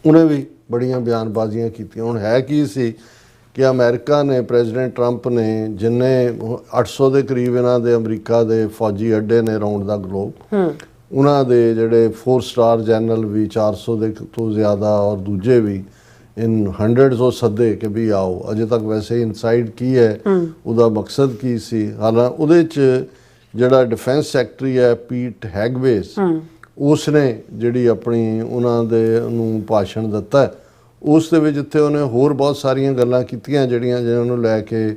ਉਹਨੇ ਵੀ ਬੜੀਆਂ ਬਿਆਨਬਾਜ਼ੀਆਂ ਕੀਤੀਆਂ। ਹੁਣ ਹੈ ਕੀ ਸੀ ਕਿ ਅਮਰੀਕਾ ਨੇ, ਪ੍ਰੈਜ਼ੀਡੈਂਟ ਟਰੰਪ ਨੇ, ਜਿੰਨੇ 800 ਦੇ ਕਰੀਬ ਇਹਨਾਂ ਦੇ ਅਮਰੀਕਾ ਦੇ ਫੌਜੀ ਅੱਡੇ ਨੇ ਰਾਉਂਡ ਦਾ ਗਲੋਬ, ਉਹਨਾਂ ਦੇ ਜਿਹੜੇ 4 ਸਟਾਰ ਜਨਰਲ ਵੀ 400 ਦੇ ਤੋਂ ਜ਼ਿਆਦਾ ਔਰ ਦੂਜੇ ਵੀ ਇਨ ਹੰਡਰਡਸ ਉਹ ਸੱਦੇ ਕਿ ਵੀ ਆਓ। ਅਜੇ ਤੱਕ ਵੈਸੇ ਇਨਸਾਈਡ ਕੀ ਹੈ, ਉਹਦਾ ਮਕਸਦ ਕੀ ਸੀ। ਹਾਲਾਂਕਿ ਉਹਦੇ 'ਚ ਜਿਹੜਾ ਡਿਫੈਂਸ ਸੈਕਟਰੀ ਹੈ ਪੀਟ ਹੈਗਵੇਸ, ਉਸ ਨੇ ਜਿਹੜੀ ਆਪਣੀ ਉਹਨਾਂ ਦੇ ਨੂੰ ਭਾਸ਼ਣ ਦਿੱਤਾ, ਉਸ ਦੇ ਵਿੱਚ ਜਿੱਥੇ ਉਹਨੇ ਹੋਰ ਬਹੁਤ ਸਾਰੀਆਂ ਗੱਲਾਂ ਕੀਤੀਆਂ ਜਿਹਨਾਂ ਨੂੰ ਲੈ ਕੇ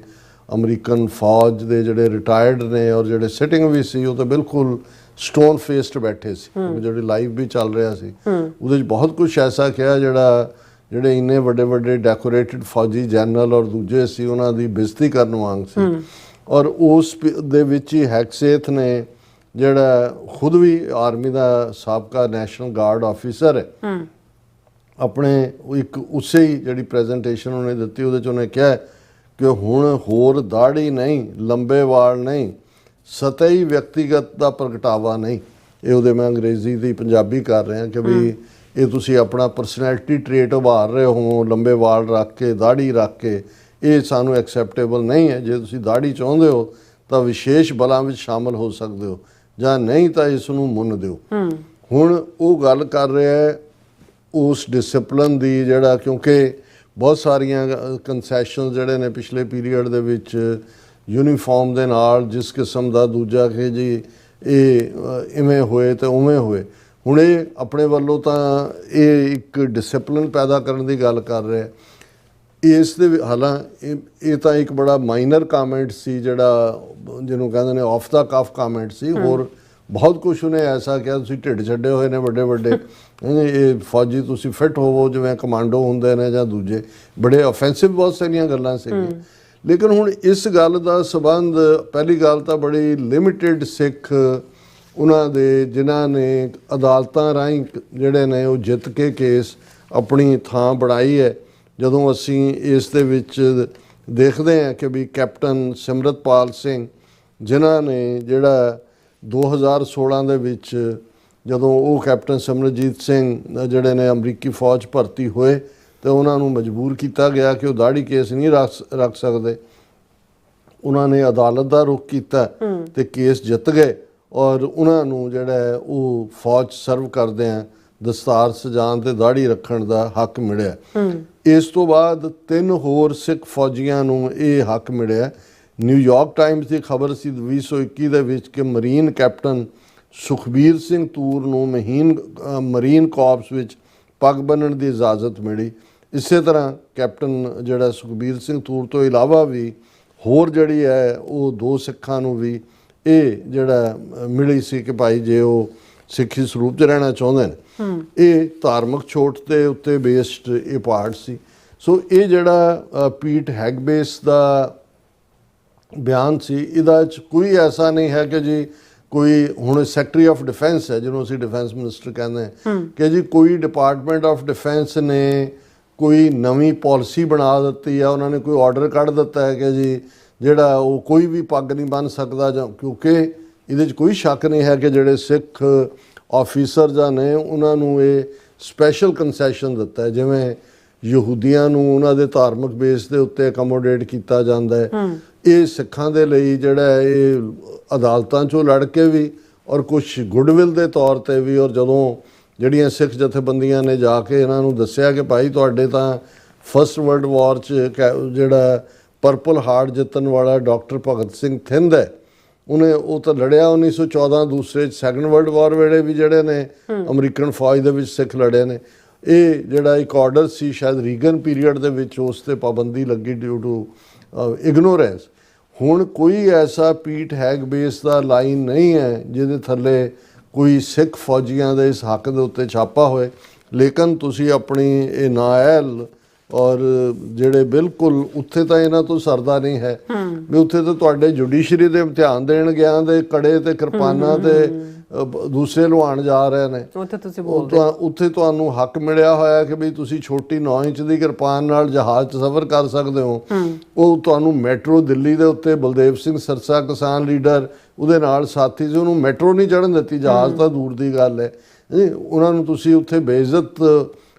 ਅਮਰੀਕਨ ਫੌਜ ਦੇ ਜਿਹੜੇ ਰਿਟਾਇਰਡ ਨੇ ਔਰ ਜਿਹੜੇ ਸਿਟਿੰਗ ਵੀ ਸੀ, ਉਹ ਤਾਂ ਬਿਲਕੁਲ ਸਟੋਨ ਫੇਸਡ ਬੈਠੇ ਸੀ। ਜਿਹੜੀ ਲਾਈਵ ਵੀ ਚੱਲ ਰਿਹਾ ਸੀ, ਉਹਦੇ 'ਚ ਬਹੁਤ ਕੁਛ ਐਸਾ ਕਿਹਾ ਜਿਹੜੇ ਇੰਨੇ ਵੱਡੇ ਵੱਡੇ ਡੈਕੋਰੇਟਡ ਫੌਜੀ ਜਨਰਲ ਔਰ ਦੂਜੇ ਸੀ, ਉਹਨਾਂ ਦੀ ਬੇਇੱਜ਼ਤੀ ਕਰਨ ਵਾਂਗ ਸੀ। ਔਰ ਉਸ ਦੇ ਵਿੱਚ ਹੀ ਹੈਕਸੇਥ ਨੇ, ਜਿਹੜਾ ਖੁਦ ਵੀ ਆਰਮੀ ਦਾ ਸਾਬਕਾ ਨੈਸ਼ਨਲ ਗਾਰਡ ਆਫਿਸਰ ਹੈ, ਆਪਣੇ ਇੱਕ ਉਸੇ ਹੀ ਜਿਹੜੀ ਪ੍ਰੈਜੈਂਟੇਸ਼ਨ ਉਹਨੇ ਦਿੱਤੀ, ਉਹਦੇ 'ਚ ਉਹਨੇ ਕਿਹਾ ਕਿ ਹੁਣ ਹੋਰ ਦਾੜੀ ਨਹੀਂ, ਲੰਬੇ ਵਾਲ ਨਹੀਂ, ਸਤਹੀ ਵਿਅਕਤੀਗਤ ਦਾ ਪ੍ਰਗਟਾਵਾ ਨਹੀਂ। ਇਹ ਉਹਦੇ ਮੈਂ ਅੰਗਰੇਜ਼ੀ ਦੀ ਪੰਜਾਬੀ ਕਰ ਰਿਹਾ ਕਿ ਵੀ ਇਹ ਤੁਸੀਂ ਆਪਣਾ ਪਰਸਨੈਲਿਟੀ ਟ੍ਰੇਟ ਉਭਾਰ ਰਹੇ ਹੋ ਲੰਬੇ ਵਾਲ ਰੱਖ ਕੇ, ਦਾੜੀ ਰੱਖ ਕੇ, ਇਹ ਸਾਨੂੰ ਐਕਸੈਪਟੇਬਲ ਨਹੀਂ ਹੈ। ਜੇ ਤੁਸੀਂ ਦਾੜੀ ਚਾਹੁੰਦੇ ਹੋ ਤਾਂ ਵਿਸ਼ੇਸ਼ ਬਲਾਂ ਵਿੱਚ ਸ਼ਾਮਲ ਹੋ ਸਕਦੇ ਹੋ, ਜਾਂ ਨਹੀਂ ਤਾਂ ਇਸ ਨੂੰ ਮੁੰਨ ਦਿਓ। ਹੁਣ ਉਹ ਗੱਲ ਕਰ ਰਿਹਾ ਹੈ ਉਸ ਡਿਸਪਲਿਨ ਦੀ, ਜਿਹੜਾ ਕਿਉਂਕਿ ਬਹੁਤ ਸਾਰੀਆਂ ਕੰਸੈਸ਼ਨ ਜਿਹੜੇ ਨੇ ਪਿਛਲੇ ਪੀਰੀਅਡ ਦੇ ਵਿੱਚ ਯੂਨੀਫਾਰਮ ਦੇ ਨਾਲ ਜਿਸ ਕਿਸਮ ਦਾ ਦੂਜਾ ਕਿ ਜੀ ਇਹ ਇਵੇਂ ਹੋਏ ਤੇ ਉਵੇਂ ਹੋਏ। ਹੁਣ ਇਹ ਆਪਣੇ ਵੱਲੋਂ ਤਾਂ ਇਹ ਇੱਕ ਡਿਸਪਲਿਨ ਪੈਦਾ ਕਰਨ ਦੀ ਗੱਲ ਕਰ ਰਿਹਾ। ਇਸ ਦੇ ਹਾਲਾਂਕਿ ਇਹ ਤਾਂ ਇੱਕ ਬੜਾ ਮਾਈਨਰ ਕਾਮੈਂਟ ਸੀ, ਜਿਹੜਾ ਜਿਹਨੂੰ ਕਹਿੰਦੇ ਨੇ ਆਫ ਦਾ ਕਫ ਕਾਮੈਂਟ ਸੀ। ਹੋਰ ਬਹੁਤ ਕੁਛ ਉਹਨੇ ਐਸਾ ਕਿਹਾ, ਤੁਸੀਂ ਢਿੱਡ ਛੱਡੇ ਹੋਏ ਨੇ ਵੱਡੇ ਵੱਡੇ, ਇਹ ਫੌਜੀ ਤੁਸੀਂ ਫਿੱਟ ਹੋਵੋ ਜਿਵੇਂ ਕਮਾਂਡੋ ਹੁੰਦੇ ਨੇ ਜਾਂ ਦੂਜੇ, ਬੜੇ ਆਫੈਂਸਿਵ ਬਹੁਤ ਸਾਰੀਆਂ ਗੱਲਾਂ ਸੀਗੀਆਂ। ਲੇਕਿਨ ਹੁਣ ਇਸ ਗੱਲ ਦਾ ਸਬੰਧ, ਪਹਿਲੀ ਗੱਲ ਤਾਂ ਬੜੀ ਲਿਮਿਟਿਡ ਸਿੱਖ ਉਹਨਾਂ ਦੇ ਜਿਨ੍ਹਾਂ ਨੇ ਅਦਾਲਤਾਂ ਰਾਹੀਂ ਜਿਹੜੇ ਨੇ ਉਹ ਜਿੱਤ ਕੇ ਕੇਸ ਆਪਣੀ ਥਾਂ ਬਣਾਈ ਹੈ। ਜਦੋਂ ਅਸੀਂ ਇਸ ਦੇ ਵਿੱਚ ਦੇਖਦੇ ਹਾਂ ਕਿ ਵੀ ਕੈਪਟਨ ਸਿਮਰਤਪਾਲ ਸਿੰਘ, ਜਿਨ੍ਹਾਂ ਨੇ ਜਿਹੜਾ 2016 ਦੇ ਵਿੱਚ ਜਦੋਂ ਉਹ ਕੈਪਟਨ ਸਿਮਰਜੀਤ ਸਿੰਘ ਜਿਹੜੇ ਨੇ ਅਮਰੀਕੀ ਫੌਜ ਭਰਤੀ ਹੋਏ ਤੇ ਉਹਨਾਂ ਨੂੰ ਮਜਬੂਰ ਕੀਤਾ ਗਿਆ ਕਿ ਉਹ ਦਾੜੀ ਕੇਸ ਨਹੀਂ ਰੱਖ ਸਕਦੇ, ਉਹਨਾਂ ਨੇ ਅਦਾਲਤ ਦਾ ਰੁਖ ਕੀਤਾ ਤੇ ਕੇਸ ਜਿੱਤ ਗਏ ਔਰ ਉਹਨਾਂ ਨੂੰ ਜਿਹੜਾ ਉਹ ਫੌਜ ਸਰਵ ਕਰਦੇ ਆ ਦਸਤਾਰ ਸਜਾਉਣ ਤੇ ਦਾੜੀ ਰੱਖਣ ਦਾ ਹੱਕ ਮਿਲਿਆ। ਇਸ ਤੋਂ ਬਾਅਦ 3 ਹੋਰ ਸਿੱਖ ਫੌਜੀਆਂ ਨੂੰ ਇਹ ਹੱਕ ਮਿਲਿਆ। ਨਿਊਯਾਰਕ ਟਾਈਮਸ ਦੀ ਖਬਰ ਸੀ 2021 ਦੇ ਵਿੱਚ ਕਿ ਮਰੀਨ ਕੈਪਟਨ ਸੁਖਬੀਰ ਸਿੰਘ ਤੂਰ ਨੂੰ ਮਰੀਨ ਕਾਰਪਸ ਵਿੱਚ ਪੱਗ ਬੰਨ੍ਹਣ ਦੀ ਇਜਾਜ਼ਤ ਮਿਲੀ। ਇਸੇ ਤਰ੍ਹਾਂ ਕੈਪਟਨ ਜਿਹੜਾ ਸੁਖਬੀਰ ਸਿੰਘ ਤੂਰ ਤੋਂ ਇਲਾਵਾ ਵੀ ਹੋਰ ਜਿਹੜੀ ਹੈ ਉਹ 2 ਸਿੱਖਾਂ ਨੂੰ ਵੀ ਇਹ ਜਿਹੜਾ ਮਿਲੀ ਸੀ ਕਿ ਭਾਈ ਜੇ ਉਹ ਸਿੱਖੀ ਸਰੂਪ 'ਚ ਰਹਿਣਾ ਚਾਹੁੰਦੇ ਨੇ, ਇਹ ਧਾਰਮਿਕ ਛੋਟ ਦੇ ਉੱਤੇ ਬੇਸਡ ਇਹ ਪਾਰਟ ਸੀ। ਸੋ ਇਹ ਜਿਹੜਾ ਪੀਟ ਹੈਗਬੇਸ ਦਾ ਬਿਆਨ ਸੀ, ਇਹਦਾ 'ਚ ਕੋਈ ਐਸਾ ਨਹੀਂ ਹੈ ਕਿ ਜੀ ਕੋਈ ਹੁਣ ਸੈਕਟਰੀ ਆਫ ਡਿਫੈਂਸ ਹੈ ਜਿਹਨੂੰ ਅਸੀਂ ਡਿਫੈਂਸ ਮਿਨਿਸਟਰ ਕਹਿੰਦੇ ਹਾਂ ਕਿ ਜੀ ਕੋਈ ਡਿਪਾਰਟਮੈਂਟ ਆਫ ਡਿਫੈਂਸ ਨੇ ਕੋਈ ਨਵੀਂ ਪਾਲਿਸੀ ਬਣਾ ਦਿੱਤੀ ਆ, ਉਹਨਾਂ ਨੇ ਕੋਈ ਆਰਡਰ ਕੱਢ ਦਿੱਤਾ ਹੈ ਕਿ ਜੀ ਜਿਹੜਾ ਉਹ ਕੋਈ ਵੀ ਪੱਗ ਨਹੀਂ ਬੰਨ੍ਹ ਸਕਦਾ, ਜਾਂ ਕਿਉਂਕਿ ਇਹਦੇ 'ਚ ਕੋਈ ਸ਼ੱਕ ਨਹੀਂ ਹੈ ਕਿ ਜਿਹੜੇ ਸਿੱਖ ਆਫਿਸਰ ਜਾਂ ਨੇ ਉਹਨਾਂ ਨੂੰ ਇਹ ਸਪੈਸ਼ਲ ਕੰਸੈਸ਼ਨ ਦਿੱਤਾ ਹੈ। ਜਿਵੇਂ ਯਹੂਦੀਆਂ ਨੂੰ ਉਹਨਾਂ ਦੇ ਧਾਰਮਿਕ ਬੇਸ ਦੇ ਉੱਤੇ ਅਕਮੋਡੇਟ ਕੀਤਾ ਜਾਂਦਾ ਹੈ, ਇਹ ਸਿੱਖਾਂ ਦੇ ਲਈ ਜਿਹੜਾ ਇਹ ਅਦਾਲਤਾਂ 'ਚੋਂ ਲੜ ਕੇ ਵੀ ਔਰ ਕੁਛ ਗੁੱਡਵਿਲ ਦੇ ਤੌਰ 'ਤੇ ਵੀ, ਔਰ ਜਦੋਂ ਜਿਹੜੀਆਂ ਸਿੱਖ ਜਥੇਬੰਦੀਆਂ ਨੇ ਜਾ ਕੇ ਇਹਨਾਂ ਨੂੰ ਦੱਸਿਆ ਕਿ ਭਾਈ ਤੁਹਾਡੇ ਤਾਂ ਫਸਟ ਵਰਲਡ ਵਾਰ 'ਚ ਜਿਹੜਾ ਪਰਪਲ ਹਾਰਟ ਜਿੱਤਣ ਵਾਲਾ ਡਾਕਟਰ ਭਗਤ ਸਿੰਘ ਥਿੰਦ ਹੈ, ਉਹ ਤਾਂ ਲੜਿਆ 1914 ਦੂਸਰੇ ਸੈਕੰਡ ਵਰਲਡ ਵਾਰ ਵੇਲੇ ਵੀ ਜਿਹੜੇ ਨੇ ਅਮਰੀਕਨ ਫੌਜ ਦੇ ਵਿੱਚ ਸਿੱਖ ਲੜੇ ਨੇ। ਇਹ ਜਿਹੜਾ ਇੱਕ ਆਰਡਰ ਸੀ ਸ਼ਾਇਦ ਰੀਗਨ ਪੀਰੀਅਡ ਦੇ ਵਿੱਚ, ਉਸ 'ਤੇ ਪਾਬੰਦੀ ਲੱਗੀ ਡਿਊ ਟੂ ਇਗਨੋਰੈਂਸ। ਹੁਣ ਕੋਈ ਐਸਾ ਪੀਟ ਹੈਗ ਬੇਸ ਦਾ ਲਾਈਨ ਨਹੀਂ ਹੈ ਜਿਹਦੇ ਥੱਲੇ ਕੋਈ ਸਿੱਖ ਫੌਜੀਆਂ ਦੇ ਇਸ ਹੱਕ ਦੇ ਉੱਤੇ ਛਾਪਾ ਹੋਏ। ਲੇਕਿਨ ਤੁਸੀਂ ਆਪਣੀ ਇਹ ਨਾਅਹਿਲ ਔਰ ਜਿਹੜੇ ਬਿਲਕੁਲ ਉੱਥੇ ਤਾਂ ਇਹਨਾਂ ਤੋਂ ਸਰਦਾ ਨਹੀਂ ਹੈ ਵੀ ਉੱਥੇ ਤਾਂ ਤੁਹਾਡੇ ਜੁਡੀਸ਼ਰੀ ਦੇ ਇਮਤਿਹਾਨ ਦੇਣ ਗਿਆ ਦੇ ਕੜੇ ਤੇ ਕਿਰਪਾਨਾਂ ਤੇ ਦੂਸਰੇ ਲੁਹਾਣ ਜਾ ਰਹੇ ਨੇ। ਉੱਥੇ ਤੁਹਾਨੂੰ ਹੱਕ ਮਿਲਿਆ ਹੋਇਆ ਕਿ ਵੀ ਤੁਸੀਂ ਛੋਟੀ 9 ਇੰਚ ਦੀ ਕਿਰਪਾਨ ਨਾਲ ਜਹਾਜ਼ 'ਚ ਸਫ਼ਰ ਕਰ ਸਕਦੇ ਹੋ। ਉਹ ਤੁਹਾਨੂੰ ਮੈਟਰੋ ਦਿੱਲੀ ਦੇ ਉੱਤੇ ਬਲਦੇਵ ਸਿੰਘ ਸਰਸਾ ਕਿਸਾਨ ਲੀਡਰ ਉਹਦੇ ਨਾਲ ਸਾਥੀ ਸੀ, ਉਹਨੂੰ ਮੈਟਰੋ ਨਹੀਂ ਚੜ੍ਹਨ ਦਿੱਤੀ, ਜਹਾਜ਼ ਤਾਂ ਦੂਰ ਦੀ ਗੱਲ ਹੈ। ਉਹਨਾਂ ਨੂੰ ਤੁਸੀਂ ਉੱਥੇ ਬੇਇੱਜ਼ਤ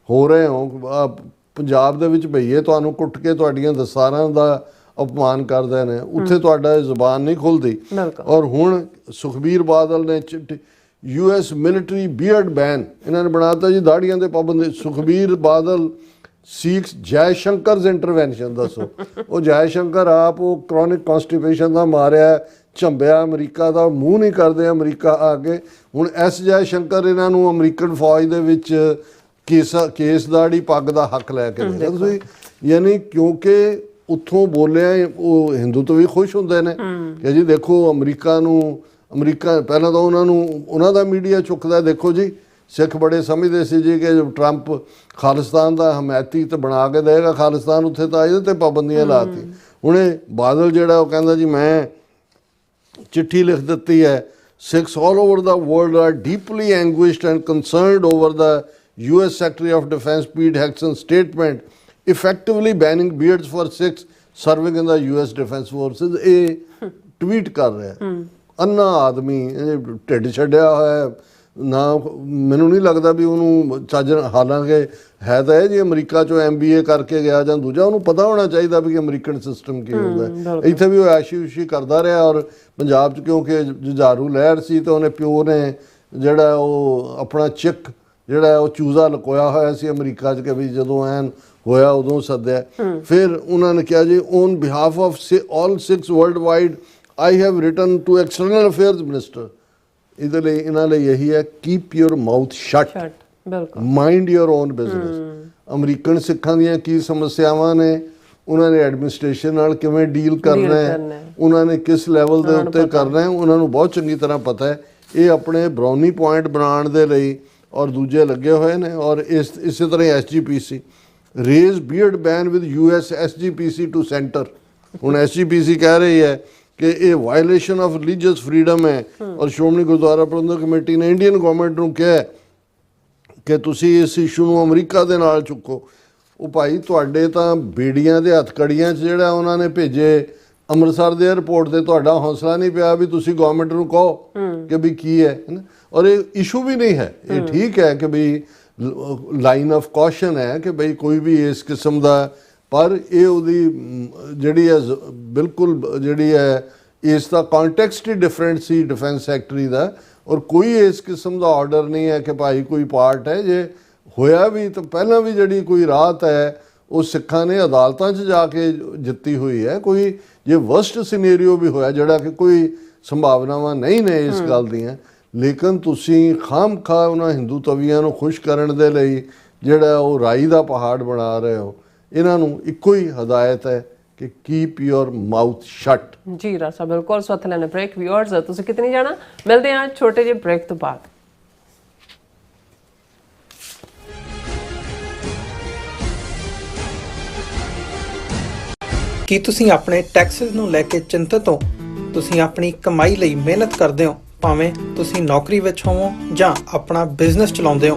ਹੋ ਰਹੇ ਹੋ। ਪੰਜਾਬ ਦੇ ਵਿੱਚ ਭਈਏ ਤੁਹਾਨੂੰ ਕੁੱਟ ਕੇ ਤੁਹਾਡੀਆਂ ਦਸਤਾਰਾਂ ਦਾ ਅਪਮਾਨ ਕਰਦੇ ਨੇ, ਉੱਥੇ ਤੁਹਾਡਾ ਜ਼ੁਬਾਨ ਨਹੀਂ ਖੁੱਲਦੀ। ਔਰ ਹੁਣ ਸੁਖਬੀਰ ਬਾਦਲ ਨੇ US ਮਿਲਟਰੀ ਬੀਅਰਡ ਬੈਨ ਇਹਨਾਂ ਨੇ ਬਣਾਤਾ ਜੀ, ਦਾੜੀਆਂ ਦੇ ਪਾਬੰਦੀ। ਸੁਖਬੀਰ ਬਾਦਲ ਸੀਕਸ ਜੈ ਸ਼ੰਕਰਜ਼ ਇੰਟਰਵੈਂਸ਼ਨ। ਦੱਸੋ, ਉਹ ਜੈ ਸ਼ੰਕਰ ਆਪ ਉਹ ਕ੍ਰੋਨਿਕ ਕੌਨਸਟੀਪੇਸ਼ਨ ਦਾ ਮਾਰਿਆ, ਝੰਬਿਆ ਅਮਰੀਕਾ ਦਾ, ਮੂੰਹ ਨਹੀਂ ਕਰਦੇ ਅਮਰੀਕਾ ਆ ਕੇ। ਹੁਣ ਐਸ ਜੈ ਸ਼ੰਕਰ ਇਹਨਾਂ ਨੂੰ ਅਮਰੀਕਨ ਫੌਜ ਦੇ ਵਿੱਚ ਕੇਸਦਾੜੀ ਪੱਗ ਦਾ ਹੱਕ ਲੈ ਕੇ ਦੇ ਤੁਸੀਂ, ਯਾਨੀ ਕਿਉਂਕਿ ਉੱਥੋਂ ਬੋਲਿਆ ਉਹ ਹਿੰਦੂ ਤੋਂ ਵੀ ਖੁਸ਼ ਹੁੰਦੇ ਨੇ ਕਿ ਜੀ ਦੇਖੋ ਅਮਰੀਕਾ ਪਹਿਲਾਂ ਤਾਂ ਉਹਨਾਂ ਦਾ ਮੀਡੀਆ ਚੁੱਕਦਾ। ਦੇਖੋ ਜੀ ਸਿੱਖ ਬੜੇ ਸਮਝਦੇ ਸੀ ਜੀ ਕਿ ਟਰੰਪ ਖਾਲਿਸਤਾਨ ਦਾ ਹਮਾਇਤੀ ਤੇ ਬਣਾ ਕੇ ਦੇਗਾ ਖਾਲਿਸਤਾਨ, ਉੱਥੇ ਤਾਂ ਇਹਦੇ ਤੇ ਪਾਬੰਦੀਆਂ ਲਾਤੀ। ਹੁਣ ਇਹ ਬਾਦਲ ਜਿਹੜਾ ਉਹ ਕਹਿੰਦਾ ਜੀ ਮੈਂ ਚਿੱਠੀ ਲਿਖ ਦਿੱਤੀ ਹੈ, Sikhs all over the world are deeply anguished and concerned over the US Secretary of Defense Pete Hegseth's statement effectively banning beards for Sikhs serving in the US Defense Forces। ਇਹ ਟਵੀਟ ਕਰ ਰਿਹਾ ਅੰਨਾ ਆਦਮੀ, ਢਿੱਡ ਛੱਡਿਆ ਹੋਇਆ ਨਾ। ਮੈਨੂੰ ਨਹੀਂ ਲੱਗਦਾ ਵੀ ਉਹਨੂੰ ਚੱਜ, ਹਾਲਾਂਕਿ ਹੈ ਤਾਂ ਇਹ ਜੀ ਅਮਰੀਕਾ 'ਚੋਂ MBA ਕਰਕੇ ਗਿਆ ਜਾਂ ਦੂਜਾ, ਉਹਨੂੰ ਪਤਾ ਹੋਣਾ ਚਾਹੀਦਾ ਵੀ ਅਮਰੀਕਨ ਸਿਸਟਮ ਕੀ ਹੁੰਦਾ। ਇੱਥੇ ਵੀ ਉਹ ਐਸ਼ੀ ਉਸ਼ੀ ਕਰਦਾ ਰਿਹਾ। ਔਰ ਪੰਜਾਬ 'ਚ ਕਿਉਂਕਿ ਜੁਝਾਰੂ ਲਹਿਰ ਸੀ ਤਾਂ ਉਹਨੇ ਪਿਓ ਨੇ ਜਿਹੜਾ ਉਹ ਆਪਣਾ ਚਿੱਕ ਜਿਹੜਾ ਉਹ ਚੂਜ਼ਾ ਲਕੋਇਆ ਹੋਇਆ ਸੀ ਅਮਰੀਕਾ 'ਚ ਕਿ ਵੀ ਜਦੋਂ ਐਨ ਹੋਇਆ ਉਦੋਂ ਸੱਦਿਆ। ਫਿਰ ਉਹਨਾਂ ਨੇ ਕਿਹਾ ਜੀ on behalf of all Sikhs world wide I have written to external affairs minister. ਇਹਦੇ ਲਈ ਇਹਨਾਂ ਲਈ ਇਹੀ ਹੈ, keep your mouth shut, mind your own business. American ਸਿੱਖਾਂ ਦੀਆਂ ਕੀ ਸਮੱਸਿਆਵਾਂ ਨੇ, ਉਹਨਾਂ ਨੇ ਐਡਮਿਨਿਸਟ੍ਰੇਸ਼ਨ ਨਾਲ ਕਿਵੇਂ ਡੀਲ ਕਰਨਾ ਹੈ, ਉਹਨਾਂ ਨੇ ਕਿਸ ਲੈਵਲ ਦੇ ਉੱਤੇ ਕਰਨਾ ਹੈ, ਉਹਨਾਂ ਨੂੰ ਬਹੁਤ ਚੰਗੀ ਤਰ੍ਹਾਂ ਪਤਾ ਹੈ। ਇਹ ਆਪਣੇ ਬਰਾਉਨੀ ਪੁਆਇੰਟ ਬਣਾਉਣ ਦੇ ਲਈ ਔਰ ਦੂਜੇ ਲੱਗੇ ਹੋਏ ਨੇ। ਔਰ ਇਸੇ ਤਰ੍ਹਾਂ SGPC raise beard ban with US SGPC to centre. ਹੁਣ SGPC ਕਹਿ ਰਹੀ ਹੈ ਕਿ ਇਹ ਵਾਇਲੇਸ਼ਨ ਆਫ ਰਿਲੀਜੀਅਸ ਫਰੀडम ਹੈ। ਔਰ ਸ਼੍ਰੋਮਣੀ ਗੁਰਦੁਆਰਾ ਪ੍ਰਬੰਧਕ ਕਮੇਟੀ ਨੇ ਇੰਡੀਅਨ ਗਵਰਨਮੈਂਟ ਨੂੰ ਕਿਹਾ ਕਿ ਤੁਸੀਂ ਇਸ ਇਸ਼ੂ ਨੂੰ ਅਮਰੀਕਾ ਦੇ ਨਾਲ ਚੁੱਕੋ। ਉਹ ਭਾਈ ਤੁਹਾਡੇ ਤਾਂ ਬੇੜੀਆਂ ਦੇ ਹੱਥਕੜੀਆਂ 'ਚ ਜਿਹੜਾ ਉਹਨਾਂ ਨੇ ਭੇਜੇ ਅੰਮ੍ਰਿਤਸਰ ਦੇ 에ਅਰਪੋਰਟ 'ਤੇ, ਤੁਹਾਡਾ ਹੌਸਲਾ ਨਹੀਂ ਪਿਆ ਵੀ ਤੁਸੀਂ ਗਵਰਨਮੈਂਟ ਨੂੰ ਕਹੋ ਕਿ ਵੀ ਕੀ ਹੈ ਨਾ। ਔਰ ਇਹ ਇਸ਼ੂ ਵੀ ਨਹੀਂ ਹੈ, ਇਹ ਠੀਕ ਹੈ ਕਿ ਵੀ ਲਾਈਨ ਆਫ ਕੌਸ਼ਨ ਹੈ ਕਿ ਬਈ ਕੋਈ ਵੀ ਇਸ ਕਿਸਮ ਦਾ, ਪਰ ਇਹ ਉਹਦੀ ਜਿਹੜੀ ਹੈ ਬਿਲਕੁਲ ਜਿਹੜੀ ਹੈ ਇਸ ਦਾ ਕੰਟੈਕਸਟ ਹੀ ਡਿਫਰੈਂਟ ਸੀ ਡਿਫੈਂਸ ਸੈਕਟਰੀ ਦਾ। ਔਰ ਕੋਈ ਇਸ ਕਿਸਮ ਦਾ ਆਰਡਰ ਨਹੀਂ ਹੈ ਕਿ ਭਾਈ ਕੋਈ ਪਾਰਟ ਹੈ। ਜੇ ਹੋਇਆ ਵੀ ਤਾਂ ਪਹਿਲਾਂ ਵੀ ਜਿਹੜੀ ਕੋਈ ਰਾਹਤ ਹੈ ਉਹ ਸਿੱਖਾਂ ਨੇ ਅਦਾਲਤਾਂ 'ਚ ਜਾ ਕੇ ਜਿੱਤੀ ਹੋਈ ਹੈ। ਕੋਈ ਜੇ ਵਰਸਟ ਸਿਨੇਰੀਓ ਵੀ ਹੋਇਆ ਜਿਹੜਾ ਕਿ ਕੋਈ ਸੰਭਾਵਨਾਵਾਂ ਨਹੀਂ ਨੇ ਇਸ ਗੱਲ ਦੀਆਂ, ਲੇਕਿਨ ਤੁਸੀਂ ਖਾਮਖਾ ਉਹਨਾਂ ਹਿੰਦੂ ਤਵੀਆਂ ਨੂੰ ਖੁਸ਼ ਕਰਨ ਦੇ ਲਈ ਜਿਹੜਾ ਉਹ ਰਾਈ ਦਾ ਪਹਾੜ ਬਣਾ ਰਹੇ ਹੋ। ਇਹਨਾਂ ਨੂੰ ਇੱਕੋ ਹੀ ਹਦਾਇਤ ਹੈ ਕਿ ਕੀਪ ਯੋਰ ਮਾਊਥ ਸ਼ਟ। ਜੀ ਰਾਸਾ ਬਿਲਕੁਲ। ਸੋ ਲੈਣੇ ਬ੍ਰੇਕ। ਵਿਊਅਰਸ ਤੁਸੀਂ ਕਿਤੇ ਨਹੀਂ ਜਾਣਾ, ਮਿਲਦੇ ਹਾਂ ਛੋਟੇ ਜਿਹੇ ਬ੍ਰੇਕ ਤੋਂ ਬਾਅਦ। ਕੀ ਤੁਸੀਂ ਆਪਣੇ ਟੈਕਸਿਸ ਨੂੰ ਲੈ ਕੇ ਚਿੰਤਤ ਹੋ? ਤੁਸੀਂ ਆਪਣੀ ਕਮਾਈ ਲਈ ਮਿਹਨਤ ਕਰਦੇ ਹੋ, ਭਾਵੇਂ ਤੁਸੀਂ ਨੌਕਰੀ ਵਿੱਚ ਹੋਵੋ ਜਾਂ ਆਪਣਾ ਬਿਜ਼ਨਸ ਚਲਾਉਂਦੇ ਹੋ।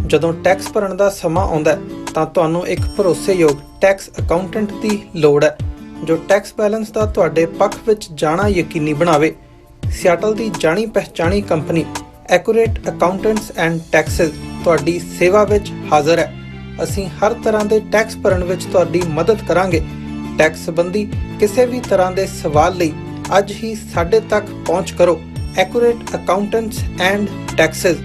ਜਦੋਂ ਟੈਕਸ ਭਰਨ ਦਾ ਸਮਾਂ ਆਉਂਦਾ ਹੈ ਤਾਂ ਤੁਹਾਨੂੰ ਇੱਕ ਭਰੋਸੇਯੋਗ ਟੈਕਸ ਅਕਾਊਂਟੈਂਟ ਦੀ ਲੋੜ ਹੈ ਜੋ ਟੈਕਸ ਬੈਲੈਂਸ ਦਾ ਤੁਹਾਡੇ ਪੱਖ ਵਿੱਚ ਜਾਣਾ ਯਕੀਨੀ ਬਣਾਵੇ। ਸਿਆਟਲ ਦੀ ਜਾਣੀ ਪਛਾਣੀ company accurate accountants and taxes ਤੁਹਾਡੀ ਸੇਵਾ ਵਿੱਚ ਹਾਜ਼ਰ ਹੈ। ਅਸੀਂ ਹਰ ਤਰ੍ਹਾਂ ਦੇ ਟੈਕਸ ਭਰਨ ਵਿੱਚ ਤੁਹਾਡੀ ਮਦਦ ਕਰਾਂਗੇ। ਟੈਕਸ ਸੰਬੰਧੀ ਕਿਸੇ ਵੀ ਤਰ੍ਹਾਂ ਦੇ ਸਵਾਲ ਲਈ ਅੱਜ ਹੀ ਸਾਡੇ ਤੱਕ ਪਹੁੰਚ ਕਰੋ। Accurate accountants and Texas.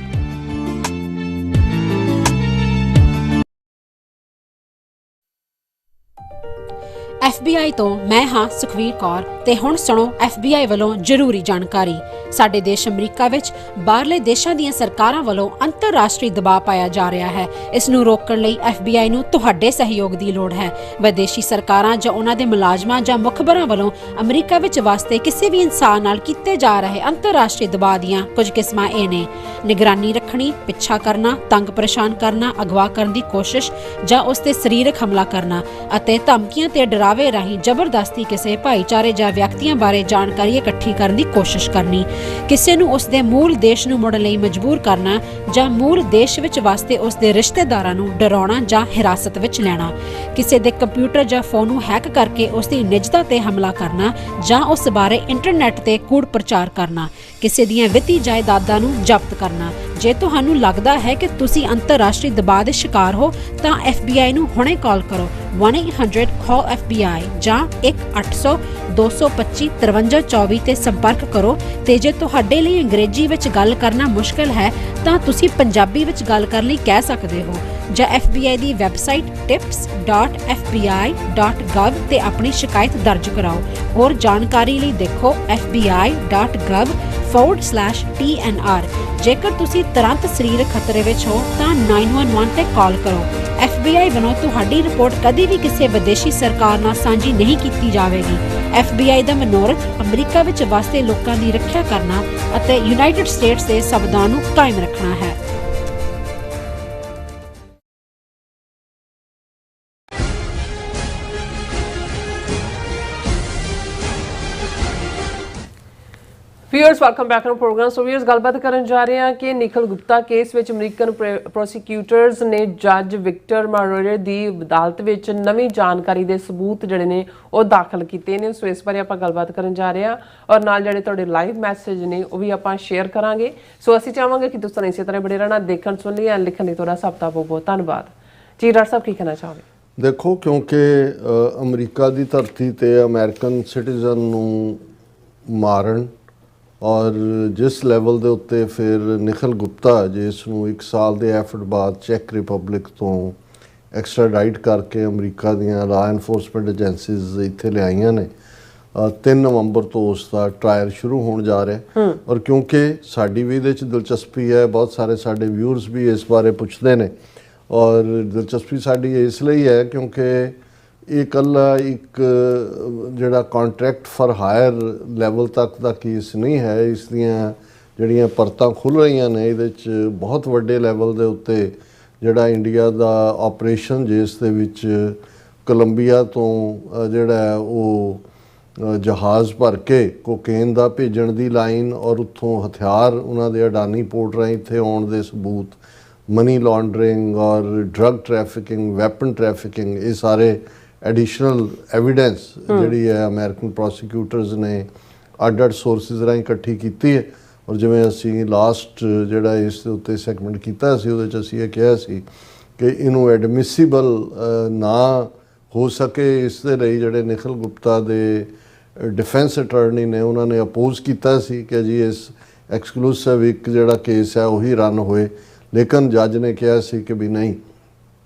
FBI ਤੋਂ ਮੈਂ ਹਾਂ ਸੁਖਵੀਰ ਕੌਰ ਤੇ ਹੁਣ ਸੁਣੋ FBI ਵੱਲੋਂ ਜ਼ਰੂਰੀ ਜਾਣਕਾਰੀ। ਸਾਡੇ ਦੇਸ਼ ਅਮਰੀਕਾ ਵਿੱਚ ਬਾਹਰਲੇ ਦੇਸ਼ਾਂ ਦੀਆਂ ਸਰਕਾਰਾਂ ਵੱਲੋਂ ਅੰਤਰਰਾਸ਼ਟਰੀ ਦਬਾਅ ਪਾਇਆ ਜਾ ਰਿਹਾ ਹੈ। ਇਸ ਨੂੰ ਰੋਕਣ ਲਈ FBI ਨੂੰ ਤੁਹਾਡੇ ਸਹਿਯੋਗ ਦੀ ਲੋੜ ਹੈ। ਵਿਦੇਸ਼ੀ ਸਰਕਾਰਾਂ ਜਾਂ ਉਹਨਾਂ ਦੇ ਮੁਲਾਜ਼ਮਾਂ ਜਾਂ ਮੁਖਬਰਾਂ ਵੱਲੋਂ ਅਮਰੀਕਾ ਵਿੱਚ ਵਸਦੇ ਕਿਸੇ ਵੀ ਇਨਸਾਨ ਨਾਲ ਕੀਤੇ ਜਾ ਰਹੇ ਅੰਤਰਰਾਸ਼ਟਰੀ ਦਬਾਅ ਦੀਆਂ ਕੁਝ ਕਿਸਮਾਂ ਇਹ ਨੇ: ਨਿਗਰਾਨੀ ਰੱਖਣੀ, ਪਿੱਛਾ ਕਰਨਾ, ਤੰਗ ਪਰੇਸ਼ਾਨ ਕਰਨਾ, ਅਗਵਾ ਕਰਨ ਦੀ ਕੋਸ਼ਿਸ਼ ਜਾਂ ਉਸ ਤੇ ਸਰੀਰਕ ਹਮਲਾ ਕਰਨਾ ਅਤੇ ਧਮਕੀਆਂ ਤੇ ਡਰਾਵੇ ਰਾਹੀਂ ਜ਼ਬਰਦਸਤੀ ਕਿਸੇ ਭਾਈਚਾਰੇ ਜਾਂ ਵਿਅਕਤੀਆਂ ਬਾਰੇ ਜਾਣਕਾਰੀ ਇਕੱਠੀ ਕਰਨ ਦੀ ਕੋਸ਼ਿਸ਼ ਕਰਨੀ, ਕਿਸੇ ਨੂੰ ਉਸ ਦੇ ਮੂਲ ਦੇਸ਼ ਨੂੰ ਮੁੜਨ ਲਈ ਮਜਬੂਰ ਕਰਨਾ ਜਾਂ ਮੂਲ ਦੇਸ਼ ਵਿੱਚ ਵਸਦੇ ਉਸ ਦੇ ਰਿਸ਼ਤੇਦਾਰਾਂ ਨੂੰ ਡਰਾਉਣਾ ਜਾਂ ਹਿਰਾਸਤ ਵਿੱਚ ਲੈਣਾ, ਕਿਸੇ ਦੇ ਕੰਪਿਊਟਰ ਜਾਂ ਫੋਨ ਨੂੰ ਹੈਕ ਕਰਕੇ ਉਸ ਦੀ ਨਿੱਜਤਾ ਤੇ ਹਮਲਾ ਕਰਨਾ ਜਾਂ ਉਸ ਬਾਰੇ ਇੰਟਰਨੈਟ ਤੇ ਕੂੜ ਪ੍ਰਚਾਰ ਕਰਨਾ, ਕਿਸੇ ਦੀਆਂ ਵਿੱਤੀ ਜਾਇਦਾਦਾਂ ਨੂੰ ਜ਼ਬਤ ਕਰਨਾ। ਜੇ ਤੁਹਾਨੂੰ ਲੱਗਦਾ ਹੈ ਕਿ ਤੁਸੀਂ ਅੰਤਰਰਾਸ਼ਟਰੀ ਦਬਾਅ ਦੇ ਸ਼ਿਕਾਰ ਹੋ ਤਾਂ FBI ਨੂੰ ਹੁਣੇ ਕਾਲ ਕਰੋ 1-800-CALL-FBI ਜਾਂ 1-800-225-5324 ਤੇ ਸੰਪਰਕ ਕਰੋ। ਤੇ ਜੇ ਤੁਹਾਡੇ ਲਈ ਅੰਗਰੇਜ਼ੀ ਵਿੱਚ ਗੱਲ ਕਰਨਾ ਮੁਸ਼ਕਲ ਹੈ ਤਾਂ ਤੁਸੀਂ ਪੰਜਾਬੀ ਵਿੱਚ ਗੱਲ ਕਰਨ ਲਈ ਕਹਿ ਸਕਦੇ ਹੋ ਜਾਂ FBI ਦੀ ਵੈਬਸਾਈਟ tips.fbi.gov ਤੇ ਆਪਣੀ ਸ਼ਿਕਾਇਤ ਦਰਜ ਕਰਾਓ। ਹੋਰ ਜਾਣਕਾਰੀ ਲਈ ਦੇਖੋ fbi.gov/TNR। ਜੇਕਰ ਤੁਸੀਂ ਤੁਰੰਤ ਸਰੀਰਕ ਖਤਰੇ ਵਿੱਚ ਹੋ ਤਾਂ 911 ਤੇ ਕਾਲ ਕਰੋ। FBI ਵੱਲੋਂ ਤੁਹਾਡੀ ਰਿਪੋਰਟ ਕਦੀ ਵੀ ਕਿਸੇ ਵਿਦੇਸ਼ੀ ਸਰਕਾਰ ਨਾਲ ਸਾਂਝੀ ਨਹੀਂ ਕੀਤੀ ਜਾਵੇਗੀ। FBI ਦਾ ਮਨੋਰਥ ਅਮਰੀਕਾ ਵਿੱਚ ਵਸਦੇ ਲੋਕਾਂ ਦੀ ਰੱਖਿਆ ਕਰਨਾ ਅਤੇ ਯੂਨਾਈਟਿਡ ਸਟੇਟਸ ਦੇ ਸੰਵਿਧਾਨ ਨੂੰ ਕਾਇਮ ਰੱਖਣਾ ਹੈ। Viewers welcome back to programme. So viewers ਗੱਲਬਾਤ ਕਰਨ ਜਾ ਰਹੇ ਹਾਂ ਕਿ ਨਿਖਿਲ ਗੁਪਤਾ ਕੇਸ ਵਿੱਚ ਅਮਰੀਕਨ ਪ੍ਰੋਸੀਕਿਊਟਰਸ ਨੇ ਜੱਜ ਵਿਕਟਰ ਮਾਰੋਰੇ ਦੀ ਅਦਾਲਤ ਵਿੱਚ ਨਵੀਂ ਜਾਣਕਾਰੀ ਦੇ ਸਬੂਤ ਜਿਹੜੇ ਨੇ ਉਹ ਦਾਖਲ ਕੀਤੇ ਨੇ। ਸੋ ਇਸ ਬਾਰੇ ਆਪਾਂ ਗੱਲਬਾਤ ਕਰਨ ਜਾ ਰਹੇ ਹਾਂ ਔਰ ਨਾਲ ਜਿਹੜੇ ਤੁਹਾਡੇ ਲਾਈਵ ਮੈਸੇਜ ਨੇ ਉਹ ਵੀ ਆਪਾਂ ਸ਼ੇਅਰ ਕਰਾਂਗੇ। ਸੋ ਅਸੀਂ ਚਾਹਾਂਗੇ ਕਿ ਤੁਸੀਂ ਇਸੇ ਤਰ੍ਹਾਂ ਬੜੇ ਰਹਿਣਾ, ਦੇਖਣ ਸੁਣ ਲਈ ਲਿਖਣ ਲਈ ਤੁਹਾਡਾ ਸਭ ਦਾ ਬਹੁਤ ਬਹੁਤ ਧੰਨਵਾਦ ਜੀ। ਡਾਕਟਰ ਸਾਹਿਬ ਕੀ ਕਹਿਣਾ ਚਾਹੋਗੇ? ਦੇਖੋ, ਕਿਉਂਕਿ ਅਮਰੀਕਾ ਦੀ ਧਰਤੀ ਤੇ ਅਮਰੀਕਨ ਸਿਟੀਜ਼ਨ ਨੂੰ ਮਾਰਨ ਔਰ ਜਿਸ ਲੈਵਲ ਦੇ ਉੱਤੇ ਫਿਰ ਨਿਖਿਲ ਗੁਪਤਾ ਜਿਸ ਨੂੰ 1 ਸਾਲ ਦੇ ਐਫਰਟ ਬਾਅਦ ਚੈੱਕ ਰਿਪਬਲਿਕ ਤੋਂ ਐਕਸਟ੍ਰਾਡਾਈਟ ਕਰਕੇ ਅਮਰੀਕਾ ਦੀਆਂ ਲਾ ਐਨਫੋਰਸਮੈਂਟ ਏਜੰਸੀਜ਼ ਇੱਥੇ ਲਿਆਈਆਂ ਨੇ, 3 ਨਵੰਬਰ ਤੋਂ ਉਸ ਦਾ ਟ੍ਰਾਇਲ ਸ਼ੁਰੂ ਹੋਣ ਜਾ ਰਿਹਾ। ਔਰ ਕਿਉਂਕਿ ਸਾਡੀ ਵੀ ਇਹਦੇ 'ਚ ਦਿਲਚਸਪੀ ਹੈ, ਬਹੁਤ ਸਾਰੇ ਸਾਡੇ ਵਿਊਅਰਸ ਵੀ ਇਸ ਬਾਰੇ ਪੁੱਛਦੇ ਨੇ ਔਰ ਦਿਲਚਸਪੀ ਸਾਡੀ ਇਸ ਲਈ ਹੈ ਕਿਉਂਕਿ ਇਹ ਇਕੱਲਾ ਇੱਕ ਜਿਹੜਾ ਕੰਟਰੈਕਟ ਫਾਰ ਹਾਇਰ ਲੈਵਲ ਤੱਕ ਦਾ ਕੇਸ ਨਹੀਂ ਹੈ। ਇਸ ਦੀਆਂ ਜਿਹੜੀਆਂ ਪਰਤਾਂ ਖੁੱਲ੍ਹ ਰਹੀਆਂ ਨੇ ਇਹਦੇ 'ਚ ਬਹੁਤ ਵੱਡੇ ਲੈਵਲ ਦੇ ਉੱਤੇ ਜਿਹੜਾ ਇੰਡੀਆ ਦਾ ਆਪਰੇਸ਼ਨ ਜਿਸ ਦੇ ਵਿੱਚ ਕੋਲੰਬੀਆ ਤੋਂ ਜਿਹੜਾ ਉਹ ਜਹਾਜ਼ ਭਰ ਕੇ ਕੋਕੇਨ ਦਾ ਭੇਜਣ ਦੀ ਲਾਈਨ ਔਰ ਉੱਥੋਂ ਹਥਿਆਰ ਉਹਨਾਂ ਦੇ ਅਡਾਨੀ ਪੋਰਟ ਰਾਹੀਂ ਇੱਥੇ ਆਉਣ ਦੇ ਸਬੂਤ, ਮਨੀ ਲਾਂਡਰਿੰਗ ਔਰ ਡਰੱਗ ਟ੍ਰੈਫਿਕਿੰਗ, ਵੈਪਨ ਟ੍ਰੈਫਿਕਿੰਗ, ਇਹ ਸਾਰੇ ਐਡੀਸ਼ਨਲ ਐਵੀਡੈਂਸ ਜਿਹੜੀ ਹੈ ਅਮਰੀਕਨ ਪ੍ਰੋਸੀਕਿਊਟਰਸ ਨੇ ਅੱਡ-ਅੱਡ ਸੋਰਸਿਸ ਰਾਹੀਂ ਇਕੱਠੀ ਕੀਤੀ ਹੈ। ਔਰ ਜਿਵੇਂ ਅਸੀਂ ਲਾਸਟ ਜਿਹੜਾ ਇਸ ਦੇ ਉੱਤੇ ਸੈਗਮੈਂਟ ਕੀਤਾ ਸੀ ਉਹਦੇ 'ਚ ਅਸੀਂ ਇਹ ਕਿਹਾ ਸੀ ਕਿ ਇਹਨੂੰ ਐਡਮਿਸਿਬਲ ਨਾ ਹੋ ਸਕੇ, ਇਸ ਦੇ ਲਈ ਜਿਹੜੇ ਨਿਖਿਲ ਗੁਪਤਾ ਦੇ ਡਿਫੈਂਸ ਅਟਾਰਨੀ ਨੇ ਉਹਨਾਂ ਨੇ ਅਪੋਜ਼ ਕੀਤਾ ਸੀ ਕਿ ਜੀ ਇਸ ਐਕਸਕਲੂਸਿਵ ਇੱਕ ਜਿਹੜਾ ਕੇਸ ਹੈ ਉਹੀ ਰਨ ਹੋਏ, ਲੇਕਿਨ ਜੱਜ ਨੇ ਕਿਹਾ ਸੀ ਕਿ ਵੀ ਨਹੀਂ,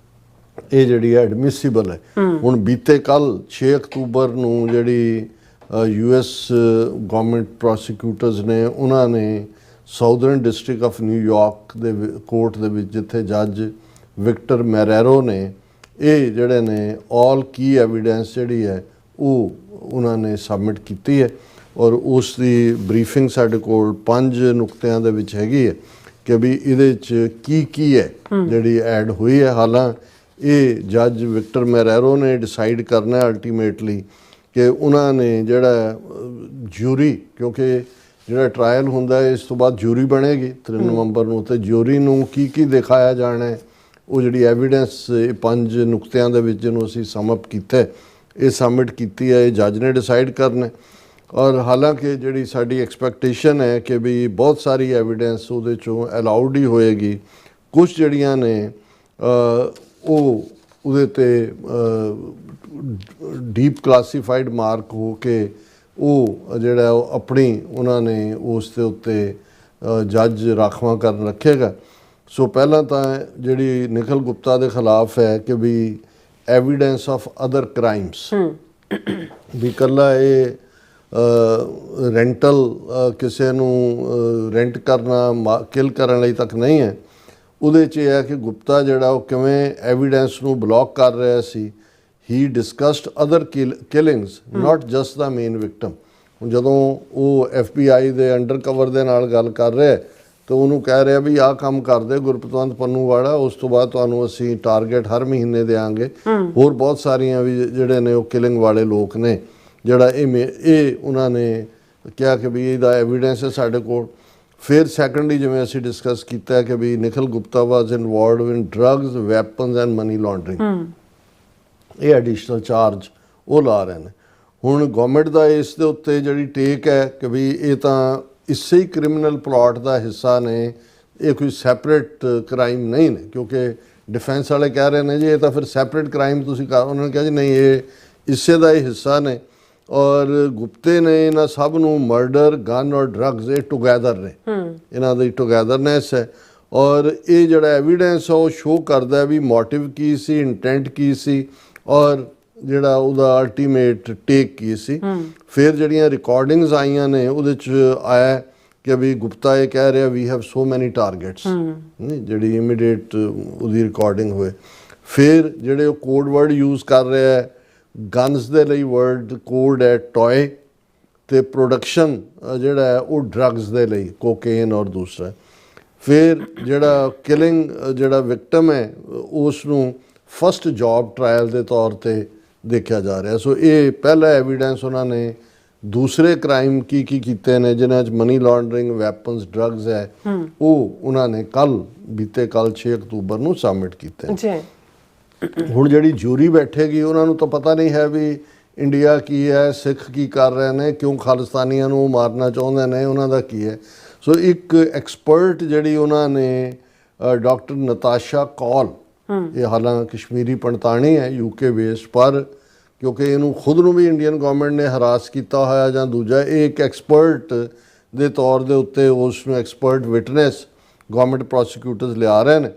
ਇਹ ਜਿਹੜੀ ਐਡਮਿਸਿਬਲ ਹੈ। ਹੁਣ ਬੀਤੇ ਕੱਲ੍ਹ 6 ਅਕਤੂਬਰ ਨੂੰ ਜਿਹੜੀ US ਗਵਰਨਮੈਂਟ ਪ੍ਰੋਸੀਕਿਊਟਰਸ ਨੇ ਉਹਨਾਂ ਨੇ ਸਾਊਦਰਨ ਡਿਸਟ੍ਰਿਕਟ ਆਫ ਨਿਊਯਾਰਕ ਦੇ ਕੋਰਟ ਦੇ ਵਿੱਚ ਜਿੱਥੇ ਜੱਜ ਵਿਕਟਰ ਮੈਰੇਰੋ ਨੇ ਇਹ ਜਿਹੜੇ ਨੇ ਆਲ ਕੀ ਐਵੀਡੈਂਸ ਜਿਹੜੀ ਹੈ ਉਹ ਉਹਨਾਂ ਨੇ ਸਬਮਿਟ ਕੀਤੀ ਹੈ ਔਰ ਉਸ ਦੀ ਬਰੀਫਿੰਗ ਸਾਡੇ ਕੋਲ 5 ਨੁਕਤਿਆਂ ਦੇ ਵਿੱਚ ਹੈਗੀ ਹੈ ਕਿ ਵੀ ਇਹਦੇ 'ਚ ਕੀ ਹੈ ਜਿਹੜੀ ਐਡ ਹੋਈ ਹੈ। ਹਾਲਾਂਕਿ ਇਹ ਜੱਜ ਵਿਕਟਰ ਮੈਰੇਰੋ ਨੇ ਡਿਸਾਈਡ ਕਰਨਾ ਅਲਟੀਮੇਟਲੀ ਕਿ ਉਹਨਾਂ ਨੇ ਜਿਹੜਾ ਜਿਊਰੀ, ਕਿਉਂਕਿ ਜਿਹੜਾ ਟਰਾਇਲ ਹੁੰਦਾ ਹੈ ਇਸ ਤੋਂ ਬਾਅਦ ਜਿਊਰੀ ਬਣੇਗੀ 3 ਨਵੰਬਰ ਨੂੰ, ਤੇ ਜਿਊਰੀ ਨੂੰ ਕੀ ਦਿਖਾਇਆ ਜਾਣਾ ਹੈ ਉਹ ਜਿਹੜੀ ਐਵੀਡੈਂਸ 5 ਨੁਕਤਿਆਂ ਦੇ ਵਿੱਚ ਜਿਹਨੂੰ ਅਸੀਂ ਸਮਅਪ ਕੀਤਾ ਇਹ ਸਬਮਿਟ ਕੀਤੀ ਹੈ, ਇਹ ਜੱਜ ਨੇ ਡਿਸਾਈਡ ਕਰਨਾ। ਔਰ ਹਾਲਾਂਕਿ ਜਿਹੜੀ ਸਾਡੀ ਐਕਸਪੈਕਟੇਸ਼ਨ ਹੈ ਕਿ ਵੀ ਬਹੁਤ ਸਾਰੀ ਐਵੀਡੈਂਸ ਉਹਦੇ 'ਚੋਂ ਅਲਾਉਡ ਹੀ ਹੋਏਗੀ, ਕੁਛ ਜਿਹੜੀਆਂ ਨੇ ਉਹ ਉਹਦੇ 'ਤੇ ਡੀਪ ਕਲਾਸੀਫਾਈਡ ਮਾਰਕ ਹੋ ਕੇ ਉਹ ਜਿਹੜਾ ਉਹ ਆਪਣੀ ਉਹਨਾਂ ਨੇ ਉਸ ਦੇ ਉੱਤੇ ਜੱਜ ਰਾਖਵਾਂ ਕਰਨ ਰੱਖੇਗਾ। ਸੋ ਪਹਿਲਾਂ ਤਾਂ ਜਿਹੜੀ ਨਿਖਿਲ ਗੁਪਤਾ ਦੇ ਖਿਲਾਫ ਹੈ ਕਿ ਵੀ ਐਵੀਡੈਂਸ ਆਫ ਅਦਰ ਕ੍ਰਾਈਮਸ, ਵੀ ਇਕੱਲਾ ਇਹ ਰੈਂਟਲ ਕਿਸੇ ਨੂੰ ਰੈਂਟ ਕਰਨਾ ਕਿਲ ਕਰਨ ਲਈ ਤੱਕ ਨਹੀਂ ਹੈ। ਉਹਦੇ 'ਚ ਇਹ ਹੈ ਕਿ ਗੁਪਤਾ ਜਿਹੜਾ ਉਹ ਕਿਵੇਂ ਐਵੀਡੈਂਸ ਨੂੰ ਬਲੌਕ ਕਰ ਰਿਹਾ ਸੀ। He discussed other killings not just the main victim. ਹੁਣ ਜਦੋਂ ਉਹ FBI ਦੇ ਅੰਡਰ ਕਵਰ ਦੇ ਨਾਲ ਗੱਲ ਕਰ ਰਿਹਾ ਤਾਂ ਉਹਨੂੰ ਕਹਿ ਰਿਹਾ ਵੀ ਆਹ ਕੰਮ ਕਰਦੇ ਗੁਰਪਤਵੰਤ ਪੰਨੂਵਾਲਾ, ਉਸ ਤੋਂ ਬਾਅਦ ਤੁਹਾਨੂੰ ਅਸੀਂ ਟਾਰਗੇਟ ਹਰ ਮਹੀਨੇ ਦੇਵਾਂਗੇ। ਹੋਰ ਬਹੁਤ ਸਾਰੀਆਂ ਵੀ ਜਿਹੜੇ ਨੇ ਉਹ ਕਿਲਿੰਗ ਵਾਲੇ ਲੋਕ ਨੇ, ਜਿਹੜਾ ਇਹ ਉਹਨਾਂ ਨੇ ਕਿਹਾ ਕਿ ਵੀ ਇਹਦਾ ਐਵੀਡੈਂਸ ਹੈ ਸਾਡੇ ਕੋਲ। ਫਿਰ ਸੈਕੰਡਲੀ ਜਿਵੇਂ ਅਸੀਂ ਡਿਸਕਸ ਕੀਤਾ ਕਿ ਵੀ Nikhil Gupta was involved in drugs, weapons and money laundering. ਇਹ ਐਡੀਸ਼ਨਲ ਚਾਰਜ ਉਹ ਲਾ ਰਹੇ ਨੇ। ਹੁਣ ਗਵਰਨਮੈਂਟ ਦਾ ਇਸ ਦੇ ਉੱਤੇ ਜਿਹੜੀ ਟੇਕ ਹੈ ਕਿ ਵੀ ਇਹ ਤਾਂ ਇਸੇ ਹੀ ਕ੍ਰਿਮੀਨਲ ਪਲਾਟ ਦਾ ਹਿੱਸਾ ਨੇ, ਇਹ ਕੋਈ ਸੈਪਰੇਟ ਕ੍ਰਾਈਮ ਨਹੀਂ ਨੇ, ਕਿਉਂਕਿ ਡਿਫੈਂਸ ਵਾਲੇ ਕਹਿ ਰਹੇ ਨੇ ਜੀ ਇਹ ਤਾਂ ਫਿਰ ਸੈਪਰੇਟ ਕ੍ਰਾਈਮ ਤੁਸੀਂ ਕਰ। ਉਹਨਾਂ ਨੇ ਕਿਹਾ ਜੀ ਨਹੀਂ, ਇਹ ਇਸੇ ਦਾ ਹੀ ਹਿੱਸਾ ਨੇ। ਔਰ ਗੁਪਤੇ ਨੇ ਇਹਨਾਂ ਸਭ ਨੂੰ ਮਰਡਰ, ਗਨ ਔਰ ਡਰੱਗਸ ਇਹ ਟੁਗੈਦਰ ਨੇ, ਇਹਨਾਂ ਦੀ ਟੁਗੈਦਰਨੈਸ ਹੈ। ਔਰ ਇਹ ਜਿਹੜਾ ਐਵੀਡੈਂਸ ਆ ਉਹ ਸ਼ੋਅ ਕਰਦਾ ਵੀ ਮੋਟਿਵ ਕੀ ਸੀ, ਇੰਟੈਂਟ ਕੀ ਸੀ, ਔਰ ਜਿਹੜਾ ਉਹਦਾ ਅਲਟੀਮੇਟ ਟੇਕ ਕੀ ਸੀ। ਫਿਰ ਜਿਹੜੀਆਂ ਰਿਕਾਰਡਿੰਗਸ ਆਈਆਂ ਨੇ ਉਹਦੇ 'ਚ ਆਇਆ ਕਿ ਵੀ ਗੁਪਤਾ ਇਹ ਕਹਿ ਰਿਹਾ ਵੀ ਹੈਵ ਸੋ ਮੈਨੀ ਟਾਰਗੇਟਸ, ਜਿਹੜੀ ਇਮੀਡੀਏਟ ਉਹਦੀ ਰਿਕਾਰਡਿੰਗ ਹੋਏ। ਫਿਰ ਜਿਹੜੇ ਉਹ ਕੋਡ ਵਰਡ ਯੂਜ਼ ਕਰ ਰਿਹਾ ਹੈ ਗਨਸ ਦੇ ਲਈ, ਵਰਡ ਕੋਡ ਹੈ ਟੋਏ, ਅਤੇ ਪ੍ਰੋਡਕਸ਼ਨ ਜਿਹੜਾ ਹੈ ਉਹ ਡਰੱਗਸ ਦੇ ਲਈ ਕੋਕੇਨ ਔਰ ਦੂਸਰਾ। ਫਿਰ ਜਿਹੜਾ ਕਿਲਿੰਗ ਜਿਹੜਾ ਵਿਕਟਮ ਹੈ ਉਸ ਨੂੰ ਫਸਟ ਜੌਬ ਟਰਾਇਲ ਦੇ ਤੌਰ 'ਤੇ ਦੇਖਿਆ ਜਾ ਰਿਹਾ। ਸੋ ਇਹ ਪਹਿਲਾ ਐਵੀਡੈਂਸ ਉਹਨਾਂ ਨੇ ਦੂਸਰੇ ਕ੍ਰਾਈਮ ਕੀ ਕੀਤੇ ਨੇ ਜਿਨ੍ਹਾਂ 'ਚ ਮਨੀ ਲਾਂਡਰਿੰਗ, ਵੈਪਨਸ, ਡਰੱਗਸ ਹੈ, ਉਹ ਉਹਨਾਂ ਨੇ ਬੀਤੇ ਕੱਲ੍ਹ 6 ਅਕਤੂਬਰ ਨੂੰ ਸਬਮਿਟ ਕੀਤੇ। ਹੁਣ ਜਿਹੜੀ ਜੂਰੀ ਬੈਠੇਗੀ ਉਹਨਾਂ ਨੂੰ ਤਾਂ ਪਤਾ ਨਹੀਂ ਹੈ ਵੀ ਇੰਡੀਆ ਕੀ ਹੈ, ਸਿੱਖ ਕੀ ਕਰ ਰਹੇ ਨੇ, ਕਿਉਂ ਖਾਲਿਸਤਾਨੀਆਂ ਨੂੰ ਮਾਰਨਾ ਚਾਹੁੰਦੇ ਨੇ, ਉਹਨਾਂ ਦਾ ਕੀ ਹੈ। ਸੋ ਇੱਕ ਐਕਸਪਰਟ ਜਿਹੜੀ ਉਹਨਾਂ ਨੇ ਡਾਕਟਰ ਨਤਾਸ਼ਾ ਕੌਲ, ਇਹ ਹਾਲਾਂਕਿ ਕਸ਼ਮੀਰੀ ਪੰਡਤਾਣੀ ਹੈ UK ਬੇਸਡ, ਪਰ ਕਿਉਂਕਿ ਇਹਨੂੰ ਖੁਦ ਨੂੰ ਵੀ ਇੰਡੀਅਨ ਗਵਰਨਮੈਂਟ ਨੇ ਹਰਾਸ ਕੀਤਾ ਹੋਇਆ ਜਾਂ ਦੂਜਾ, ਇਹ ਇੱਕ ਐਕਸਪਰਟ ਦੇ ਤੌਰ ਦੇ ਉੱਤੇ ਉਸ ਨੂੰ ਐਕਸਪਰਟ ਵਿਟਨੈਸ ਗਵਰਨਮੈਂਟ ਪ੍ਰੋਸੀਕਿਊਟਰਸ ਲਿਆ ਰਹੇ ਨੇ।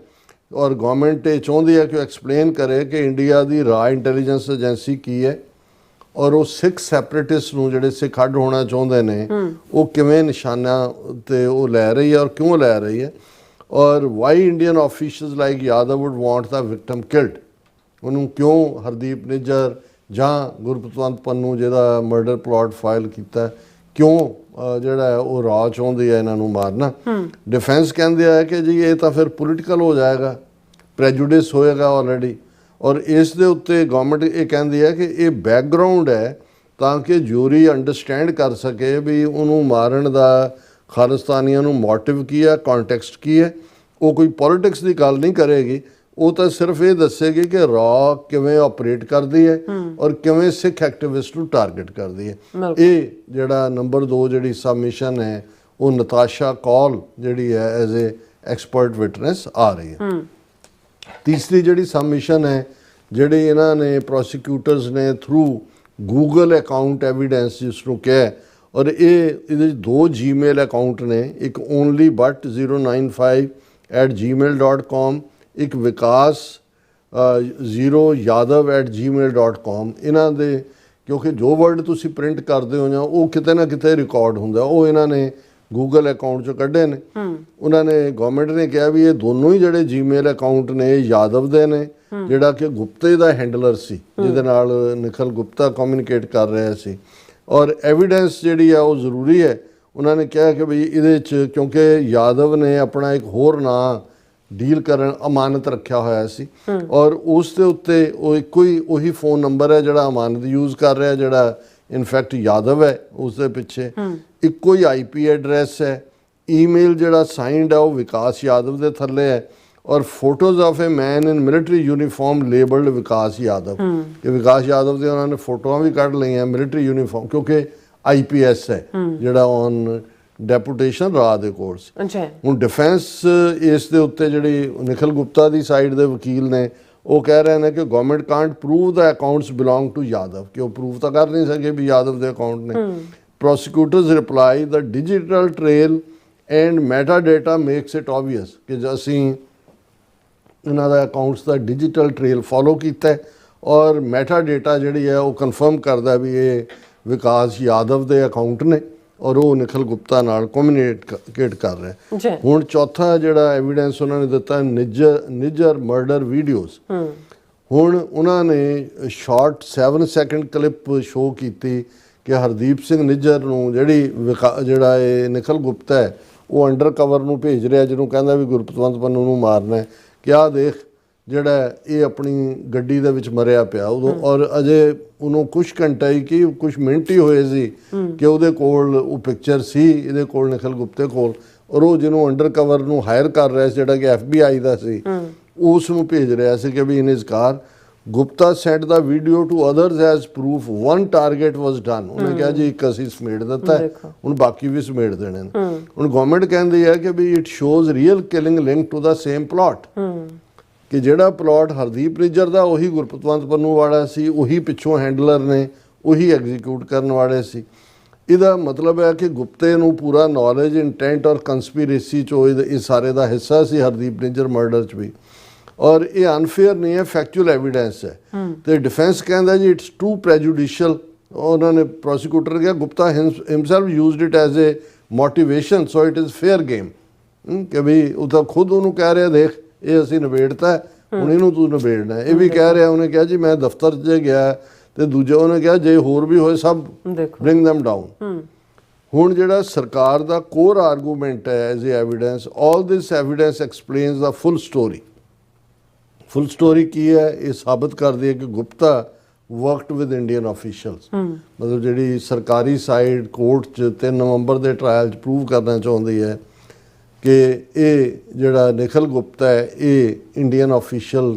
ਔਰ ਗਵਰਨਮੈਂਟ ਇਹ ਚਾਹੁੰਦੀ ਹੈ ਕਿ ਉਹ ਐਕਸਪਲੇਨ ਕਰੇ ਕਿ ਇੰਡੀਆ ਦੀ ਰਾ ਇੰਟੈਲੀਜੈਂਸ ਏਜੰਸੀ ਕੀ ਹੈ, ਔਰ ਉਹ ਸਿੱਖ ਸੈਪਰੇਟਿਸਟ ਨੂੰ ਜਿਹੜੇ ਸਿੱਖ ਅੱਡ ਹੋਣਾ ਚਾਹੁੰਦੇ ਨੇ ਉਹ ਕਿਵੇਂ ਨਿਸ਼ਾਨਾ 'ਤੇ ਉਹ ਲੈ ਰਹੀ ਹੈ ਔਰ ਕਿਉਂ ਲੈ ਰਹੀ ਹੈ। ਔਰ why Indian officials like Yadav would want the victim killed, ਉਹਨੂੰ ਕਿਉਂ ਹਰਦੀਪ ਨਿੱਜਰ ਜਾਂ ਗੁਰਪਤਵੰਤ ਪੰਨੂ ਜਿਹਦਾ ਮਰਡਰ ਪਲਾਟ ਫਾਈਲ ਕੀਤਾ, ਕਿਉਂ ਜਿਹੜਾ ਉਹ ਰਾਹ ਚਾਹੁੰਦੀ ਹੈ ਇਹਨਾਂ ਨੂੰ ਮਾਰਨਾ। ਡਿਫੈਂਸ ਕਹਿੰਦੇ ਆ ਕਿ ਜੀ ਇਹ ਤਾਂ ਫਿਰ ਪੋਲੀਟੀਕਲ ਹੋ ਜਾਏਗਾ, ਪ੍ਰੈਜੂਡਿਸ ਹੋਏਗਾ ਆਲਰੇਡੀ। ਔਰ ਇਸ ਦੇ ਉੱਤੇ ਗਵਰਨਮੈਂਟ ਇਹ ਕਹਿੰਦੀ ਹੈ ਕਿ ਇਹ ਬੈਕਗਰਾਊਂਡ ਹੈ ਤਾਂ ਕਿ ਜੂਰੀ ਅੰਡਰਸਟੈਂਡ ਕਰ ਸਕੇ ਵੀ ਉਹਨੂੰ ਮਾਰਨ ਦਾ ਖਾਲਿਸਤਾਨੀਆਂ ਨੂੰ ਮੋਟਿਵ ਕੀ ਹੈ, ਕੌਨਟੈਕਸਟ ਕੀ ਹੈ। ਉਹ ਕੋਈ ਪੋਲੀਟਿਕਸ ਦੀ ਗੱਲ ਨਹੀਂ ਕਰੇਗੀ, ਉਹ ਤਾਂ ਸਿਰਫ ਇਹ ਦੱਸੇਗੀ ਕਿ ਰਾ ਕਿਵੇਂ ਆਪਰੇਟ ਕਰਦੀ ਹੈ ਔਰ ਕਿਵੇਂ ਸਿੱਖ ਐਕਟਿਵਿਸਟ ਨੂੰ ਟਾਰਗੇਟ ਕਰਦੀ ਹੈ। ਇਹ ਜਿਹੜਾ ਨੰਬਰ 2 ਜਿਹੜੀ ਸਬਮਿਸ਼ਨ ਹੈ ਉਹ ਨਤਾਸ਼ਾ ਕੌਲ ਜਿਹੜੀ ਹੈ ਐਜ਼ ਏ ਐਕਸਪਰਟ ਵਿਟਨੈਸ ਆ ਰਹੀ ਹੈ। ਤੀਸਰੀ ਜਿਹੜੀ ਸਬਮਿਸ਼ਨ ਹੈ ਜਿਹੜੀ ਇਹਨਾਂ ਨੇ ਪ੍ਰੋਸੀਕਿਊਟਰਸ ਨੇ ਥਰੂ ਗੂਗਲ ਅਕਾਊਂਟ ਐਵੀਡੈਂਸ ਜਿਸ ਨੂੰ ਕਿਹਾ, ਔਰ ਇਹਦੇ 'ਚ 2 Gmail ਅਕਾਊਂਟ ਨੇ, ਇੱਕ onlybutt095@gmail.com, ਇੱਕ ਵਿਕਾਸ 0yadav@gmail.com। ਇਹਨਾਂ ਦੇ ਕਿਉਂਕਿ ਜੋ ਵਰਡ ਤੁਸੀਂ ਪ੍ਰਿੰਟ ਕਰਦੇ ਹੋ ਜਾਂ ਉਹ ਕਿਤੇ ਨਾ ਕਿਤੇ ਰਿਕਾਰਡ ਹੁੰਦਾ, ਉਹ ਇਹਨਾਂ ਨੇ ਗੂਗਲ ਅਕਾਊਂਟ 'ਚੋਂ ਕੱਢੇ ਨੇ। ਉਹਨਾਂ ਨੇ ਗਵਰਨਮੈਂਟ ਨੇ ਕਿਹਾ ਵੀ ਇਹ ਦੋਨੋਂ ਹੀ ਜਿਹੜੇ Gmail ਅਕਾਊਂਟ ਨੇ ਯਾਦਵ ਦੇ ਨੇ, ਜਿਹੜਾ ਕਿ ਗੁਪਤੇ ਦਾ ਹੈਂਡਲਰ ਸੀ, ਜਿਹਦੇ ਨਾਲ ਨਿਖਿਲ ਗੁਪਤਾ ਕਮਿਊਨੀਕੇਟ ਕਰ ਰਿਹਾ ਸੀ। ਔਰ ਐਵੀਡੈਂਸ ਜਿਹੜੀ ਆ ਉਹ ਜ਼ਰੂਰੀ ਹੈ। ਉਹਨਾਂ ਨੇ ਕਿਹਾ ਕਿ ਵੀ ਇਹਦੇ 'ਚ ਕਿਉਂਕਿ ਯਾਦਵ ਨੇ ਆਪਣਾ ਇੱਕ ਹੋਰ ਨਾਂ ਡੀਲ ਕਰਨ ਅਮਾਨਤ ਰੱਖਿਆ ਹੋਇਆ ਸੀ, ਔਰ ਉਸ ਦੇ ਉੱਤੇ ਉਹ ਇੱਕੋ ਹੀ ਉਹੀ ਫੋਨ ਨੰਬਰ ਹੈ ਜਿਹੜਾ ਅਮਾਨਤ ਯੂਜ਼ ਕਰ ਰਿਹਾ, ਜਿਹੜਾ ਇਨਫੈਕਟ ਯਾਦਵ ਹੈ ਉਸ ਦੇ ਪਿੱਛੇ ਇੱਕੋ ਹੀ IP ਐਡਰੈਸ ਹੈ। ਈਮੇਲ ਜਿਹੜਾ ਸਾਈਨਡ ਹੈ ਉਹ ਵਿਕਾਸ ਯਾਦਵ ਦੇ ਥੱਲੇ ਹੈ, ਔਰ photos of a man in military uniform labelled Vikas Yadav. ਇਹ ਵਿਕਾਸ ਯਾਦਵ ਦੇ ਉਹਨਾਂ ਨੇ ਫੋਟੋਆਂ ਵੀ ਕੱਢ ਲਈਆਂ ਮਿਲਟਰੀ ਯੂਨੀਫਾਰਮ, ਕਿਉਂਕਿ IPS ਹੈ ਜਿਹੜਾ ਔਨ ਡੈਪੂਟੇਸ਼ਨ ਰਾਹ ਦੇ ਕੋਰਸ। ਹੁਣ ਡਿਫੈਂਸ ਇਸ ਦੇ ਉੱਤੇ ਜਿਹੜੀ ਨਿਖਿਲ ਗੁਪਤਾ ਦੀ ਸਾਈਡ ਦੇ ਵਕੀਲ ਨੇ ਉਹ ਕਹਿ ਰਹੇ ਨੇ ਕਿ government can't prove the accounts belong to Yadav, ਕਿ ਉਹ ਪ੍ਰੂਵ ਤਾਂ ਕਰ ਨਹੀਂ ਸਕੇ ਵੀ ਯਾਦਵ ਦੇ ਅਕਾਊਂਟ ਨੇ। Prosecutors reply the digital trail and meta data makes it obvious ਕਿ ਅਸੀਂ ਇਹਨਾਂ ਦਾ ਅਕਾਊਂਟਸ ਦਾ ਡਿਜੀਟਲ ਟ੍ਰੇਲ ਫੋਲੋ ਕੀਤਾ ਔਰ ਮੈਟਾ ਡੇਟਾ ਜਿਹੜੀ ਹੈ ਉਹ ਕਨਫਰਮ ਕਰਦਾ ਵੀ ਇਹ ਵਿਕਾਸ ਯਾਦਵ ਦੇ ਅਕਾਊਂਟ ਨੇ ਔਰ ਉਹ ਨਿਖਿਲ ਗੁਪਤਾ ਨਾਲ ਕਮਿਊਨੀਕੇਟ ਕਰ ਰਿਹਾ। ਜੀ ਹੁਣ ਚੌਥਾ ਜਿਹੜਾ ਐਵੀਡੈਂਸ ਉਹਨਾਂ ਨੇ ਦਿੱਤਾ ਨਿੱਜਰ ਮਰਡਰ ਵੀਡੀਓਜ਼। ਹੁਣ ਉਹਨਾਂ ਨੇ ਸ਼ਾਰਟ 7 ਸੈਕਿੰਡ ਕਲਿੱਪ ਸ਼ੋਅ ਕੀਤੀ ਕਿ ਹਰਦੀਪ ਸਿੰਘ ਨਿੱਜਰ ਨੂੰ ਜਿਹੜਾ ਇਹ ਨਿਖਿਲ ਗੁਪਤਾ ਹੈ ਉਹ ਅੰਡਰ ਕਵਰ ਨੂੰ ਭੇਜ ਰਿਹਾ, ਜਿਹਨੂੰ ਕਹਿੰਦਾ ਵੀ ਗੁਰਪਤਵੰਤ ਪੰਨੂ ਨੂੰ ਮਾਰਨਾ ਹੈ, ਕਿ ਆਹ ਦੇਖ ਜਿਹੜਾ ਇਹ ਆਪਣੀ ਗੱਡੀ ਦੇ ਵਿੱਚ ਮਰਿਆ ਪਿਆ ਉਦੋਂ, ਔਰ ਅਜੇ ਉਹਨੂੰ ਕੁਛ ਘੰਟਾ ਹੀ ਕਿ ਕੁਛ ਮਿੰਟ ਹੀ ਹੋਏ ਸੀ ਕਿ ਉਹਦੇ ਕੋਲ ਉਹ ਪਿਕਚਰ ਸੀ, ਇਹਦੇ ਕੋਲ ਨਿਖਿਲ ਗੁਪਤੇ ਕੋਲ, ਔਰ ਉਹ ਜਿਹਨੂੰ ਅੰਡਰ ਕਵਰ ਨੂੰ ਹਾਇਰ ਕਰ ਰਿਹਾ ਸੀ ਜਿਹੜਾ ਕਿ FBI ਦਾ ਸੀ, ਉਸ ਨੂੰ ਭੇਜ ਰਿਹਾ ਸੀ ਕਿ ਵੀ in his car Gupta send the video to others as proof 1 target was done. ਉਹਨੇ ਕਿਹਾ ਜੀ ਇੱਕ ਅਸੀਂ ਸਮੇਟ ਦਿੱਤਾ ਹੈ, ਹੁਣ ਬਾਕੀ ਵੀ ਸਮੇਟ ਦੇਣੇ ਨੇ। ਹੁਣ ਗਵਰਨਮੈਂਟ ਕਹਿੰਦੀ ਹੈ ਕਿ ਵੀ it shows real killing link to the same plot, ਕਿ ਜਿਹੜਾ ਪਲਾਟ ਹਰਦੀਪ ਨਿੱਜਰ ਦਾ ਉਹੀ ਗੁਰਪਤਵੰਤ ਪੰਨੂ ਵਾਲਾ ਸੀ, ਉਹੀ ਪਿੱਛੋਂ ਹੈਂਡਲਰ ਨੇ, ਉਹੀ ਐਗਜ਼ੀਕਿਊਟ ਕਰਨ ਵਾਲੇ ਸੀ। ਇਹਦਾ ਮਤਲਬ ਹੈ ਕਿ ਗੁਪਤੇ ਨੂੰ ਪੂਰਾ ਨੌਲੇਜ, ਇੰਟੈਂਟ ਔਰ ਕੰਸਪੀਰੇਸੀ 'ਚੋਂ ਇਸ ਸਾਰੇ ਦਾ ਹਿੱਸਾ ਸੀ ਹਰਦੀਪ ਨਿੱਜਰ ਮਰਡਰ 'ਚ ਵੀ। ਔਰ ਇਹ ਅਨਫੇਅਰ ਨਹੀਂ ਹੈ, ਫੈਕਚੁਅਲ ਐਵੀਡੈਂਸ ਹੈ। ਤੇ ਡਿਫੈਂਸ ਕਹਿੰਦਾ ਜੀ ਇਟਸ ਟੂ ਪ੍ਰੈਜੂਡੀਸ਼ੀਅਲ। ਉਹਨਾਂ ਨੇ ਪ੍ਰੋਸੀਕਿਊਟਰ ਕਿਹਾ Gupta himself used it as a motivation so it is fair game, ਕਿ ਵੀ ਉਹ ਤਾਂ ਖੁਦ ਉਹਨੂੰ ਕਹਿ ਰਿਹਾ ਦੇਖ ਇਹ ਅਸੀਂ ਨਿਬੇੜਤਾ, ਹੁਣ ਇਹਨੂੰ ਤੂੰ ਨਿਬੇੜਨਾ। ਇਹ ਵੀ ਕਹਿ ਰਿਹਾ, ਉਹਨੇ ਕਿਹਾ ਜੀ ਮੈਂ ਦਫ਼ਤਰ 'ਚ ਗਿਆ, ਤੇ ਦੂਜਾ ਉਹਨੇ ਕਿਹਾ ਜੇ ਹੋਰ ਵੀ ਹੋਏ ਸਭ ਬ੍ਰਿੰਗ ਦੈਮ ਡਾਊਨ। ਹੁਣ ਜਿਹੜਾ ਸਰਕਾਰ ਦਾ ਕੋਰ ਆਰਗੂਮੈਂਟ ਹੈ as a evidence, all this evidence explains the full story. Full story ਕੀ ਹੈ? ਇਹ ਸਾਬਤ ਕਰਦੀ ਹੈ ਕਿ Gupta worked with Indian officials. ਮਤਲਬ ਜਿਹੜੀ ਸਰਕਾਰੀ ਸਾਈਡ ਕੋਰਟ 'ਚ 3 ਨਵੰਬਰ ਦੇ ਟਰਾਇਲ 'ਚ ਪ੍ਰੂਵ ਕਰਨਾ ਚਾਹੁੰਦੀ ਹੈ ਕਿ ਇਹ ਜਿਹੜਾ ਨਿਖਿਲ ਗੁਪਤਾ ਹੈ ਇਹ ਇੰਡੀਅਨ ਆਫੀਸ਼ੀਅਲ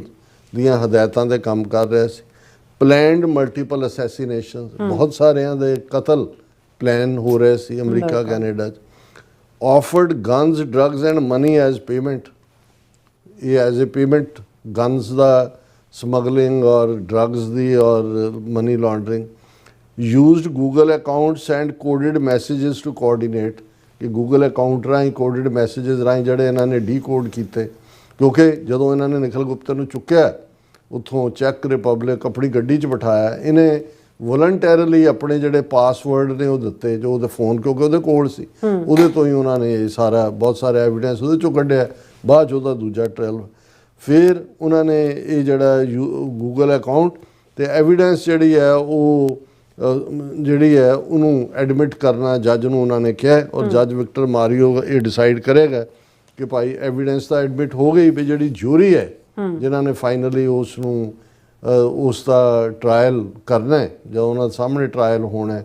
ਦੀਆਂ ਹਦਾਇਤਾਂ 'ਤੇ ਕੰਮ ਕਰ ਰਿਹਾ ਸੀ। ਪਲੈਨਡ ਮਲਟੀਪਲ ਅਸੈਸੀਨੇਸ਼ਨ, ਬਹੁਤ ਸਾਰਿਆਂ ਦੇ ਕਤਲ ਪਲਾਨ ਹੋ ਰਹੇ ਸੀ ਅਮਰੀਕਾ ਕੈਨੇਡਾ 'ਚ। Offered guns drugs and money as payment, ਇਹ ਐਜ਼ ਏ ਪੇਮੈਂਟ ਗਨਸ ਦਾ ਸਮਗਲਿੰਗ ਔਰ ਡਰੱਗਸ ਦੀ ਔਰ money laundering. Used Google accounts and coded messages to coordinate, ਕਿ ਗੂਗਲ ਅਕਾਊਂਟ ਰਾਹੀਂ ਕੋਡਡ ਮੈਸੇजेस ਰਾਹੀਂ ਜਿਹੜੇ ਇਹਨਾਂ ਨੇ ਡੀਕੋਡ ਕੀਤੇ, ਕਿਉਂਕਿ ਜਦੋਂ ਇਹਨਾਂ ਨੇ ਨਿਖਿਲ ਗੁਪਤਾ ਨੂੰ ਚੁੱਕਿਆ ਉੱਥੋਂ ਚੈੱਕ ਰਿਪਬਲਿਕ ਆਪਣੀ ਗੱਡੀ 'ਚ ਬਿਠਾਇਆ, ਇਹਨੇ ਵੋਲੰਟੈਰਲੀ ਆਪਣੇ ਜਿਹੜੇ ਪਾਸਵਰਡ ਨੇ ਉਹ ਦਿੱਤੇ, ਜੋ ਉਹਦੇ ਫੋਨ ਕਿਉਂਕਿ ਉਹਦੇ ਕੋਲ ਸੀ, ਉਹਦੇ ਤੋਂ ਹੀ ਉਹਨਾਂ ਨੇ ਇਹ ਸਾਰਾ ਬਹੁਤ ਸਾਰਾ ਐਵੀਡੈਂਸ ਉਹਦੇ 'ਚੋਂ ਕੱਢਿਆ। ਬਾਅਦ 'ਚ ਉਹਦਾ ਦੂਜਾ ਟ੍ਰਾਇਲ, ਫਿਰ ਉਹਨਾਂ ਨੇ ਇਹ ਜਿਹੜਾ ਗੂਗਲ ਅਕਾਊਂਟ ਤੇ ਐਵੀਡੈਂਸ ਜਿਹੜੀ ਹੈ ਉਹ ਉਹਨੂੰ ਐਡਮਿਟ ਕਰਨਾ ਜੱਜ ਨੂੰ ਉਹਨਾਂ ਨੇ ਕਿਹਾ, ਔਰ ਜੱਜ ਵਿਕਟਰ ਮਾਰੀਓ ਇਹ ਡਿਸਾਈਡ ਕਰੇਗਾ ਕਿ ਭਾਈ ਐਵੀਡੈਂਸ ਤਾਂ ਐਡਮਿਟ ਹੋ ਗਈ, ਵੀ ਜਿਹੜੀ ਜੂਰੀ ਹੈ ਜਿਨ੍ਹਾਂ ਨੇ ਫਾਈਨਲੀ ਉਸ ਨੂੰ ਉਸ ਦਾ ਟਰਾਇਲ ਕਰਨਾ ਹੈ, ਜਦੋਂ ਉਹਨਾਂ ਸਾਹਮਣੇ ਟਰਾਇਲ ਹੋਣਾ,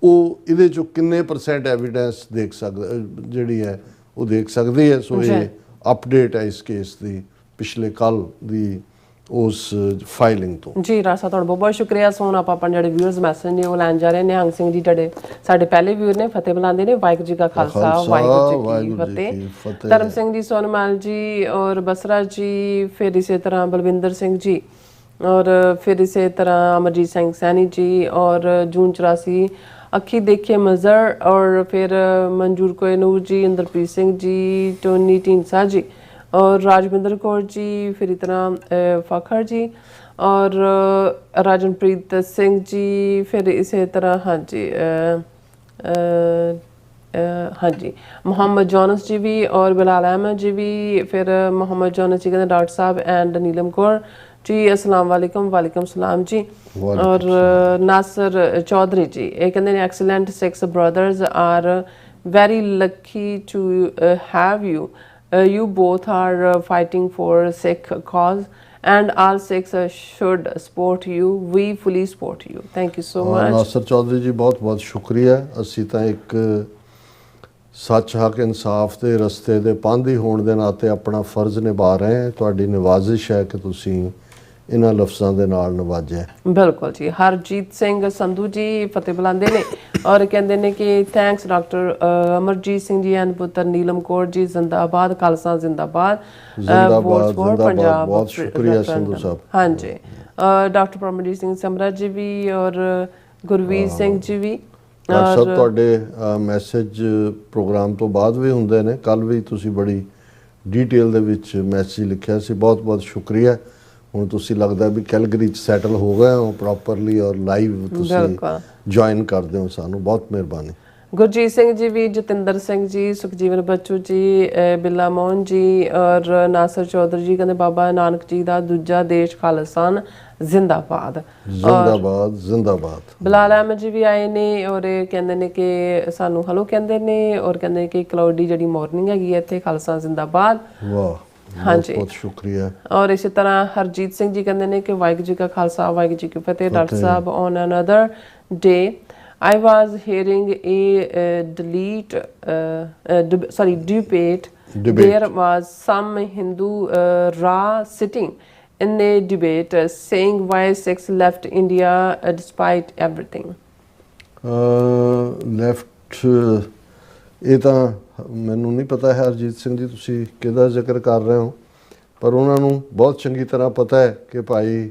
ਉਹ ਇਹਦੇ 'ਚੋਂ ਕਿੰਨੇ % ਐਵੀਡੈਂਸ ਦੇਖ ਸਕਦਾ ਜਿਹੜੀ ਹੈ ਉਹ ਦੇਖ ਸਕਦੀ ਹੈ। ਸੋ ਇਹ ਅਪਡੇਟ ਹੈ ਇਸ ਕੇਸ ਦੀ ਪਿਛਲੇ ਕੱਲ ਦੀ ਉਸ ਫਾਈਲਿੰਗ ਤੋਂ। ਜੀ ਰਾਸਾ ਤੁਹਾਡਾ ਬਹੁਤ ਬਹੁਤ ਸ਼ੁਕਰੀਆ। ਸੋਨ ਆਪਾਂ ਜਿਹੜੇ ਵਿਊਅਰਸ ਮੈਸੇਜ ਨੇ ਉਹ ਲੈਣ ਜਾ ਰਹੇ। ਨਿਹੰਗ ਸਿੰਘ ਜੀ ਜਿਹੜੇ ਸਾਡੇ ਪਹਿਲੇ ਵਿਊਅਰ ਨੇ, ਫਤਿਹ ਬੁਲਾਉਂਦੇ ਨੇ। ਵਾਹਿਗੁਰੂ ਜੀ ਕਾ ਖਾਲਸਾ ਵਾਹਿਗੁਰੂ ਜੀ ਕੀ ਫਤਿਹ। ਧਰਮ ਸਿੰਘ ਜੀ, ਸੋਨਮਾਲ ਜੀ ਔਰ ਬਸਰਾ ਜੀ, ਫਿਰ ਇਸੇ ਤਰ੍ਹਾਂ ਬਲਵਿੰਦਰ ਸਿੰਘ ਜੀ, और फिर इसी तरह अमरजीत सिंह सैनी जी, और जून 84 अखी देखे मज़र, और फिर मंजूर कोहनूर जी, इंद्रप्रीत सिंह जी, टोनी ढींडसा जी, और राजविंदर कौर जी, फिर इतना फखर जी, और राजनप्रीत सिंह जी, फिर इसी तरह हाँ जी हाँ जी मोहम्मद जॉनस जी भी, और बिलाल अहमद जी भी, फिर मोहम्मद जॉनस जी कहते डॉक्टर साहब एंड नीलम कौर जी, अस्सलाम वालेकुम। वालेकुम सलाम जी। और नासर चौधरी जी ये कहते हैं excellent 6 brothers are very lucky to have you. You both are fighting for Sikh cause and all Sikhs should support you. We fully support you. Thank you so much. नासर चौधरी जी बहुत बहुत शुक्रिया। ਅਸੀਂ ਤਾਂ ਇੱਕ ਸੱਚ ਹੱਕ ਇਨਸਾਫ ਦੇ ਰਸਤੇ ਦੇ ਪਾਂਧੀ ਹੋਣ ਦੇ ਨਾਤੇ ਆਪਣਾ ਫਰਜ਼ ਨਿਭਾ ਰਹੇ ਹਾਂ। ਤੁਹਾਡੀ ਨਿਵਾਜ਼ਿਸ਼ ਹੈ ਕਿ ਤੁਸੀਂ ਇਹਨਾਂ ਲਫ਼ਜ਼ਾਂ ਦੇ ਨਾਲ ਨਵਾਜਿਆ। ਬਿਲਕੁਲ ਜੀ। ਹਰਜੀਤ ਸਿੰਘ ਸੰਧੂ ਜੀ ਫਤਿਹ ਬੁਲਾਉਂਦੇ ਨੇ ਔਰ ਕਹਿੰਦੇ ਨੇ ਕਿ thanks doctor Amarjit Singh ji and ਪੁੱਤਰ ਨੀਲਮ ਕੌਰ ਜੀ, ਜ਼ਿੰਦਾਬਾਦ ਖਾਲਸਾ ਜ਼ਿੰਦਾਬਾਦ, ਪੰਜਾਬ। ਬਹੁਤ ਸ਼ੁਕਰੀਆ ਸੰਧੂ ਸਾਹਿਬ। ਹਾਂਜੀ, ਡਾਕਟਰ ਪਰਮਜੀਤ ਸਿੰਘ ਸਮਰਾ ਜੀ ਵੀ, ਔਰ ਗੁਰਵੀਰ ਸਿੰਘ ਜੀ ਵੀ। ਸਭ ਤੁਹਾਡੇ ਮੈਸੇਜ ਪ੍ਰੋਗਰਾਮ ਤੋਂ ਬਾਅਦ ਵੀ ਹੁੰਦੇ ਨੇ। ਕੱਲ ਵੀ ਤੁਸੀਂ ਬੜੀ ਡੀਟੇਲ ਦੇ ਵਿੱਚ ਮੈਸੇਜ ਲਿਖਿਆ ਸੀ, ਬਹੁਤ ਬਹੁਤ ਸ਼ੁਕਰੀਆ। ਹੁਣ ਤੁਸੀਂ ਲੱਗਦਾ ਵੀ ਕੈਲਗਰੀ 'ਚ ਸੈਟਲ ਹੋ ਗਏ ਹੋ ਪ੍ਰੋਪਰਲੀ ਔਰ ਲਾਈਵ ਤੁਸੀਂ ਬਿਲਕੁਲ। ਜੁਆਇਨ ਕਰਦੇ ਹੋ ਸਾਨੂੰ, ਬਹੁਤ ਮਿਹਰਬਾਨੀ। ਗੁਰਜੀਤ ਸਿੰਘ ਜੀ ਵੀ, ਜਤਿੰਦਰ ਸਿੰਘ ਜੀ, ਸੁਖਜੀਵਨ ਬੱਚੂ ਜੀ, ਬਿੱਲਾ ਮੋਹਨ ਜੀ ਔਰ ਨਾਸਰ ਚੌਧਰੀ ਜੀ ਕਹਿੰਦੇ ਬਾਬਾ ਨਾਨਕ ਜੀ ਦਾ ਦੂਜਾ ਦੇਸ਼ ਖਾਲਿਸਤਾਨ ਜ਼ਿੰਦਾਬਾਦ। ਜ਼ਿੰਦਾਬਾਦ ਜ਼ਿੰਦਾਬਾਦ। ਬਲਾਲ ਅਹਿਮਦ ਜੀ ਵੀ ਆਏ ਨੇ ਔਰ ਇਹ ਕਹਿੰਦੇ ਨੇ ਕਿ ਸਾਨੂੰ ਹਲੋ ਕਹਿੰਦੇ ਨੇ ਔਰ ਕਹਿੰਦੇ ਨੇ ਕਿ ਕਲਾਉਡੀ ਜਿਹੜੀ ਮਾਰਨਿੰਗ ਹੈਗੀ ਹੈ ਇੱਥੇ, ਖਾਲਸਾ ਜ਼ਿੰਦਾਬਾਦ। ਵਾਹ, ਹਾਂਜੀ, ਬਹੁਤ ਸ਼ੁਕਰੀਆ। ਔਰ ਇਸੇ ਤਰ੍ਹਾਂ ਹਰਜੀਤ ਸਿੰਘ ਜੀ ਕਹਿੰਦੇ ਨੇ ਕਿ ਵਾਹਿਗੁਰੂ ਜੀ ਕਾ ਖਾਲਸਾ ਵਾਹਿਗੁਰੂ ਜੀ ਕੀ ਫਤਿਹ। Doctor Sahib, on another day I was hearing a debate. There was some Hindu sitting in a debate saying why Sikhs left India despite everything. Left ਇਹ ਤਾਂ ਮੈਨੂੰ ਨਹੀਂ ਪਤਾ ਹੈ ਹਰਜੀਤ ਸਿੰਘ ਜੀ ਤੁਸੀਂ ਕਿਹਦਾ ਜ਼ਿਕਰ ਕਰ ਰਹੇ ਹੋ, ਪਰ ਉਹਨਾਂ ਨੂੰ ਬਹੁਤ ਚੰਗੀ ਤਰ੍ਹਾਂ ਪਤਾ ਹੈ ਕਿ ਭਾਈ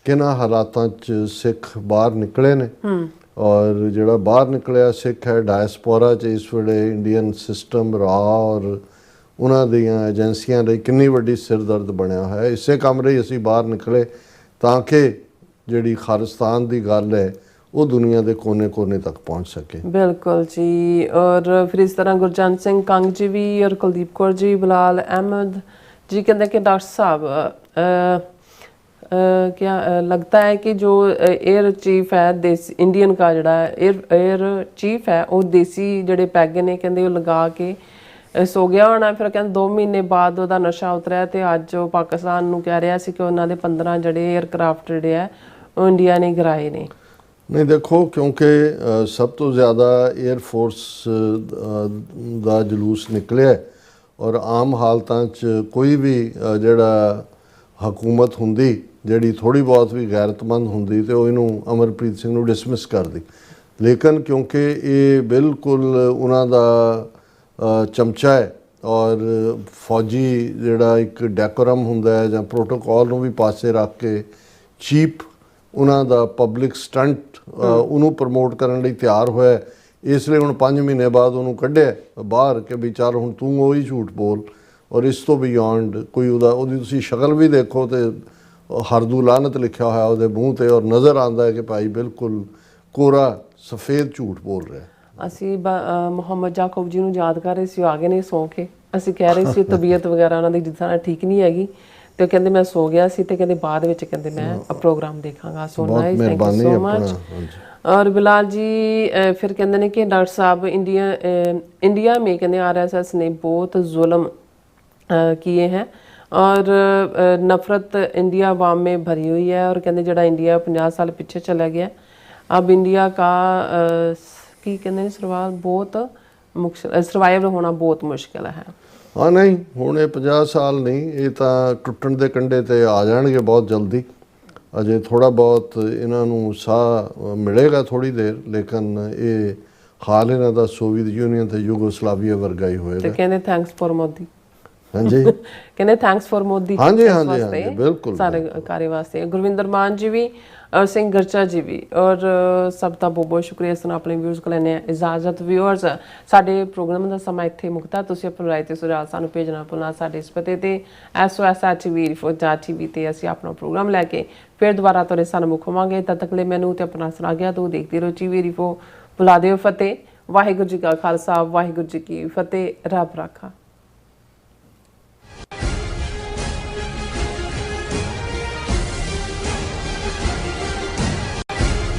ਕਿਹਨਾਂ ਹਾਲਾਤਾਂ 'ਚ ਸਿੱਖ ਬਾਹਰ ਨਿਕਲੇ ਨੇ। ਔਰ ਜਿਹੜਾ ਬਾਹਰ ਨਿਕਲਿਆ ਸਿੱਖ ਹੈ ਡਾਇਸਪੋਰਾ 'ਚ ਇਸ ਵੇਲੇ ਇੰਡੀਅਨ ਸਿਸਟਮ ਰਾ ਔਰ ਉਹਨਾਂ ਦੀਆਂ ਏਜੰਸੀਆਂ ਲਈ ਕਿੰਨੀ ਵੱਡੀ ਸਿਰਦਰਦ ਬਣਿਆ ਹੋਇਆ। ਇਸੇ ਕੰਮ ਲਈ ਅਸੀਂ ਬਾਹਰ ਨਿਕਲੇ ਤਾਂ ਕਿ ਜਿਹੜੀ ਖਾਲਿਸਤਾਨ ਦੀ ਗੱਲ ਹੈ ਉਹ ਦੁਨੀਆ ਦੇ ਕੋਨੇ-ਕੋਨੇ ਤੱਕ ਪਹੁੰਚ ਸਕੇ। ਬਿਲਕੁਲ ਜੀ। ਔਰ ਫਿਰ ਇਸ ਤਰ੍ਹਾਂ ਗੁਰਜੰਟ ਸਿੰਘ ਕੰਗ ਜੀ ਵੀ ਔਰ ਕੁਲਦੀਪ ਕੌਰ ਜੀ, ਬਲਾਲ ਅਹਿਮਦ ਜੀ ਕਹਿੰਦੇ ਕਿ डॉक्टर साहब क्या लगता है कि जो एयर चीफ है देसी इंडियन का जड़ा एयर चीफ है वो देसी जड़े पैग ने कहते लगा के सो गया होना। फिर कहते 2 महीने बाद ਉਹਦਾ ਨਸ਼ਾ ਉਤਰਿਆ ਤੇ ਅੱਜ ਉਹ ਪਾਕਿਸਤਾਨ ਨੂੰ ਕਹਿ ਰਿਹਾ ਸੀ ਕਿ ਉਹਨਾਂ ਦੇ 15 ਜਿਹੜੇ 에ਅਰਕ੍ਰਾਫਟ ਜਿਹੜੇ ਆ ਉਹ ਇੰਡੀਆ ਨੇ ਗਿਰਾਏ ਨੇ। ਨਹੀਂ ਦੇਖੋ, ਕਿਉਂਕਿ ਸਭ ਤੋਂ ਜ਼ਿਆਦਾ 에ਅਰ ਫੋਰਸ ਦਾ ਜਲੂਸ ਨਿਕਲਿਆ ਔਰ ਆਮ ਹਾਲਤਾਂ 'ਚ ਕੋਈ ਵੀ ਜਿਹੜਾ ਹਕੂਮਤ ਹੁੰਦੀ ਜਿਹੜੀ ਥੋੜ੍ਹੀ ਬਹੁਤ ਵੀ ਗੈਰਤਮੰਦ ਹੁੰਦੀ ਤੇ ਉਹ ਇਹਨੂੰ ਅਮਰਪ੍ਰੀਤ ਸਿੰਘ ਨੂੰ ਡਿਸਮਿਸ ਕਰਦੀ। ਲੇਕਿਨ ਕਿਉਂਕਿ ਇਹ ਬਿਲਕੁਲ ਉਹਨਾਂ ਦਾ ਚਮਚਾ ਹੈ ਔਰ ਫੌਜੀ ਜਿਹੜਾ ਇੱਕ ਡੈਕੋਰਮ ਹੁੰਦਾ ਹੈ ਜਾਂ ਪ੍ਰੋਟੋਕੋਲ ਨੂੰ ਵੀ ਪਾਸੇ ਰੱਖ ਕੇ ਚੀਪ ਉਹਨਾਂ ਦਾ ਪਬਲਿਕ ਸਟੰਟ ਉਹਨੂੰ ਪ੍ਰਮੋਟ ਕਰਨ ਲਈ ਤਿਆਰ ਹੋਇਆ, ਇਸ ਲਈ ਹੁਣ 5 ਮਹੀਨੇ ਬਾਅਦ ਉਹਨੂੰ ਕੱਢਿਆ ਬਾਹਰ ਕਿ ਵੀ ਚੱਲ ਹੁਣ ਤੂੰ ਉਹੀ ਝੂਠ ਬੋਲ। ਔਰ ਇਸ ਤੋਂ ਬਿਯੋਂਡ ਕੋਈ ਉਹਦੀ ਤੁਸੀਂ ਸ਼ਕਲ ਵੀ ਦੇਖੋ ਤੇ ਹਰਦੂ ਲਾਨਤ ਲਿਖਿਆ ਹੋਇਆ ਉਹਦੇ ਮੂੰਹ ਤੇ ਔਰ ਨਜ਼ਰ ਆਉਂਦਾ ਹੈ ਕਿ ਭਾਈ ਬਿਲਕੁਲ ਕੋਰਾ ਸਫੇਦ ਝੂਠ ਬੋਲ ਰਿਹਾ। ਅਸੀਂ ਮੁਹੰਮਦ ਜਾਕੂਬ ਜੀ ਨੂੰ ਯਾਦ ਕਰ ਰਹੇ ਸੀ, ਉਹ ਆ ਗਏ ਨੇ ਸੌਂ ਕੇ। ਅਸੀਂ ਕਹਿ ਰਹੇ ਸੀ ਤਬੀਅਤ ਵਗੈਰਾ ਉਹਨਾਂ ਦੀ ਜਿੱਦਾਂ ਠੀਕ ਨਹੀਂ ਹੈਗੀ ਤੇ ਕਹਿੰਦੇ ਮੈਂ ਸੋ ਗਿਆ ਸੀ ਤੇ ਕਹਿੰਦੇ ਬਾਅਦ ਵਿੱਚ ਕਹਿੰਦੇ ਮੈਂ ਪ੍ਰੋਗਰਾਮ ਦੇਖਾਂਗਾ। So nice, thank you so much. और बिलाल जी फिर कहते हैं कि डॉक्टर साहब इंडिया में कहते RSS ने बहुत जुल्म किए हैं और नफरत इंडिया अवाम में भरी हुई है और कहते जड़ा इंडिया 50 साल पीछे चला गया, अब इंडिया का की कहते सर्वाइव होना बहुत मुश्किल है। हाँ नहीं, हुण ये 50 साल नहीं, ये तो टुटण दे कंढे ते आ जाणगे बहुत जल्दी। अजे थोड़ा बहुत इन्हां नूं साह मिलेगा थोड़ी देर, लेकिन ये हाल इन्हां दा सोवियत यूनियन ते यूगोस्लाविया वर्गा ही होएगा। ते कहंदे थैंक्स फॉर मोदी। हाँ जी, कहंदे थैंक्स फॉर मोदी। हाँ जी, हाँ जी, हाँ जी, बिल्कुल सारे कार्य वास्ते। गुरविंदर मान जी भी और सिंह गरचा जी भी और सब का बहुत बहुत शुक्रिया। इस तरह अपने व्यूअर्स को लेने इजाजत। व्यूअर्स साडे प्रोग्राम का समा इत्थे मुक्ता। तुसीं अपनी राय ते सुझाव सानूं भेजना भुलना साडे इस पते ते SOS@TV ते असीं अपना प्रोग्राम लैके फिर दोबारा तुहाडे सन्मुख होवांगे। तद तक लई मैनूं ते अपना सुना गया तो देखते रहो TV बुला दिओ फतेह। वाहिगुरू जी का खालसा, वाहिगुरू जी की फतेह। रब राखा।